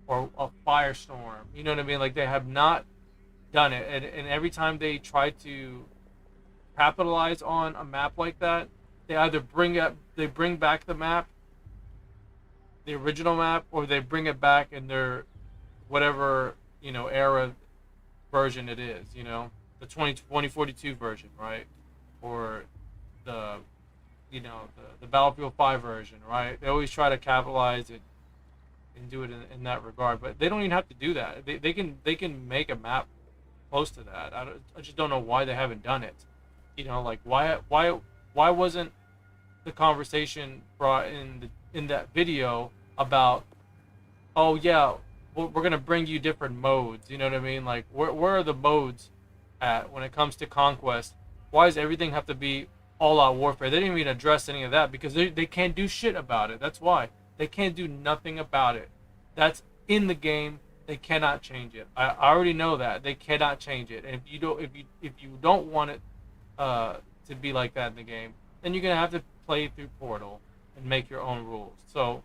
or a Firestorm. You know what I mean? Like they have not done it, and every time they try to capitalize on a map like that, they either bring back the map, the original map, or they bring it back in their whatever, you know, era version it is, you know, the 2042 version, right? Or the, you know, the Battlefield 5 version, right? They always try to capitalize it and do it in that regard, but they don't even have to do that. They can make a map close to that. I just don't know why they haven't done it. You know, like why wasn't the conversation brought in that video about, oh yeah, we're gonna bring you different modes. You know what I mean? Like where are the modes at when it comes to Conquest? Why does everything have to be all-out warfare? They didn't even address any of that because they can't do shit about it. That's why they can't do nothing about it. That's in the game. They cannot change it. I already know that they cannot change it. And if you don't want it to be like that in the game, then you're gonna have to play through Portal and make your own rules. So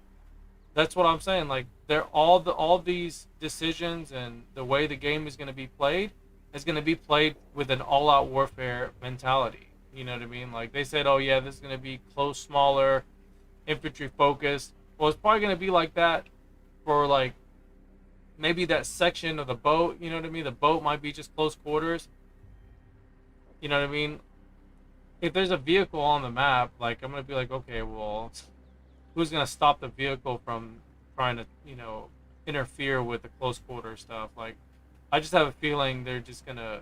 that's what I'm saying. Like they're all these decisions and the way the game is gonna be played is gonna be played with an all-out warfare mentality. You know what I mean? Like they said, oh yeah, this is gonna be close, smaller, infantry focused. Well, it's probably gonna be like that for like maybe that section of the boat. You know what I mean? The boat might be just close quarters. You know what I mean? If there's a vehicle on the map, like I'm gonna be like, okay, well, who's gonna stop the vehicle from trying to, you know, interfere with the close quarter stuff? Like, I just have a feeling they're just gonna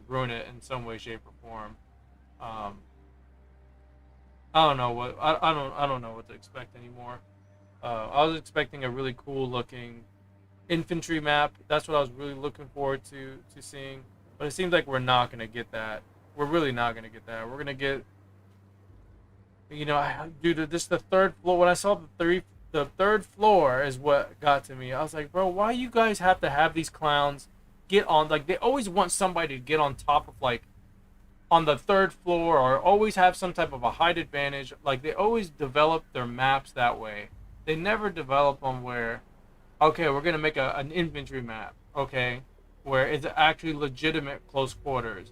ruin it in some way, shape, or form. I don't know what I don't know what to expect anymore. I was expecting a really cool looking infantry map. That's what I was really looking forward to seeing. But it seems like we're not gonna get that. We're really not gonna get that. We're gonna get, you know, dude, this is the third floor. When I saw the third floor is what got to me. I was like, bro, why you guys have to have these clowns get on? Like they always want somebody to get on top of like on the third floor, or always have some type of a height advantage. Like they always develop their maps that way. They never develop them where, okay, we're gonna make an infantry map, okay, where it's actually legitimate close quarters.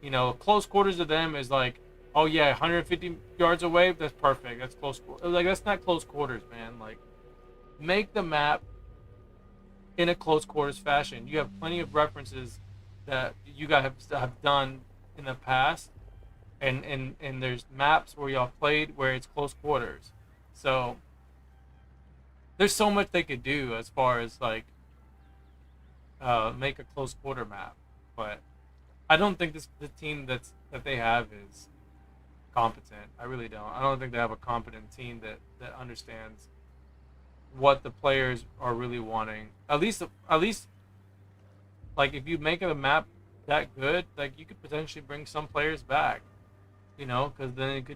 You know, close quarters to them is like, oh yeah, 150 yards away, that's perfect. That's close. Like, that's not close quarters, man. Like, make the map in a close quarters fashion. You have plenty of references that you guys have done in the past, and there's maps where y'all played where it's close quarters. So there's so much they could do as far as like make a close quarter map, but I don't think the team that they have is competent. I really don't. I don't think they have a competent team that understands what the players are really wanting. At least, like if you make a map that good, like you could potentially bring some players back, you know, because then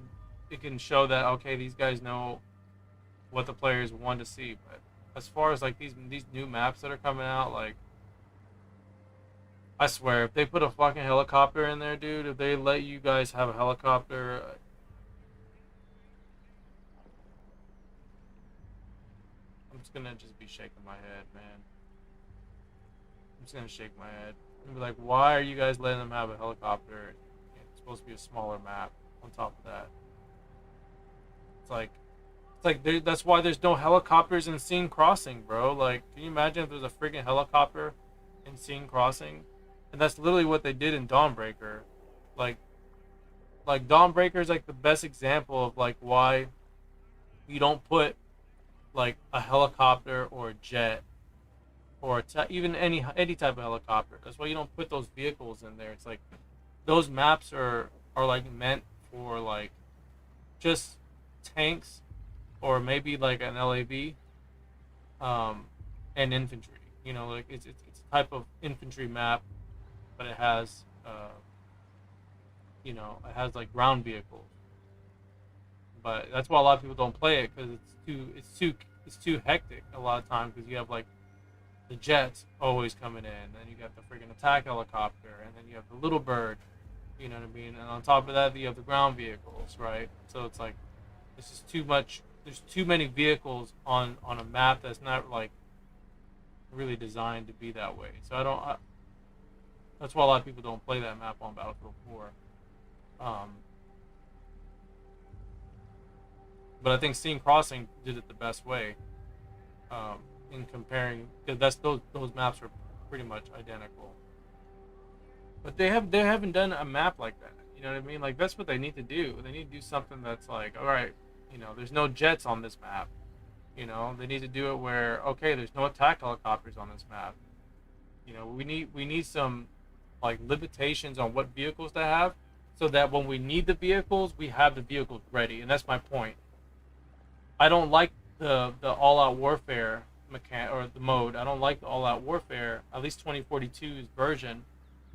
it can show that okay, these guys know what the players want to see. But as far as like these new maps that are coming out, like I swear, if they put a fucking helicopter in there, dude, if they let you guys have a helicopter. I'm just gonna be shaking my head, man. I'm just gonna shake my head and be like, why are you guys letting them have a helicopter? It's supposed to be a smaller map on top of that. It's like that's why there's no helicopters in Scene Crossing, bro. Like, can you imagine if there's a freaking helicopter in Scene Crossing? And that's literally what they did in Dawnbreaker. Like Dawnbreaker is like the best example of like why you don't put like a helicopter or a jet or even any type of helicopter. That's why you don't put those vehicles in there. It's like those maps are like meant for like just tanks or maybe like an LAV and infantry. You know, like it's a type of infantry map, but it has you know, it has like ground vehicles. But that's why a lot of people don't play it, because it's too hectic a lot of times, because you have like the jets always coming in, and you got the freaking attack helicopter, and then you have the little bird, you know what I mean? And on top of that, you have the ground vehicles, right? So it's like this is too much. There's too many vehicles on a map that's not like really designed to be that way. So that's why a lot of people don't play that map on Battlefield 4. But I think Scene Crossing did it the best way in comparing, because those maps are pretty much identical. But they haven't done a map like that. You know what I mean? Like, that's what they need to do. They need to do something that's like, all right, you know, there's no jets on this map. You know, they need to do it where, okay, there's no attack helicopters on this map. You know, we need some like limitations on what vehicles to have, so that when we need the vehicles, we have the vehicles ready. And that's my point. I don't like the all-out warfare or the mode. I don't like the all-out warfare, at least 2042's version,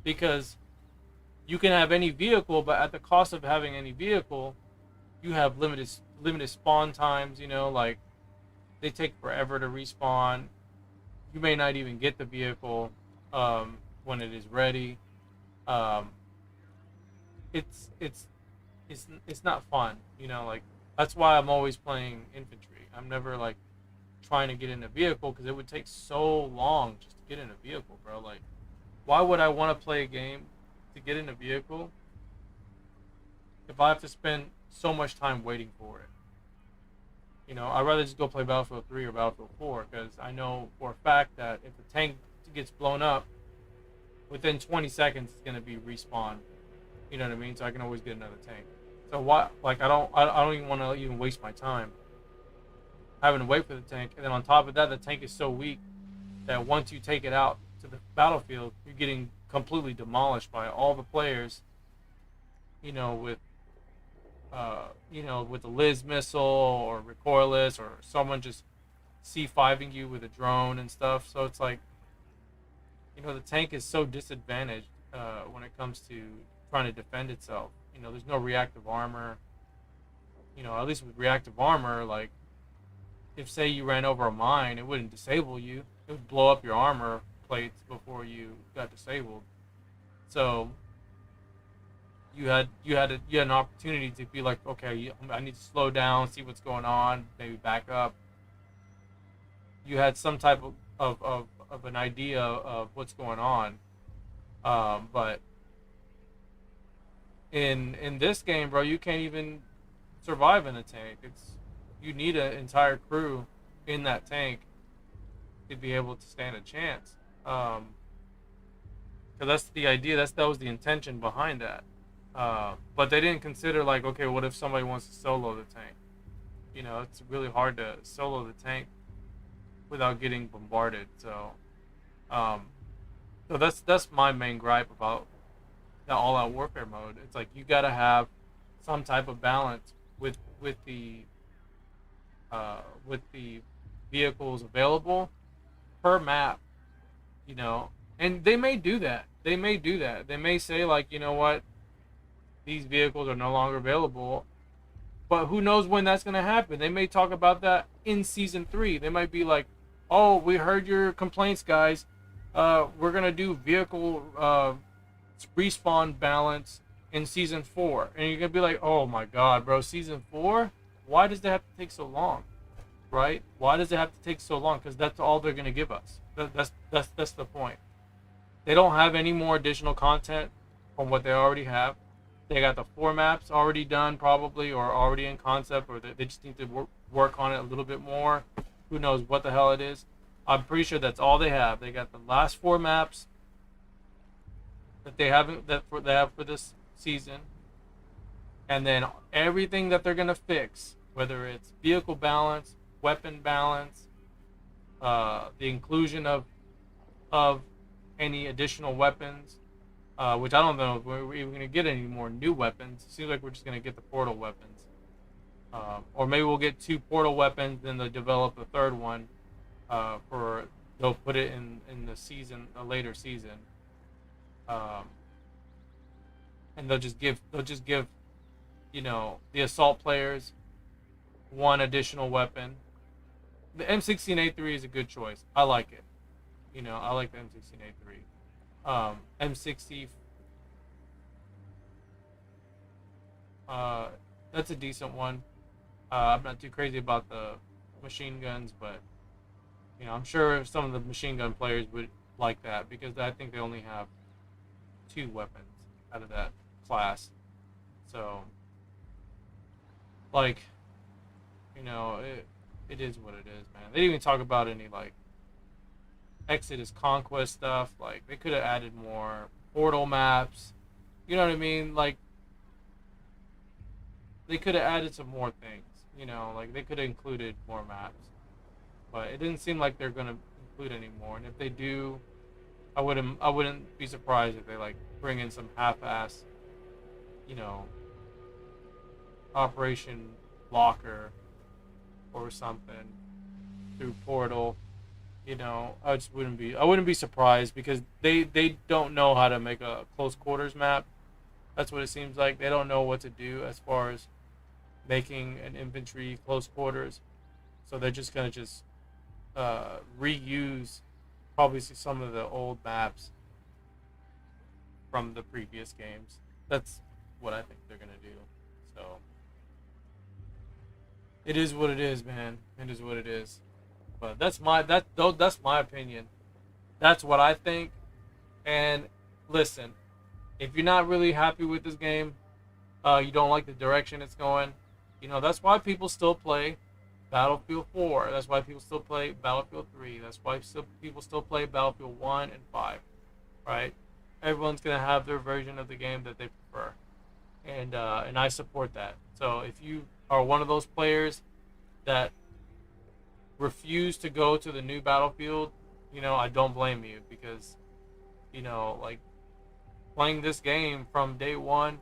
because you can have any vehicle, but at the cost of having any vehicle, you have limited spawn times. You know, like they take forever to respawn. You may not even get the vehicle when it is ready. It's not fun. You know, like that's why I'm always playing infantry. I'm never like trying to get in a vehicle, because it would take so long just to get in a vehicle, bro. Like, why would I want to play a game to get in a vehicle if I have to spend so much time waiting for it? You know, I'd rather just go play Battlefield 3 or Battlefield 4, because I know for a fact that if the tank gets blown up, within 20 seconds it's gonna be respawned. You know what I mean? So I can always get another tank. So why? Like, I don't even want to even waste my time having to wait for the tank. And then on top of that, the tank is so weak that once you take it out to the battlefield, you're getting completely demolished by all the players. You know, with the Liz missile or recoilless, or someone just C5ing you with a drone and stuff. So it's like, you know, the tank is so disadvantaged when it comes to trying to defend itself. You know, there's no reactive armor. You know, at least with reactive armor, like, if say you ran over a mine, it wouldn't disable you. It would blow up your armor plates before you got disabled. So you had an opportunity to be like, okay, I need to slow down, see what's going on, maybe back up. You had some type of an idea of what's going on, but In this game, bro, you can't even survive in a tank. You need an entire crew in that tank to be able to stand a chance. Because that's the idea. That was the intention behind that. But they didn't consider, like, okay, what if somebody wants to solo the tank? You know, it's really hard to solo the tank without getting bombarded. So that's my main gripe about the all-out warfare mode. It's like you gotta have some type of balance with the vehicles available per map, you know. And they may do that. They may say, like, you know what, these vehicles are no longer available. But who knows when that's gonna happen? They may talk about that in season 3. They might be like, "Oh, we heard your complaints, guys. We're gonna do vehicle respawn balance in season 4." And you're gonna be like, "Oh my God, bro, season 4? Why does it have to take so long?" Right? Why does it have to take so long? Because that's all they're gonna give us. That's the point. They don't have any more additional content from what they already have. They got the 4 maps already done, probably, or already in concept, or they just need to work on it a little bit more. Who knows what the hell it is? I'm pretty sure that's all they have. They got the last 4 maps that they have for this season, and then everything that they're gonna fix, whether it's vehicle balance, weapon balance, the inclusion of any additional weapons. Which I don't know if we're even going to get any more new weapons. It seems like we're just going to get the portal weapons. Or maybe we'll get 2 portal weapons, then they'll develop a 3rd one. They'll put it in the season, a later season. And they'll just give, you know, the assault players 1 additional weapon. The M16A3 is a good choice. I like it. You know, I like the M16A3. M60, that's a decent one. I'm not too crazy about the machine guns, but, you know, I'm sure some of the machine gun players would like that, because I think they only have 2 weapons out of that class. So, like, you know, it is what it is, man. They didn't even talk about any, like, Exodus Conquest stuff. Like, they could have added more portal maps. You know what I mean? Like, they could have added some more things. You know, like, they could have included more maps. But it didn't seem like they're gonna include any more. And if they do, I wouldn't be surprised if they, like, bring in some half-ass, you know, Operation Locker or something through Portal. You know, I wouldn't be surprised, because they don't know how to make a close quarters map. That's what it seems like. They don't know what to do as far as making an infantry close quarters. So they're just gonna reuse probably some of the old maps from the previous games. That's what I think they're gonna do. So it is what it is, man. It is what it is. But that's my opinion. That's what I think. And listen, if you're not really happy with this game, you don't like the direction it's going, you know, that's why people still play Battlefield 4. That's why people still play Battlefield 3. That's why people still play Battlefield 1 and 5. Right? Everyone's gonna have their version of the game that they prefer, and I support that. So if you are one of those players that refuse to go to the new Battlefield, you know, I don't blame you, because, you know, like, playing this game from day 1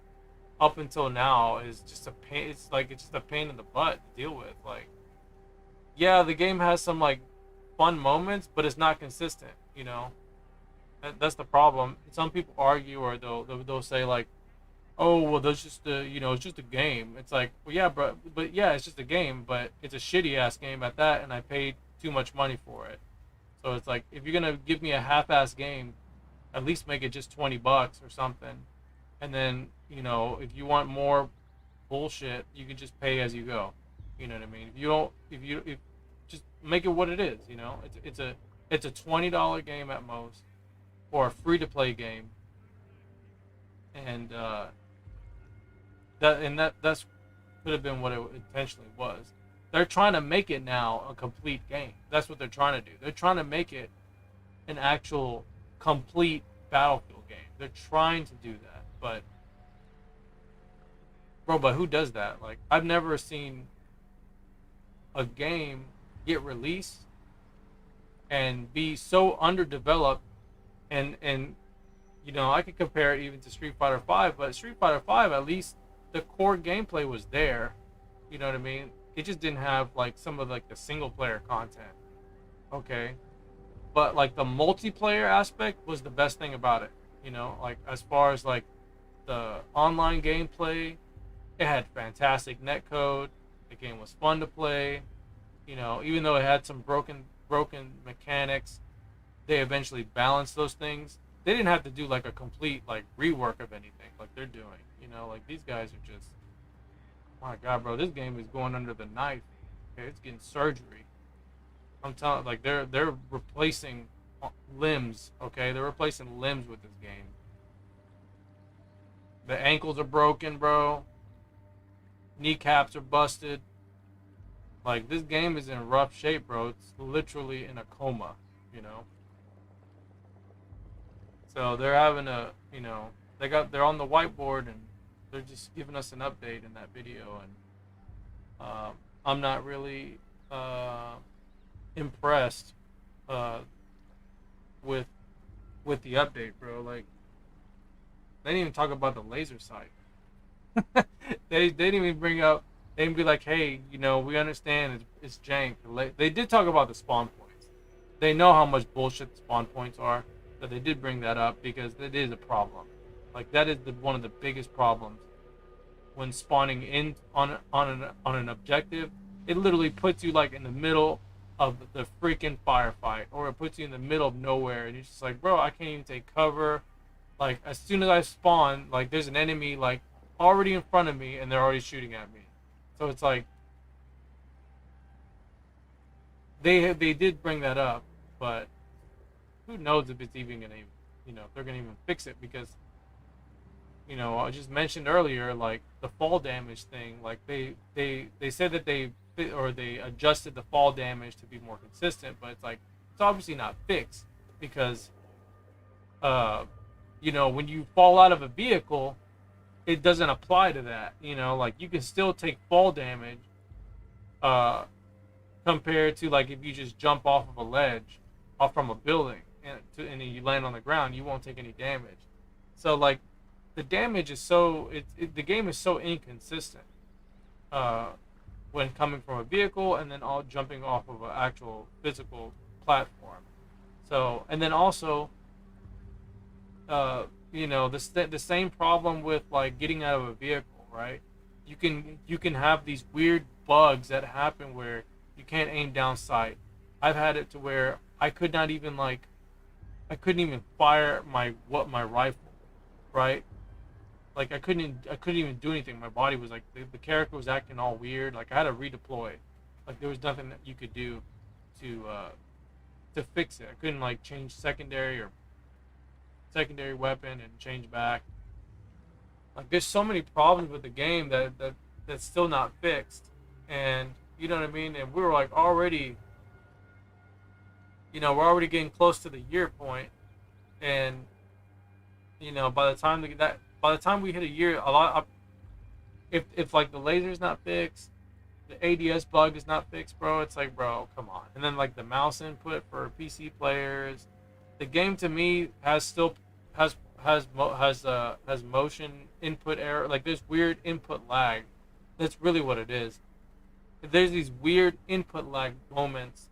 up until now is just a pain. It's just a pain in the butt to deal with. Like, yeah, the game has some, like, fun moments, but it's not consistent, you know. That's the problem. Some people argue, or they'll say, like, oh, well, that's just it's just a game. It's like, well, yeah, but yeah, it's just a game, but it's a shitty ass game at that, and I paid too much money for it. So it's like, if you're gonna give me a half-ass game, at least make it just $20 or something. And then, you know, if you want more bullshit, you can just pay as you go. You know what I mean? If just make it what it is. You know, it's a $20 game at most, or a free-to-play game. And that's could have been what it intentionally was. They're trying to make it now a complete game. That's what they're trying to do. They're trying to make it an actual complete Battlefield game. They're trying to do that, but bro, but who does that? Like, I've never seen a game get released and be so underdeveloped, and you know, I could compare it even to Street Fighter 5, but Street Fighter 5, at least the core gameplay was there. You know what I mean? It just didn't have like some of like the single player content. Okay. But like the multiplayer aspect was the best thing about it. You know, like as far as like the online gameplay, it had fantastic netcode. The game was fun to play. You know, even though it had some broken mechanics, they eventually balanced those things. They didn't have to do like a complete like rework of anything like they're doing. You know, like these guys are just, my God, bro, this game is going under the knife. Okay, it's getting surgery. I'm telling, like they're replacing limbs. Okay, they're replacing limbs with this game. The ankles are broken, bro. Kneecaps are busted. Like, this game is in rough shape, bro. It's literally in a coma, you know. So they're having a, you know, they're on the whiteboard and they're just giving us an update in that video, and I'm not really impressed with the update, bro. Like, they didn't even talk about the laser sight. They didn't even bring up. They didn't be like, hey, you know, we understand it's jank. They did talk about the spawn points. They know how much bullshit the spawn points are, but they did bring that up because it is a problem. Like, that is one of the biggest problems when spawning in on an objective. It literally puts you like in the middle of the freaking firefight, or it puts you in the middle of nowhere, and you're just like, bro, I can't even take cover. Like, as soon as I spawn, like, there's an enemy like already in front of me and they're already shooting at me. So it's like, they did bring that up, but who knows if it's even gonna, you know, if they're gonna even fix it, because, you know, I just mentioned earlier, like the fall damage thing, like they said that they adjusted the fall damage to be more consistent, but it's like, it's obviously not fixed, because you know, when you fall out of a vehicle, it doesn't apply to that. You know, like, you can still take fall damage compared to like if you just jump off of a ledge, off from a building, and then you land on the ground, you won't take any damage. So like, the damage is so the game is so inconsistent when coming from a vehicle and then all jumping off of an actual physical platform. So, and then also you know, the same problem with like getting out of a vehicle, right? You can have these weird bugs that happen where you can't aim down sight. I've had it to where I couldn't even fire my rifle, right? Like, I couldn't even do anything. My body was like, the character was acting all weird. Like, I had to redeploy. Like, there was nothing that you could do to fix it. I couldn't like change secondary weapon and change back. Like, there's so many problems with the game that's still not fixed, and you know what I mean. And we were like already, you know, we're already getting close to the year point, and you know, by the time we hit a year, if like the laser's not fixed, the ADS bug is not fixed, bro, it's like, bro, come on. And then like the mouse input for PC players, the game to me has motion input error. Like, there's weird input lag. That's really what it is. There's these weird input lag moments,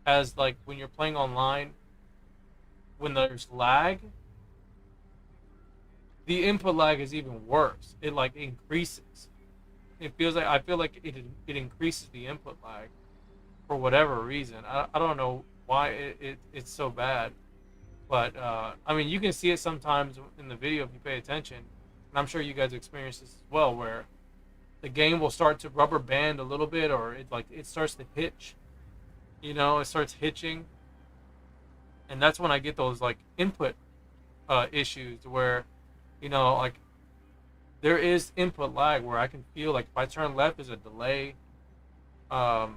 as like when you're playing online, when there's lag, the input lag is even worse. It like increases. I feel like it increases the input lag for whatever reason. I don't know why it's so bad. But, I mean, you can see it sometimes in the video if you pay attention. And I'm sure you guys experience this as well, where the game will start to rubber band a little bit, or it starts to hitch. You know, it starts hitching. And that's when I get those, like, input issues where, you know, like, there is input lag where I can feel like if I turn left, there's a delay. There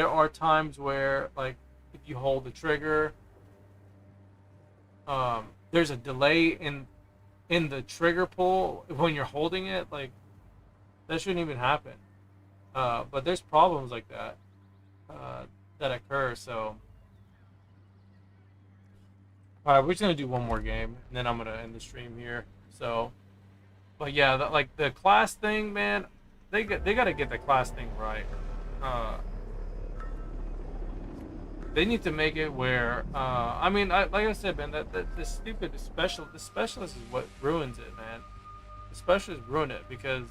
are times where, like, if you hold the trigger, there's a delay in the trigger pull when you're holding it. Like, that shouldn't even happen. But there's problems like that that occur. So, all right, we're just gonna do one more game, and then I'm gonna end the stream here. So, but yeah, like the class thing, man, they gotta get the class thing right. They need to make it where, I mean, like I said, man, the specialist is what ruins it, man. The specialists ruin it because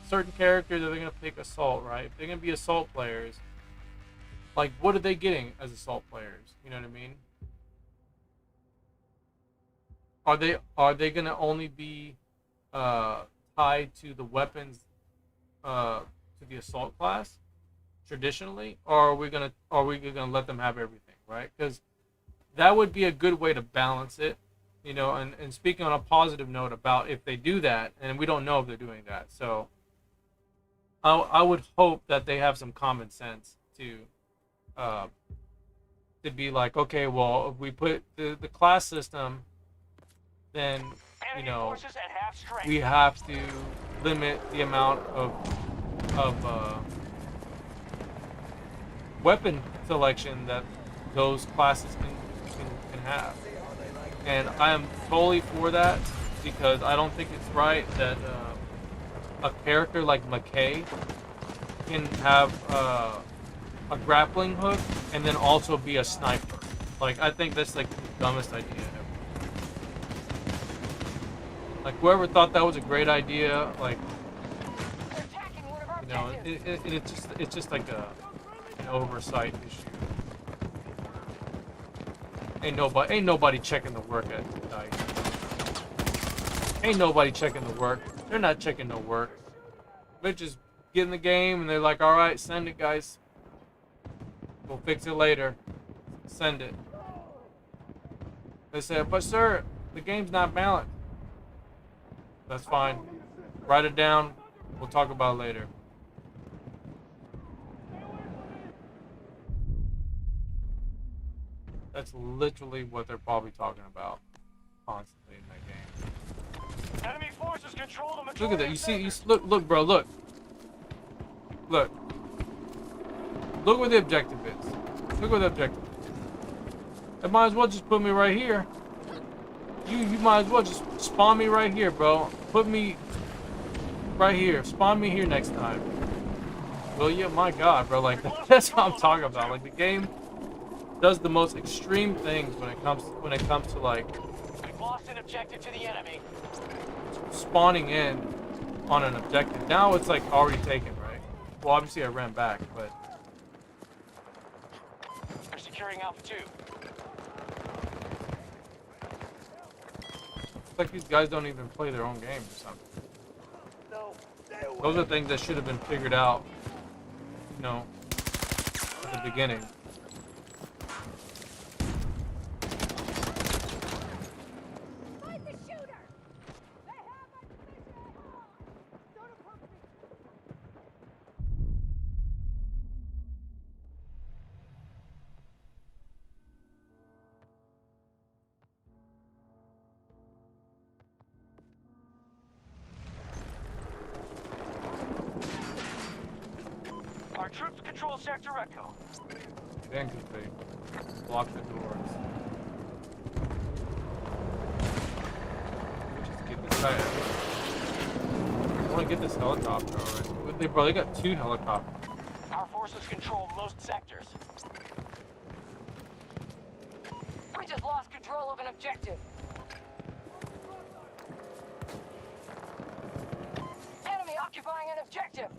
certain characters are gonna pick assault, right? If they're gonna be assault players, like, what are they getting as assault players? You know what I mean? Are they gonna only be tied to the weapons to the assault class traditionally, or are we gonna let them have everything, right? Because that would be a good way to balance it, you know. And speaking on a positive note about if they do that, and we don't know if they're doing that, so I would hope that they have some common sense to be like, okay, well, if we put the class system, then, you know, we have to limit the amount of weapon selection that those classes can have. And I am totally for that, because I don't think it's right that a character like McKay can have a grappling hook and then also be a sniper. Like, I think that's like the dumbest idea ever. Like, whoever thought that was a great idea, like, you know, it's just like an oversight issue. Ain't nobody checking the work at night. Ain't nobody checking the work. They're not checking no work. They're just getting the game and they're like, all right, send it, guys. We'll fix it later. Send it. They said, but sir, the game's not balanced. That's fine. Write it down. We'll talk about it later. That's literally what they're probably talking about constantly in that game. Enemy forces control the majority. Look at that. You see, look, bro, look. Look where the objective is. Look where the objective is. They might as well just put me right here. You might as well just spawn me right here, bro. Put me right here. Spawn me here next time. Well, yeah, my God, bro. Like, that's what I'm talking about. Like, the game does the most extreme things when it comes to like, We've lost an objective to the enemy. spawning in on an objective. Now it's like already taken, right? Well, obviously I ran back, but They're securing Alpha 2. it's like these guys don't even play their own game or something. Those are things that should have been figured out, you know, at the beginning. Find the shooter! They have my position! Don't approach me! Our troops control Sector Echo. Then could they block the doors? Just get this guy out. I want to get this helicopter already. They got 2 helicopters. Our forces control most sectors. We just lost control of an objective. Enemy occupying an objective.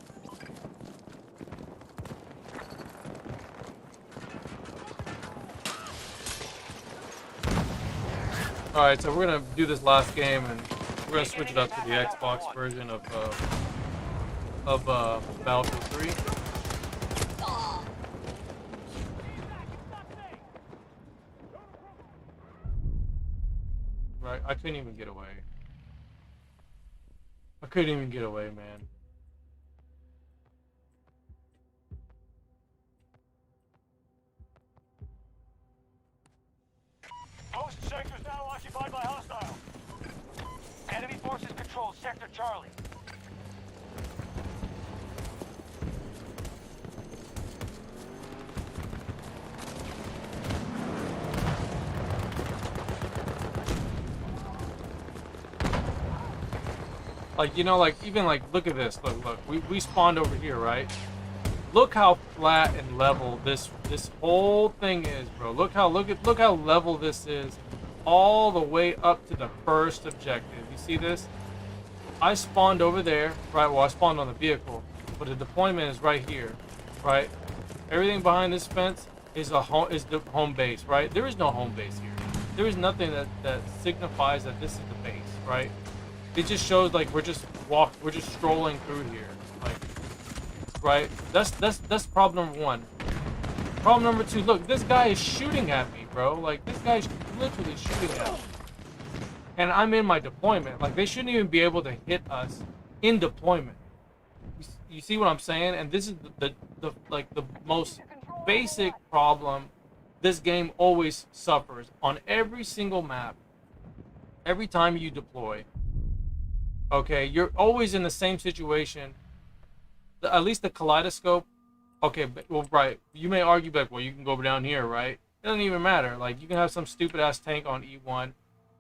Alright, so we're gonna do this last game and we're gonna switch it up to the Xbox version of Battlefield 3. Right, I couldn't even get away. I couldn't even get away, man. Most sectors now occupied by hostiles. Enemy forces control Sector Charlie. Like, you know, like, even like, look at this. Look. We spawned over here, right? Look how flat and level this whole thing is, bro. Look how level this is, all the way up to the first objective. You see this? I spawned over there, right? Well, I spawned on the vehicle, but the deployment is right here, right? Everything behind this fence is the home base, right? There is no home base here. There is nothing that signifies that this is the base, right? It just shows like we're just strolling through here, like, right? That's problem number one. Problem number two, look, this guy is shooting at me, bro. Like, this guy's literally shooting at me. And I'm in my deployment. Like, they shouldn't even be able to hit us in deployment. You see what I'm saying? And this is the most basic problem this game always suffers on every single map. Every time you deploy. Okay, you're always in the same situation. At least the kaleidoscope. Okay, well, right. You may argue like, well, you can go down here, right? It doesn't even matter. Like, you can have some stupid ass tank on E1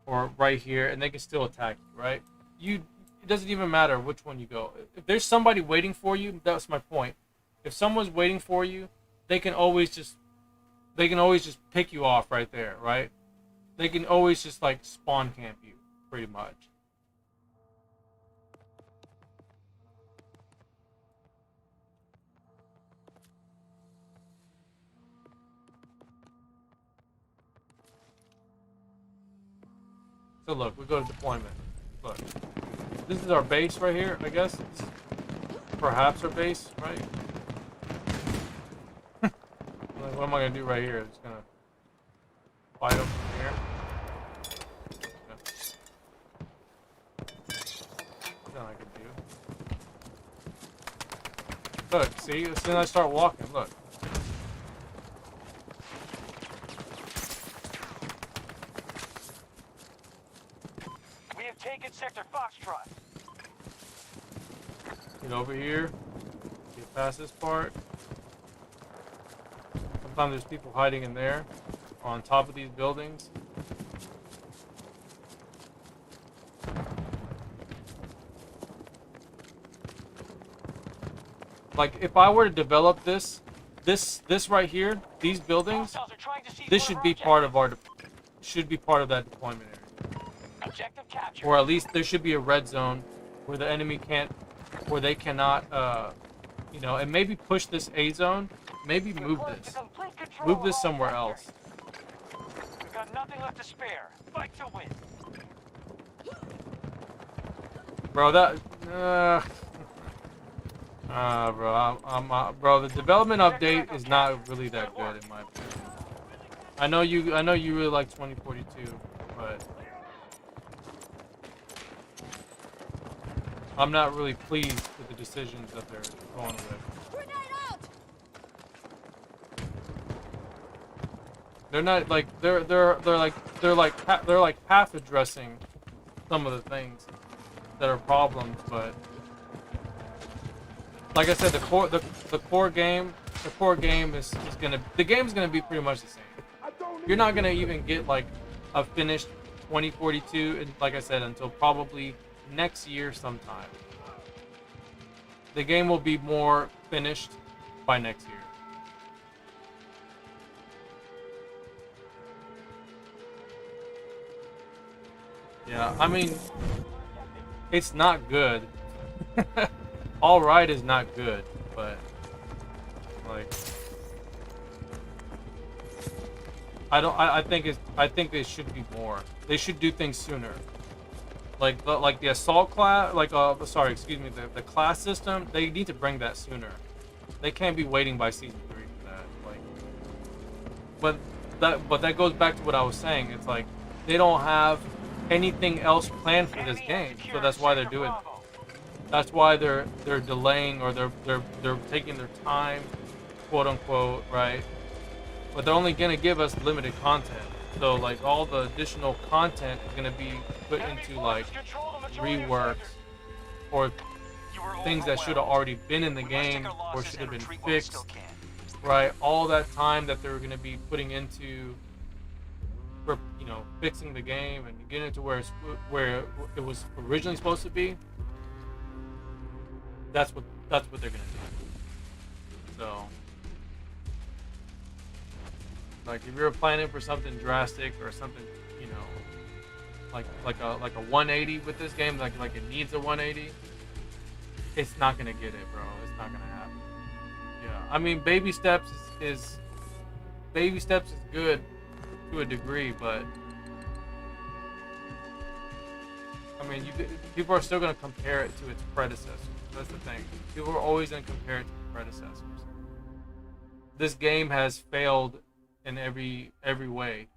or right here, and they can still attack you, right? It doesn't even matter which one you go. If there's somebody waiting for you, that's my point. If someone's waiting for you, they can always just pick you off right there, right? They can always just like spawn camp you, pretty much. So look, we go to deployment. Look, this is our base right here, I guess. This is perhaps our base, right? Like, what am I gonna do right here? I'm just gonna fight them from here. Nothing I can do. Look, see, as soon as I start walking, look. Taken Sector Foxtrot. Get over here. Get past this part. Sometimes there's people hiding in there, on top of these buildings. Like, if I were to develop this right here, these buildings, this should be part of that deployment area. Objective capture. Or at least there should be a red zone where the enemy where they cannot, you know, and maybe push this A zone. Maybe move this somewhere else. We've got nothing left to spare. Fight to win. Bro, bro, the development update is not really that good in my opinion. I know you really like 2042, but I'm not really pleased with the decisions that they're going with. They're not like they're like half addressing some of the things that are problems, but like I said, the core game is gonna be pretty much the same. You're not gonna even get like a finished 2042, and like I said, until probably next year sometime. The game will be more finished by next year. Yeah, I mean, it's not good. All right is not good, but like, I think they should be more. They should do things sooner. Like the assault class, the class system, they need to bring that sooner. They can't be waiting by season 3 for that. But that goes back to what I was saying. It's like they don't have anything else planned for this game, so that's why they're doing it. That's why they're delaying, or they're taking their time, quote unquote, right? But they're only gonna give us limited content. So like all the additional content is gonna be put into like reworks or things that should have already been in the game or should have been fixed, right? All that time that they're gonna be putting into, you know, fixing the game and getting it to where it was originally supposed to be. That's what they're gonna do. So, like, if you're planning for something drastic or something, you know, like a 180 with this game, like it needs a 180, it's not gonna get it, bro. It's not gonna happen. Yeah, I mean, baby steps is good to a degree, but I mean, people are still gonna compare it to its predecessors. That's the thing. People are always gonna compare it to the predecessors. This game has failed in every way,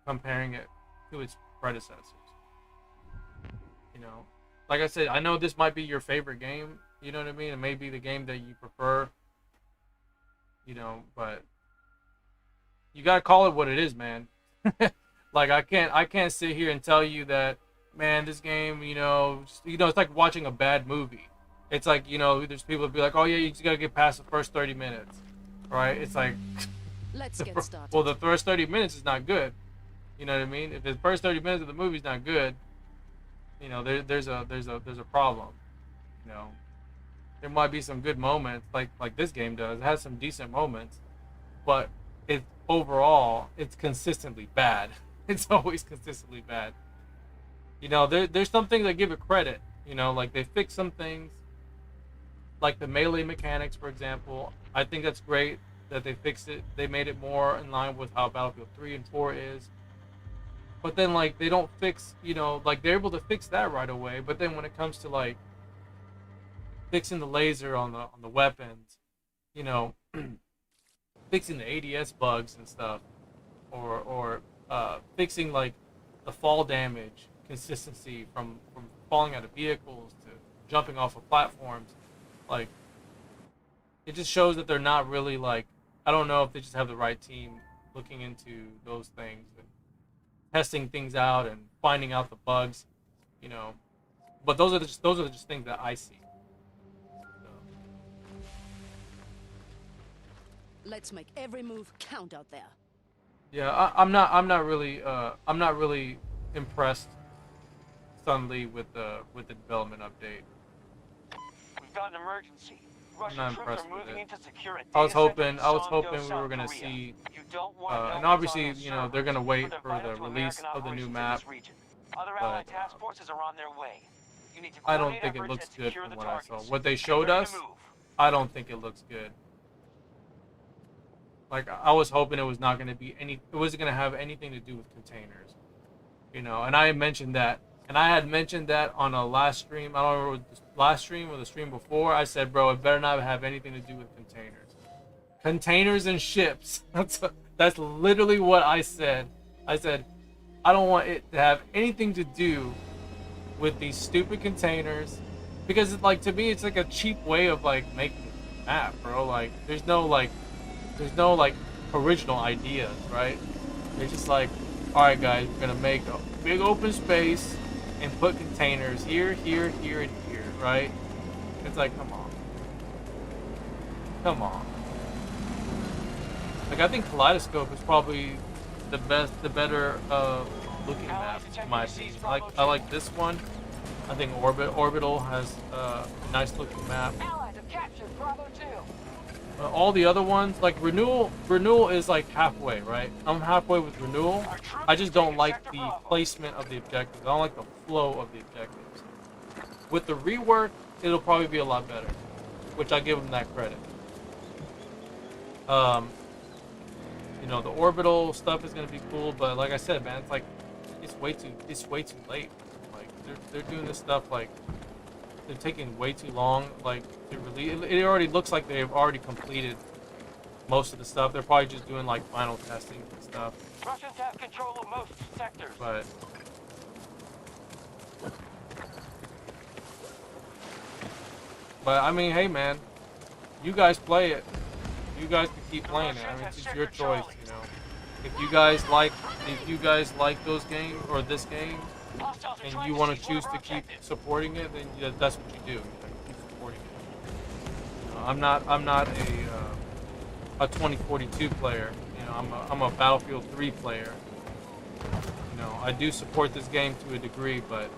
comparing it to its predecessors. You know, like I said, I know this might be your favorite game. You know what I mean? It may be the game that you prefer. You know, but you gotta call it what it is, man. Like I can't sit here and tell you that, man, this game, you know, it's like watching a bad movie. It's like, you know, there's people that be like, oh yeah, you just gotta get past the first 30 minutes, right? It's like, Let's get started. well, the first 30 minutes is not good. You know what I mean? If the first 30 minutes of the movie is not good, you know, there's a problem. You know, there might be some good moments, like this game does. It has some decent moments, but overall, it's consistently bad. It's always consistently bad. You know, there's some things that give it credit. You know, like they fix some things, like the melee mechanics, for example. I think that's great that they fixed it. They made it more in line with how Battlefield 3 and 4 is. But then, like, they don't fix, you know, like they're able to fix that right away. But then when it comes to like fixing the laser on the weapons, you know, fixing the ADS bugs and stuff, or fixing like the fall damage consistency from falling out of vehicles to jumping off of platforms, like it just shows that they're not really, like, I don't know if they just have the right team looking into those things and testing things out and finding out the bugs, you know. But those are just things that I see. So. Let's make every move count out there. Yeah, I'm not really impressed suddenly with the development update. We've got an emergency. I'm not Russian troops impressed are with moving it. in to secure a I was data center in hoping Songdo, we were South gonna Korea. see, You don't want and no obviously, ones on you know, they're gonna servers wait they're for vital the to release American of the new operations in map. this region. Other but, Allied task forces are on their way. You need to I don't coordinate think it efforts looks and good secure from the what I saw. targets. What they Get showed ready us, to move. I don't think it looks good. Like, I was hoping it was not gonna be it wasn't gonna have anything to do with containers, you know. And I had mentioned that. And I had mentioned that on a last stream. I don't remember if it was the last stream or the stream before. I said, bro, it better not have anything to do with containers. Containers and ships. That's literally what I said. I said, I don't want it to have anything to do with these stupid containers. Because, it's like, to me, it's like a cheap way of, like, making a map, bro. Like, there's no original ideas, right? They're just like, alright guys, we're gonna make a big open space and put containers here, here, here, and here, right? It's like, come on. Come on. Like, I think Kaleidoscope is probably the better looking map, in my opinion. I like this one. I think Orbital has a nice looking map. Allies have captured Bravo 2. All the other ones, like Renewal is like halfway, right? I'm halfway with Renewal. I just don't like the placement of the objectives. I don't like the flow of the objectives. With the rework, it'll probably be a lot better, which I give them that credit. You know, the Orbital stuff is gonna be cool, but like I said, man, it's like it's way too late. Like they're doing this stuff, like they're taking way too long, like, to release. It already looks like they've already completed most of the stuff. They're probably just doing like final testing and stuff. Russians have control of most sectors. But But I mean, hey man, you guys play it. You guys can keep playing it. I mean, it's your choice, you know. If you guys like those games or this game, and you want to choose to keep supporting it, then that's what you do. You keep supporting it. You know, I'm not a 2042 player. You know, I'm a Battlefield 3 player. You know, I do support this game to a degree, but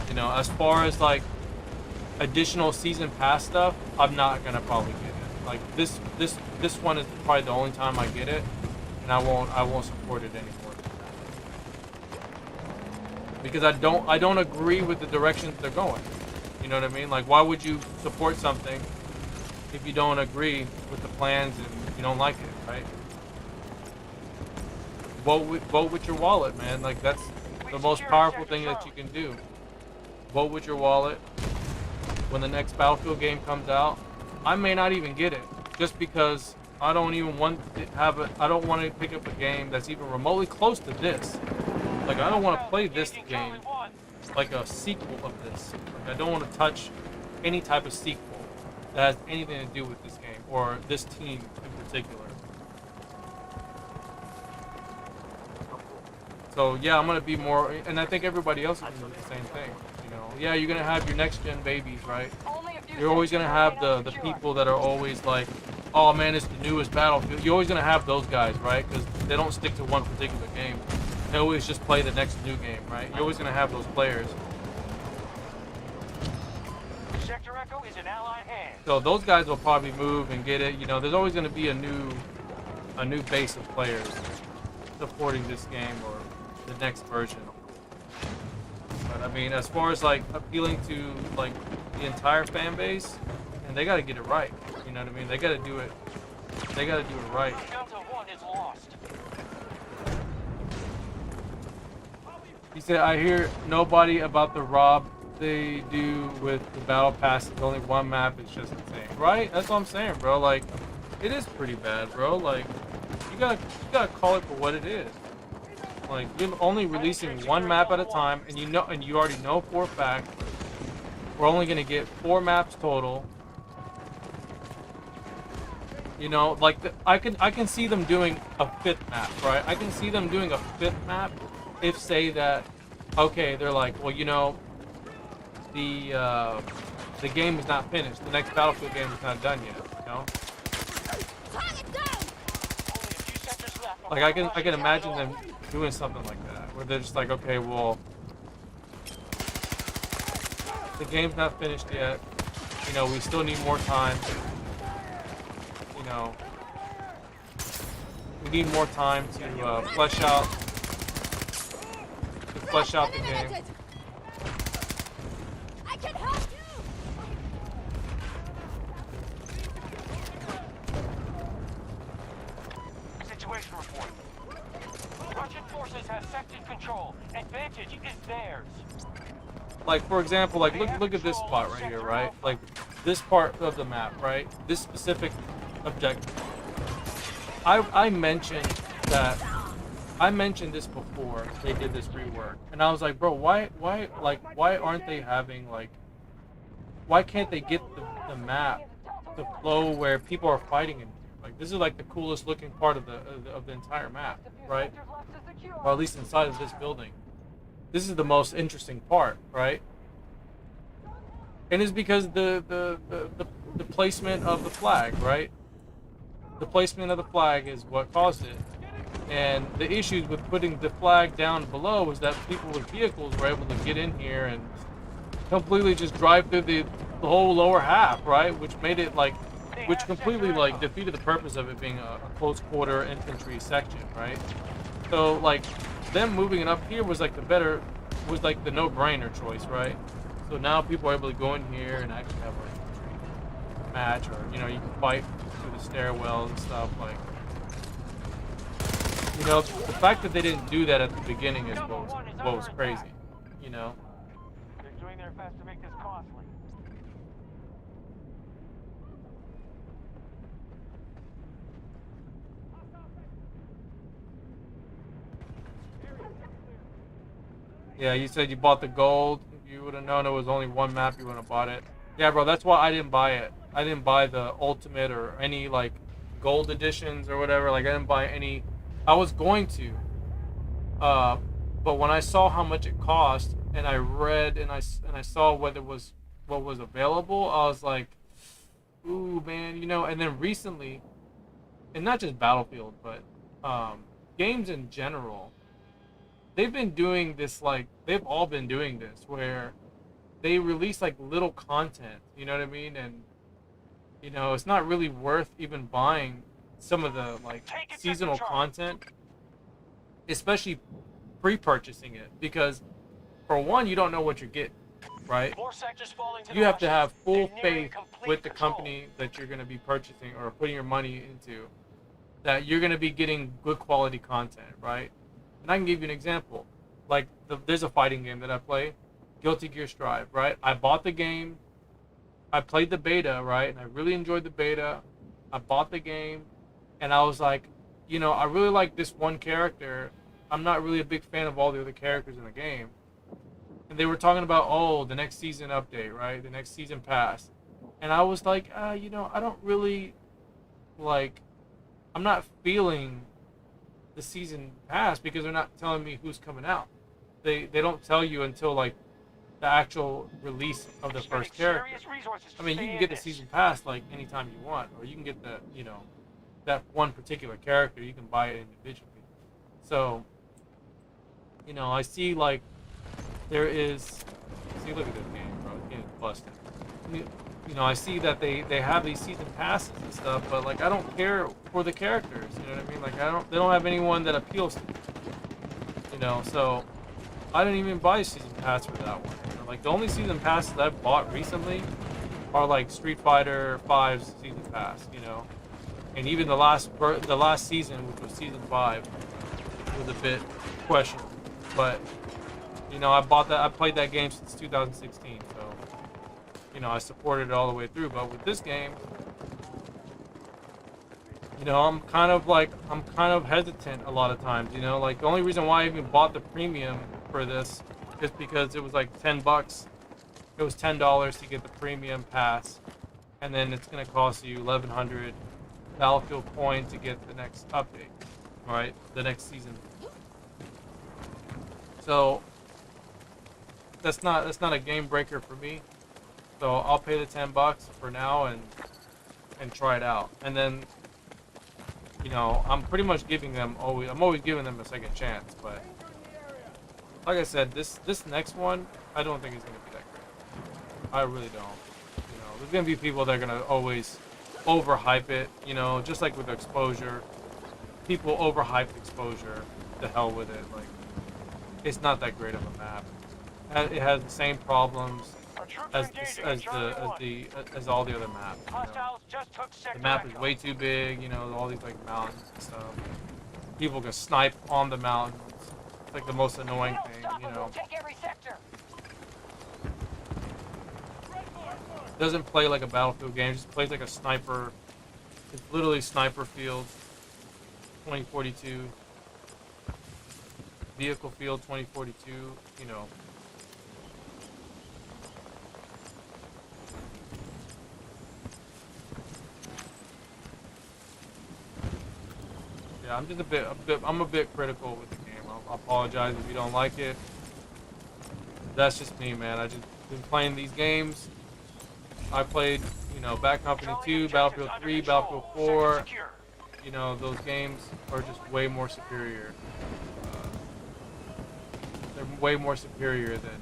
you know, as far as like additional season pass stuff, I'm not gonna probably get it. Like this one is probably the only time I get it, and I won't support it anymore. Because I don't agree with the direction they're going. You know what I mean? Like, why would you support something if you don't agree with the plans and you don't like it, right? Vote with your wallet, man. Like, that's the most powerful thing that you can do. Vote with your wallet. When the next Battlefield game comes out, I may not even get it, just because I don't even want to I don't want to pick up a game that's even remotely close to this. Like, I don't want to play this game like a sequel of this. Like, I don't want to touch any type of sequel that has anything to do with this game or this team in particular. So yeah, I'm gonna be more, and I think everybody else is gonna do the same thing. You know, yeah, you're gonna have your next gen babies, right? You're always gonna have the people that are always like, oh man, it's the newest Battlefield. You're always gonna have those guys, right? Because they don't stick to one particular game. They always just play the next new game, right? You're always gonna have those players. Sector Echo is in Allied hands. So those guys will probably move and get it. You know, there's always gonna be a new base of players supporting this game or the next version. But I mean, as far as like appealing to like the entire fan base, and they gotta get it right. You know what I mean? They gotta do it. They gotta do it right. Delta 1 is lost. He said, I hear nobody about the rob they do with the battle pass. It's only one map. It's just insane, right? That's what I'm saying, bro. Like, it is pretty bad, bro. Like, you gotta call it for what it is. Like, you're only releasing one map at a time, and you already know for a fact we're only gonna get 4 maps total. You know, like I can see them doing a 5th map, right? I can see them doing a 5th map if say that, okay, they're like, well, you know, the game is not finished. The next Battlefield game is not done yet. You know. Like I can imagine them doing something like that, where they're just like, okay, well, the game's not finished yet. You know, we still need more time. You know, we need more time to flesh out the game. I can help you! Situation report. Russian forces have sector control. Advantage is theirs. Like, for example, like look at this spot right here, right? Like this part of the map, right? This specific objective. I mentioned this before they did this rework, and I was like, bro, why aren't they having like, why can't they get the map to flow where people are fighting in here? Like, this is like the coolest looking part of the entire map, right? Or at least inside of this building. This is the most interesting part, right? And it's because the placement of the flag, right? The placement of the flag is what caused it. And the issues with putting the flag down below was that people with vehicles were able to get in here and completely just drive through the whole lower half, right? Which made it like, which completely like defeated the purpose of it being a close quarter infantry section, right? So like them moving it up here was like the no-brainer choice, right? So now people are able to go in here and actually have an infantry match, or you know, you can fight through the stairwells and stuff. Like, you know, the fact that they didn't do that at the beginning is what was crazy, you know. They're doing their best to make this costly. Yeah, you said you bought the gold. If you would have known it was only one map, you would have bought it. Yeah, bro, that's why I didn't buy it. I didn't buy the Ultimate or any, like, gold editions or whatever. Like, I didn't buy any. I was going to. But when I saw how much it cost, and I read and I saw what was available, I was like, ooh, man, you know. And then recently, and not just Battlefield, but games in general, they've been doing this, like, they've all been doing this, where they release, like, little content, you know what I mean? And, you know, it's not really worth even buying some of the, like, seasonal content, especially pre-purchasing it, because, for one, you don't know what you're getting, right? More sectors falling to You the have to have Russians. full They're nearing faith complete with the control. company that you're going to be purchasing or putting your money into, that you're going to be getting good quality content, right? And I can give you an example. Like, there's a fighting game that I play, Guilty Gear Strive, right? I bought the game, I played the beta, right? And I really enjoyed the beta. I bought the game, and I was like, you know, I really like this one character. I'm not really a big fan of all the other characters in the game. And they were talking about, oh, the next season update, right? The next season pass. And I was like, you know, I don't really, like, I'm not feeling the season pass because they're not telling me who's coming out. They don't tell you until, like, the actual release of the first character. I mean, you can get the season pass, like, anytime you want, or you can get the, you know, that one particular character, you can buy it individually. So, you know, I see, like, there is, see, look at this game, bro, it's getting busted. You know, I see that they have these season passes and stuff, but, like, I don't care for the characters, you know what I mean? Like, they don't have anyone that appeals to me, you know, so I didn't even buy a season pass for that one. You know? Like, the only season passes I've bought recently are, like, Street Fighter 5's season pass, you know? And even the last season, which was season 5, was a bit questionable. But, you know, I played that game since 2016, so, you know, I supported it all the way through. But with this game, you know, I'm kind of hesitant a lot of times, you know? Like, the only reason why I even bought the premium for this is because it was like $10. It was $10 to get the premium pass, and then it's gonna cost you 1,100 Battlefield coin to get the next update, right? The next season. So that's not a game breaker for me. So I'll pay the $10 for now and try it out. And then, you know, I'm pretty much giving them I'm always giving them a second chance. But like I said, this next one, I don't think it's gonna be that great. I really don't. You know, there's gonna be people that are gonna always overhype it. You know, just like with Exposure, people overhyped Exposure. The hell with it. Like, it's not that great of a map. It has the same problems as all the other maps. You know? The map is way too big. You know, all these like mountains and stuff. People can snipe on the mountains. It's like the most annoying thing. You know. It doesn't play like a Battlefield game. It just plays like a sniper. It's literally Sniper Field 2042. Vehicle Field 2042, you know. Yeah, I'm just I'm a bit critical with the game. I apologize if you don't like it. That's just me, man. I just been playing these games. I played, you know, Bad Company 2, Battlefield 3, Battlefield 4. You know, those games are just way more superior. They're way more superior than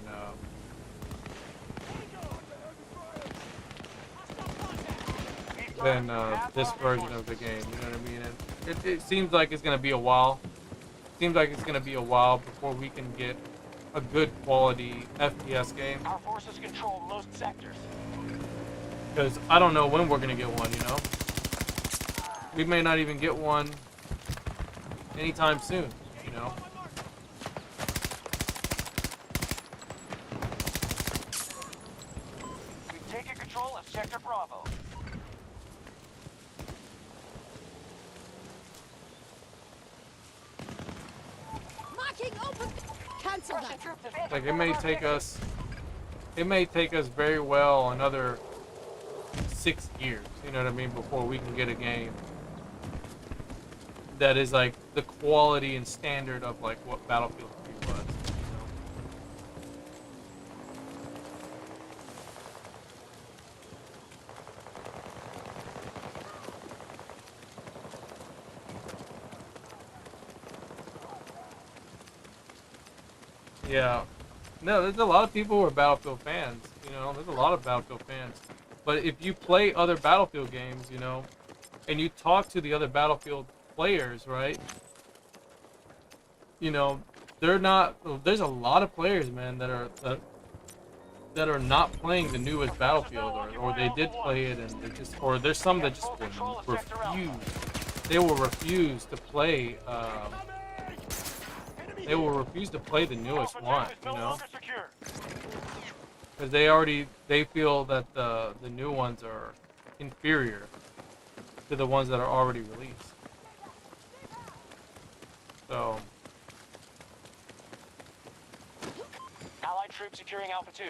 this version of the game. You know what I mean? And it seems like it's gonna be a while. Seems like it's gonna be a while before we can get a good quality FPS game. Our forces control most sectors. Because I don't know when we're gonna get one. You know, we may not even get one anytime soon. You know. We've taken control of Sector Bravo. Marking open. Cancel that. Like, it may take us it may take us very well another 6 years, you know what I mean, before we can get a game that is like the quality and standard of like what Battlefield 3 was, you know. Yeah. No, there's a lot of people who are Battlefield fans, you know, there's a lot of Battlefield fans. But if you play other Battlefield games, you know, and you talk to the other Battlefield players, right? You know, they're not. There's a lot of players, man, that are not playing the newest Battlefield, or they did play it and they just, or there's some that just will refuse. They will refuse to play. They will refuse to play the newest one, you know, because they feel that the new ones are inferior to the ones that are already released. So. Allied troops securing Alpha 2.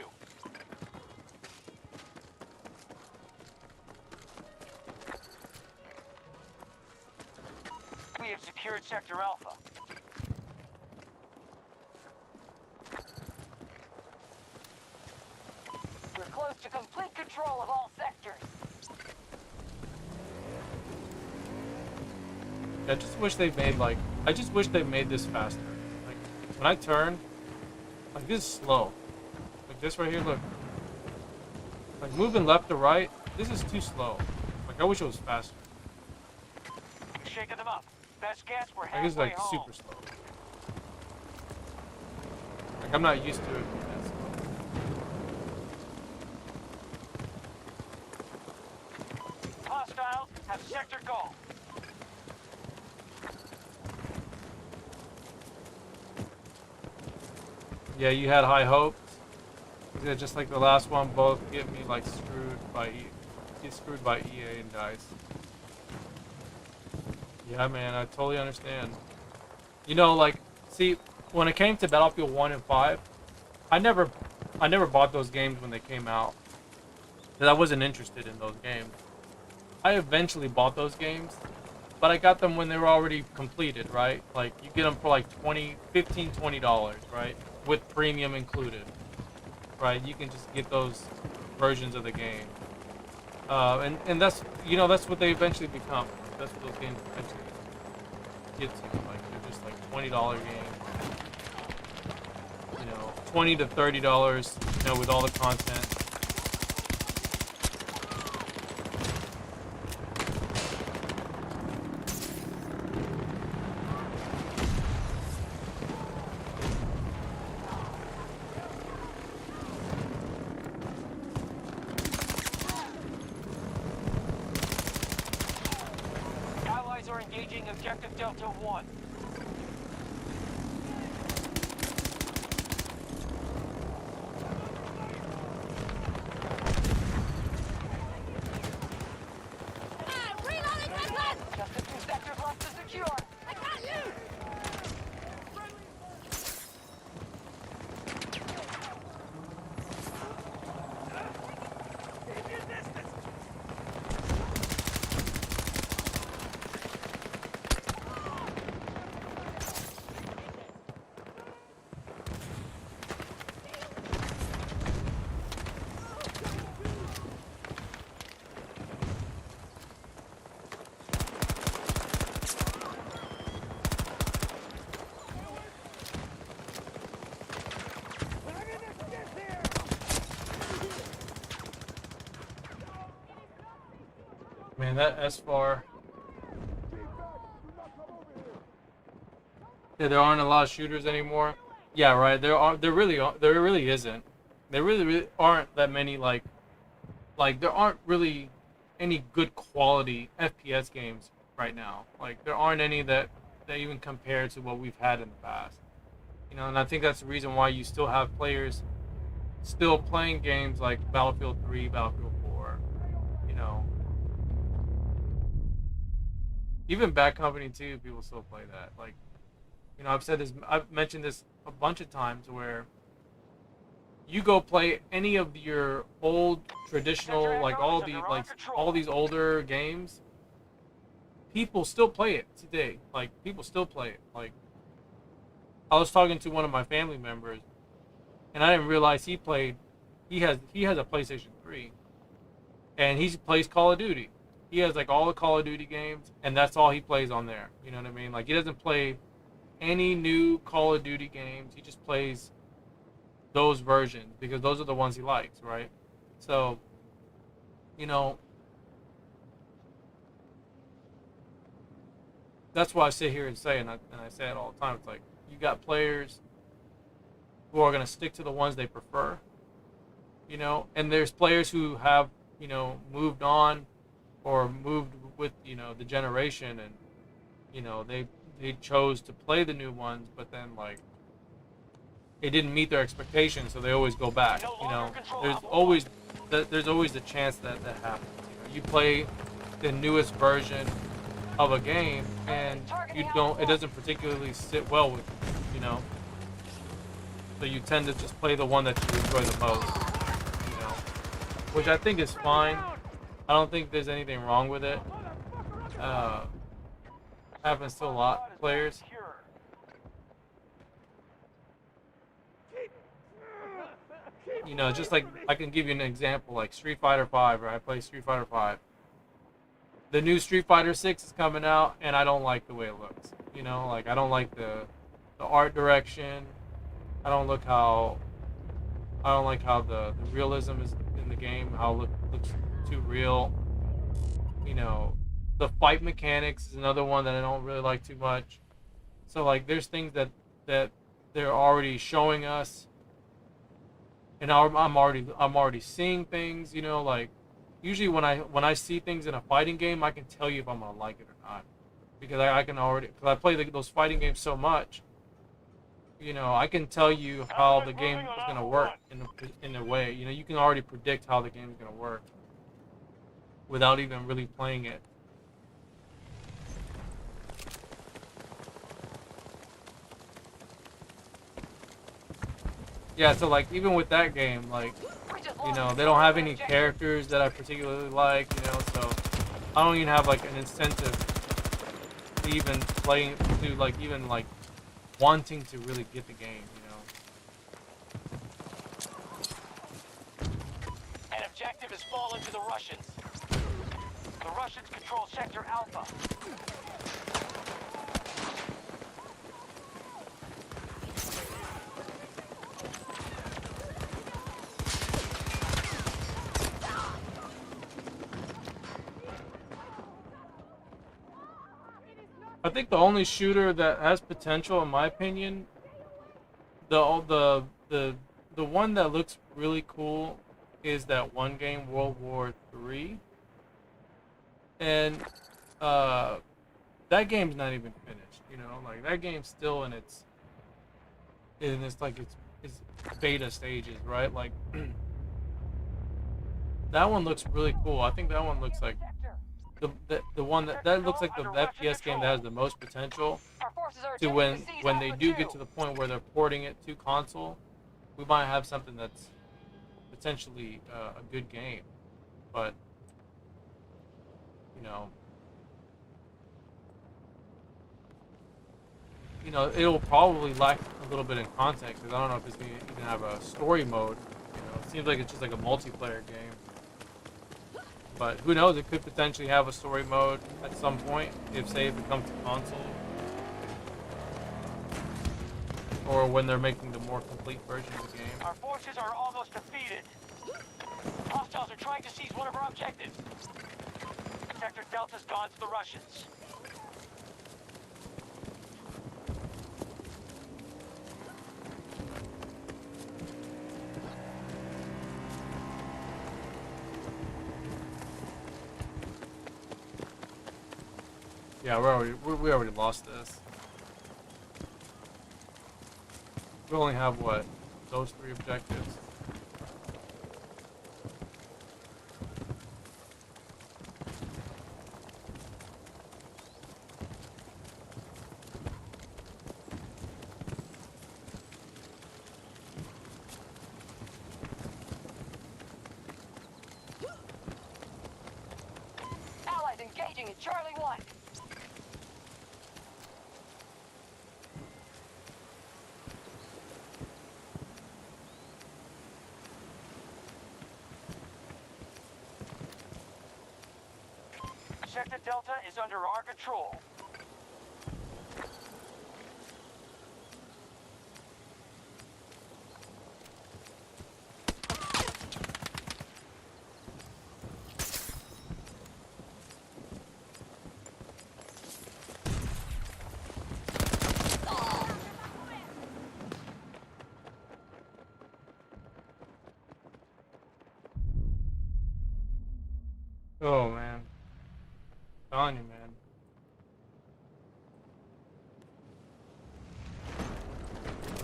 We have secured Sector Alpha. We're close to complete control of all sectors. I just wish they made like. I just wish they made this faster. Like when I turn, like this is slow. Like this right here, look. Like moving left to right, this is too slow. Like I wish it was faster. We're shaking them up. Best guess we're Like it's halfway like home. super slow. Like I'm not used to it being that slow. Hostiles have sector golf. Yeah, you had high hopes. Yeah, just like the last one, both get me like screwed by EA and DICE. Yeah, man, I totally understand. You know, like, see, when it came to Battlefield 1 and 5, I never bought those games when they came out, because I wasn't interested in those games. I eventually bought those games, but I got them when they were already completed, right? Like, you get them for like $20, right? With premium included, right? You can just get those versions of the game. And that's, you know, that's what they eventually become. That's what those games eventually get to. Like, they're just like $20 games. You know, $20 to $30, you know, with all the content. Allies are engaging Objective Delta 1. Reloading, Redland! Just a few sectors left to secure. I got you! Man, that SFAR. Yeah, there aren't a lot of shooters anymore. Yeah, right. There really isn't. There really aren't that many like there aren't really any good quality FPS games right now. Like there aren't any that even compare to what we've had in the past. You know, and I think that's the reason why you still have players still playing games like Battlefield 3, Battlefield 4, you know. Even Bad Company 2, people still play that. Like, you know, I've mentioned this a bunch of times where you go play any of your old traditional, like all these older games, people still play it today. Like, people still play it. Like, I was talking to one of my family members, and I didn't realize he has a PlayStation 3, and he plays Call of Duty. He has like all the Call of Duty games, and that's all he plays on there. You know what I mean? Like, he doesn't play any new Call of Duty games. He just plays those versions because those are the ones he likes, right? So, you know, that's why I sit here and say, and I say it all the time, it's like, you got players who are going to stick to the ones they prefer, you know, and there's players who have, you know, moved on or moved with, you know, the generation, and, you know, they chose to play the new ones, but then, like, it didn't meet their expectations, so they always go back, you know. There's always the chance that happens. You know, you play the newest version of a game, and it doesn't particularly sit well with you, you know. So you tend to just play the one that you enjoy the most, you know, which I think is fine. I don't think there's anything wrong with it. Happens to a lot of players. You know, just like, I can give you an example, like Street Fighter 5, right? I play Street Fighter 5. The new Street Fighter 6 is coming out, and I don't like the way it looks. You know, like, I don't like the art direction. I don't like how the realism is in the game, how it looks too real. You know, the fight mechanics is another one that I don't really like too much. So, like, there's things that they're already showing us, and I'm already seeing things, you know. Like, usually when I see things in a fighting game, I can tell you if I'm gonna like it or not, because I play those fighting games so much. You know, I can tell you how the game is gonna work in a way. You know, you can already predict how the game is gonna work without even really playing it. Yeah, so, like, even with that game, like, you know, they don't have any characters that I particularly like, you know, so I don't even have, like, an incentive to even playing, to, like, even, like, wanting to really get the game, you know. An objective has fallen to the Russians. The Russians control Sector Alpha. I think the only shooter that has potential, in my opinion, the one that looks really cool is that one game, World War III, and that game's not even finished. You know, like, that game's still in its beta stages, right? Like, that one looks really cool. I think that one looks like the one that looks like the FPS game that has the most potential to when they do get to the point where they're porting it to console, we might have something that's potentially a good game. But, you know, it'll probably lack a little bit in content, because I don't know if it's going to even have a story mode. You know, it seems like it's just like a multiplayer game. But who knows? It could potentially have a story mode at some point, if, say, it comes to console, or when they're making the more complete version of the game. Our forces are almost defeated. Hostiles are trying to seize one of our objectives. Sector Delta's gone to the Russians. Yeah, we already lost this. We only have, what, those 3 objectives? Charlie 1. Sector Delta is under our control. Oh man, I'm telling you, man.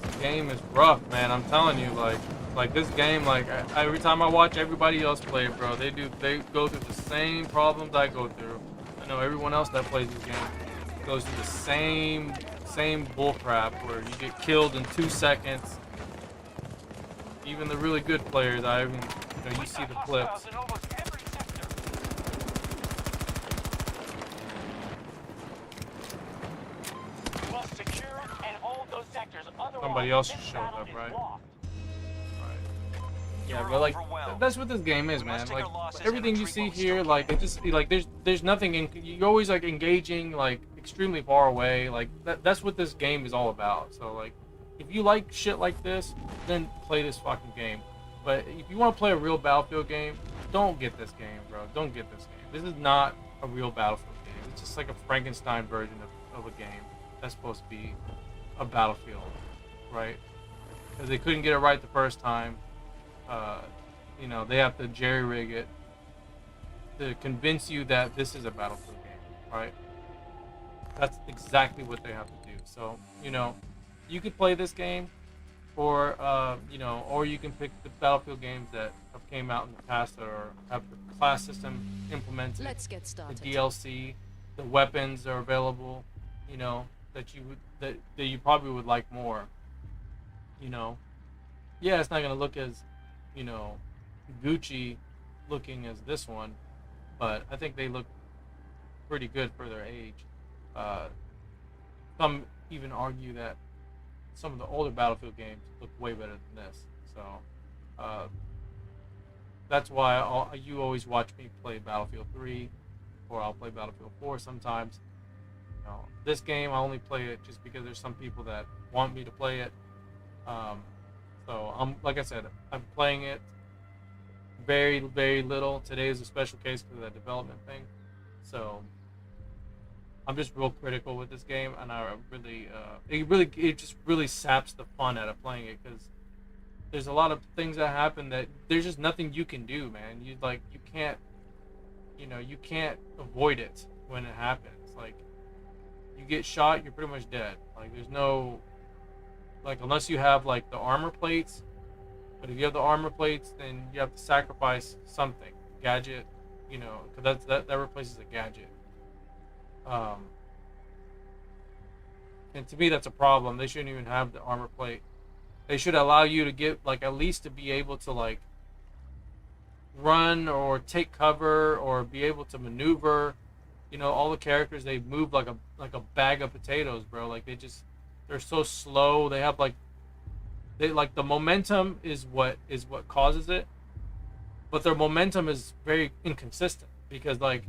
This game is rough, man. I'm telling you, like this game, every time I watch everybody else play it, bro, they go through the same problems I go through. I know everyone else that plays this game goes through the same bullcrap where you get killed in 2 seconds. Even the really good players, you see the clips. In almost every sector. We must secure and hold those sectors. Otherwise, Somebody else this shows battle up, is right? lost. Yeah, You're but like overwhelmed. that's what this game is, We man. must take Like our losses everything and you retreat see while we still here, like can. it just like there's nothing in. You're always like engaging like extremely far away. Like that's what this game is all about. So like, if you like shit like this, then play this fucking game. But if you want to play a real Battlefield game, don't get this game, bro. Don't get this game. This is not a real Battlefield game. It's just like a Frankenstein version of a game that's supposed to be a Battlefield, right? Because they couldn't get it right the first time. You know, they have to jerry-rig it to convince you that this is a Battlefield game, right? That's exactly what they have to do. So, you know, you could play this game, or you know, or you can pick the Battlefield games that have came out in the past that have the class system implemented, Let's get the started. DLC, the weapons are available, you know, that you probably would like more. You know, yeah, it's not gonna look as, you know, Gucci looking as this one, but I think they look pretty good for their age. Some even argue that some of the older Battlefield games look way better than this. So that's why you always watch me play Battlefield 3, or I'll play Battlefield 4 sometimes. You know, this game I only play it just because there's some people that want me to play it. So I'm, like I said, I'm playing it very, very little. Today is a special case because of that development thing. So I'm just real critical with this game, and I it just really saps the fun out of playing it, because there's a lot of things that happen that there's just nothing you can do, man. You can't, you know, you can't avoid it when it happens. Like, you get shot, you're pretty much dead. Like, there's no, like, unless you have like the armor plates. But if you have the armor plates, then you have to sacrifice something, gadget, you know, because that replaces a gadget. And to me, that's a problem. They shouldn't even have the armor plate. They should allow you to get, like, at least to be able to, like, run or take cover or be able to maneuver. You know, all the characters, they move like a bag of potatoes, bro. Like, they're so slow. They have the momentum is what causes it, but their momentum is very inconsistent, because like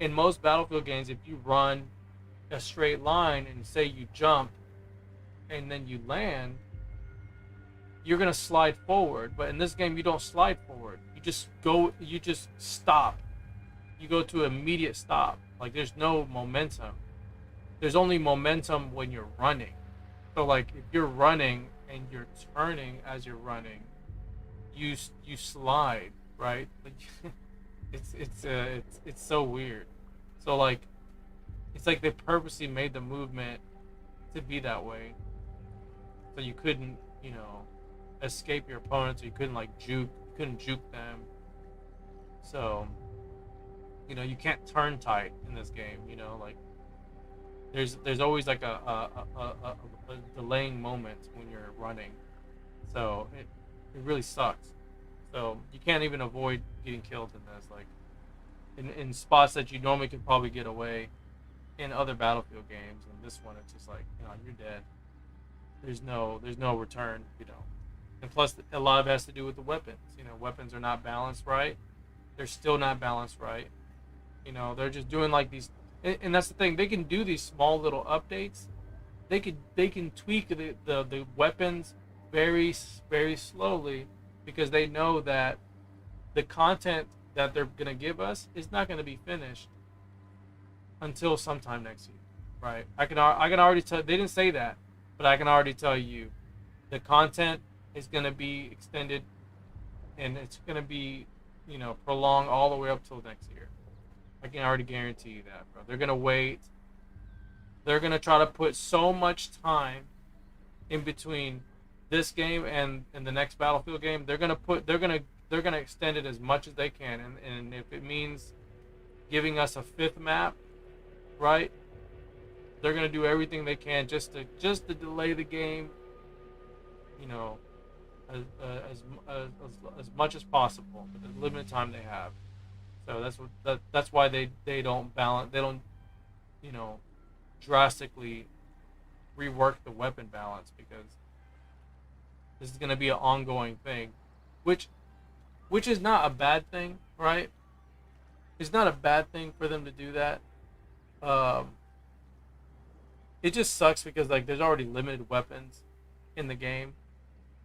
in most Battlefield games, if you run a straight line and say you jump and then you land, you're gonna slide forward. But in this game, you don't slide forward. You just stop. You go to immediate stop. Like, there's no momentum. There's only momentum when you're running. So like, if you're running and you're turning as you're running, you slide, right? Like, it's so weird. So like, it's like they purposely made the movement to be that way, so you couldn't, you know, escape your opponents. Or you couldn't like juke them. So, you know, you can't turn tight in this game. You know, like, there's always like a delaying moment when you're running, so it really sucks. So you can't even avoid getting killed in this. Like, in spots that you normally could probably get away in other Battlefield games. And this one, it's just like, you know, you're dead. There's no return, you know. And plus, a lot of it has to do with the weapons. You know, weapons are not balanced right. They're still not balanced right. You know, they're just doing like these, and that's the thing. They can do these small little updates. They can tweak the weapons very slowly, because they know that the content that they're gonna give us is not gonna be finished until sometime next year, right? I can already tell. They didn't say that, but I can already tell you, the content is gonna be extended, and it's gonna be, you know, prolonged all the way up till next year. I can already guarantee you that, bro. They're gonna wait. They're gonna try to put so much time in between this game and the next Battlefield game. They're gonna extend it as much as they can, and if it means giving us a 5th map, right? They're gonna do everything they can just to delay the game, you know, as much as possible with the limited time they have. So that's why they don't balance. They don't, you know, drastically rework the weapon balance, because this is going to be an ongoing thing, which is not a bad thing, right? It's not a bad thing for them to do that. It just sucks because, like, there's already limited weapons in the game,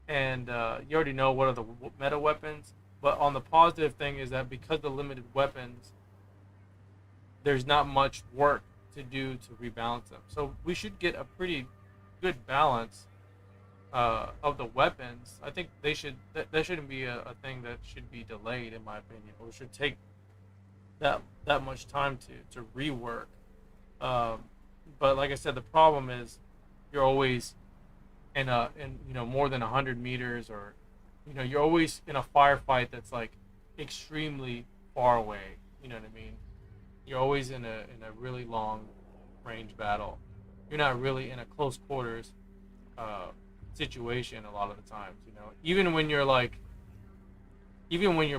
and you already know what are the meta weapons. But on the positive thing is that because of the limited weapons, there's not much work to do to rebalance them. So we should get a pretty good balance of the weapons. I think they should. That shouldn't be a thing that should be delayed, in my opinion, or should take that much time to rework. But like I said, the problem is you're always in you know, more than 100 meters, or, you know, you're always in a firefight that's like extremely far away. You know what I mean? You're always in a really long range battle. You're not really in a close quarters situation a lot of the times. You know, even when you're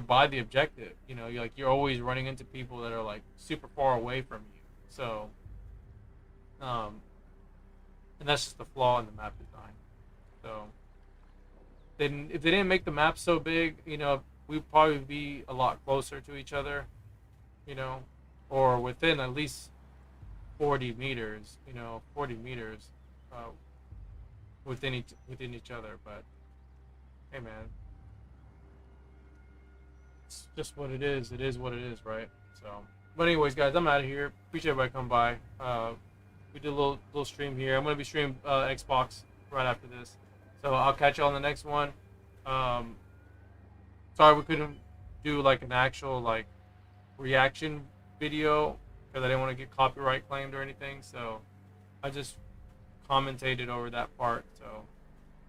by the objective, you know, you're always running into people that are like super far away from you. So, and that's just the flaw in the map design. So, if they didn't make the map so big, you know, we'd probably be a lot closer to each other, you know, or within at least 40 meters, you know, 40 meters within each other. But hey, man, it's just what it is. It is what it is, right? So, but anyways, guys, I'm out of here. Appreciate everybody coming by. We did a little stream here. I'm gonna be streaming Xbox right after this, so I'll catch you on the next one. Sorry we couldn't do like an actual like reaction video because I didn't want to get copyright claimed or anything, so I just commentated over that part, so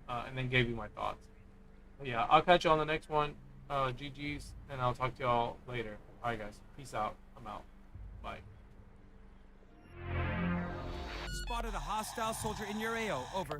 and then gave you my thoughts. But yeah, I'll catch you on the next one. GG's, and I'll talk to y'all later. Alright guys, peace out. I'm out. Bye. Spotted a hostile soldier in your AO. Over.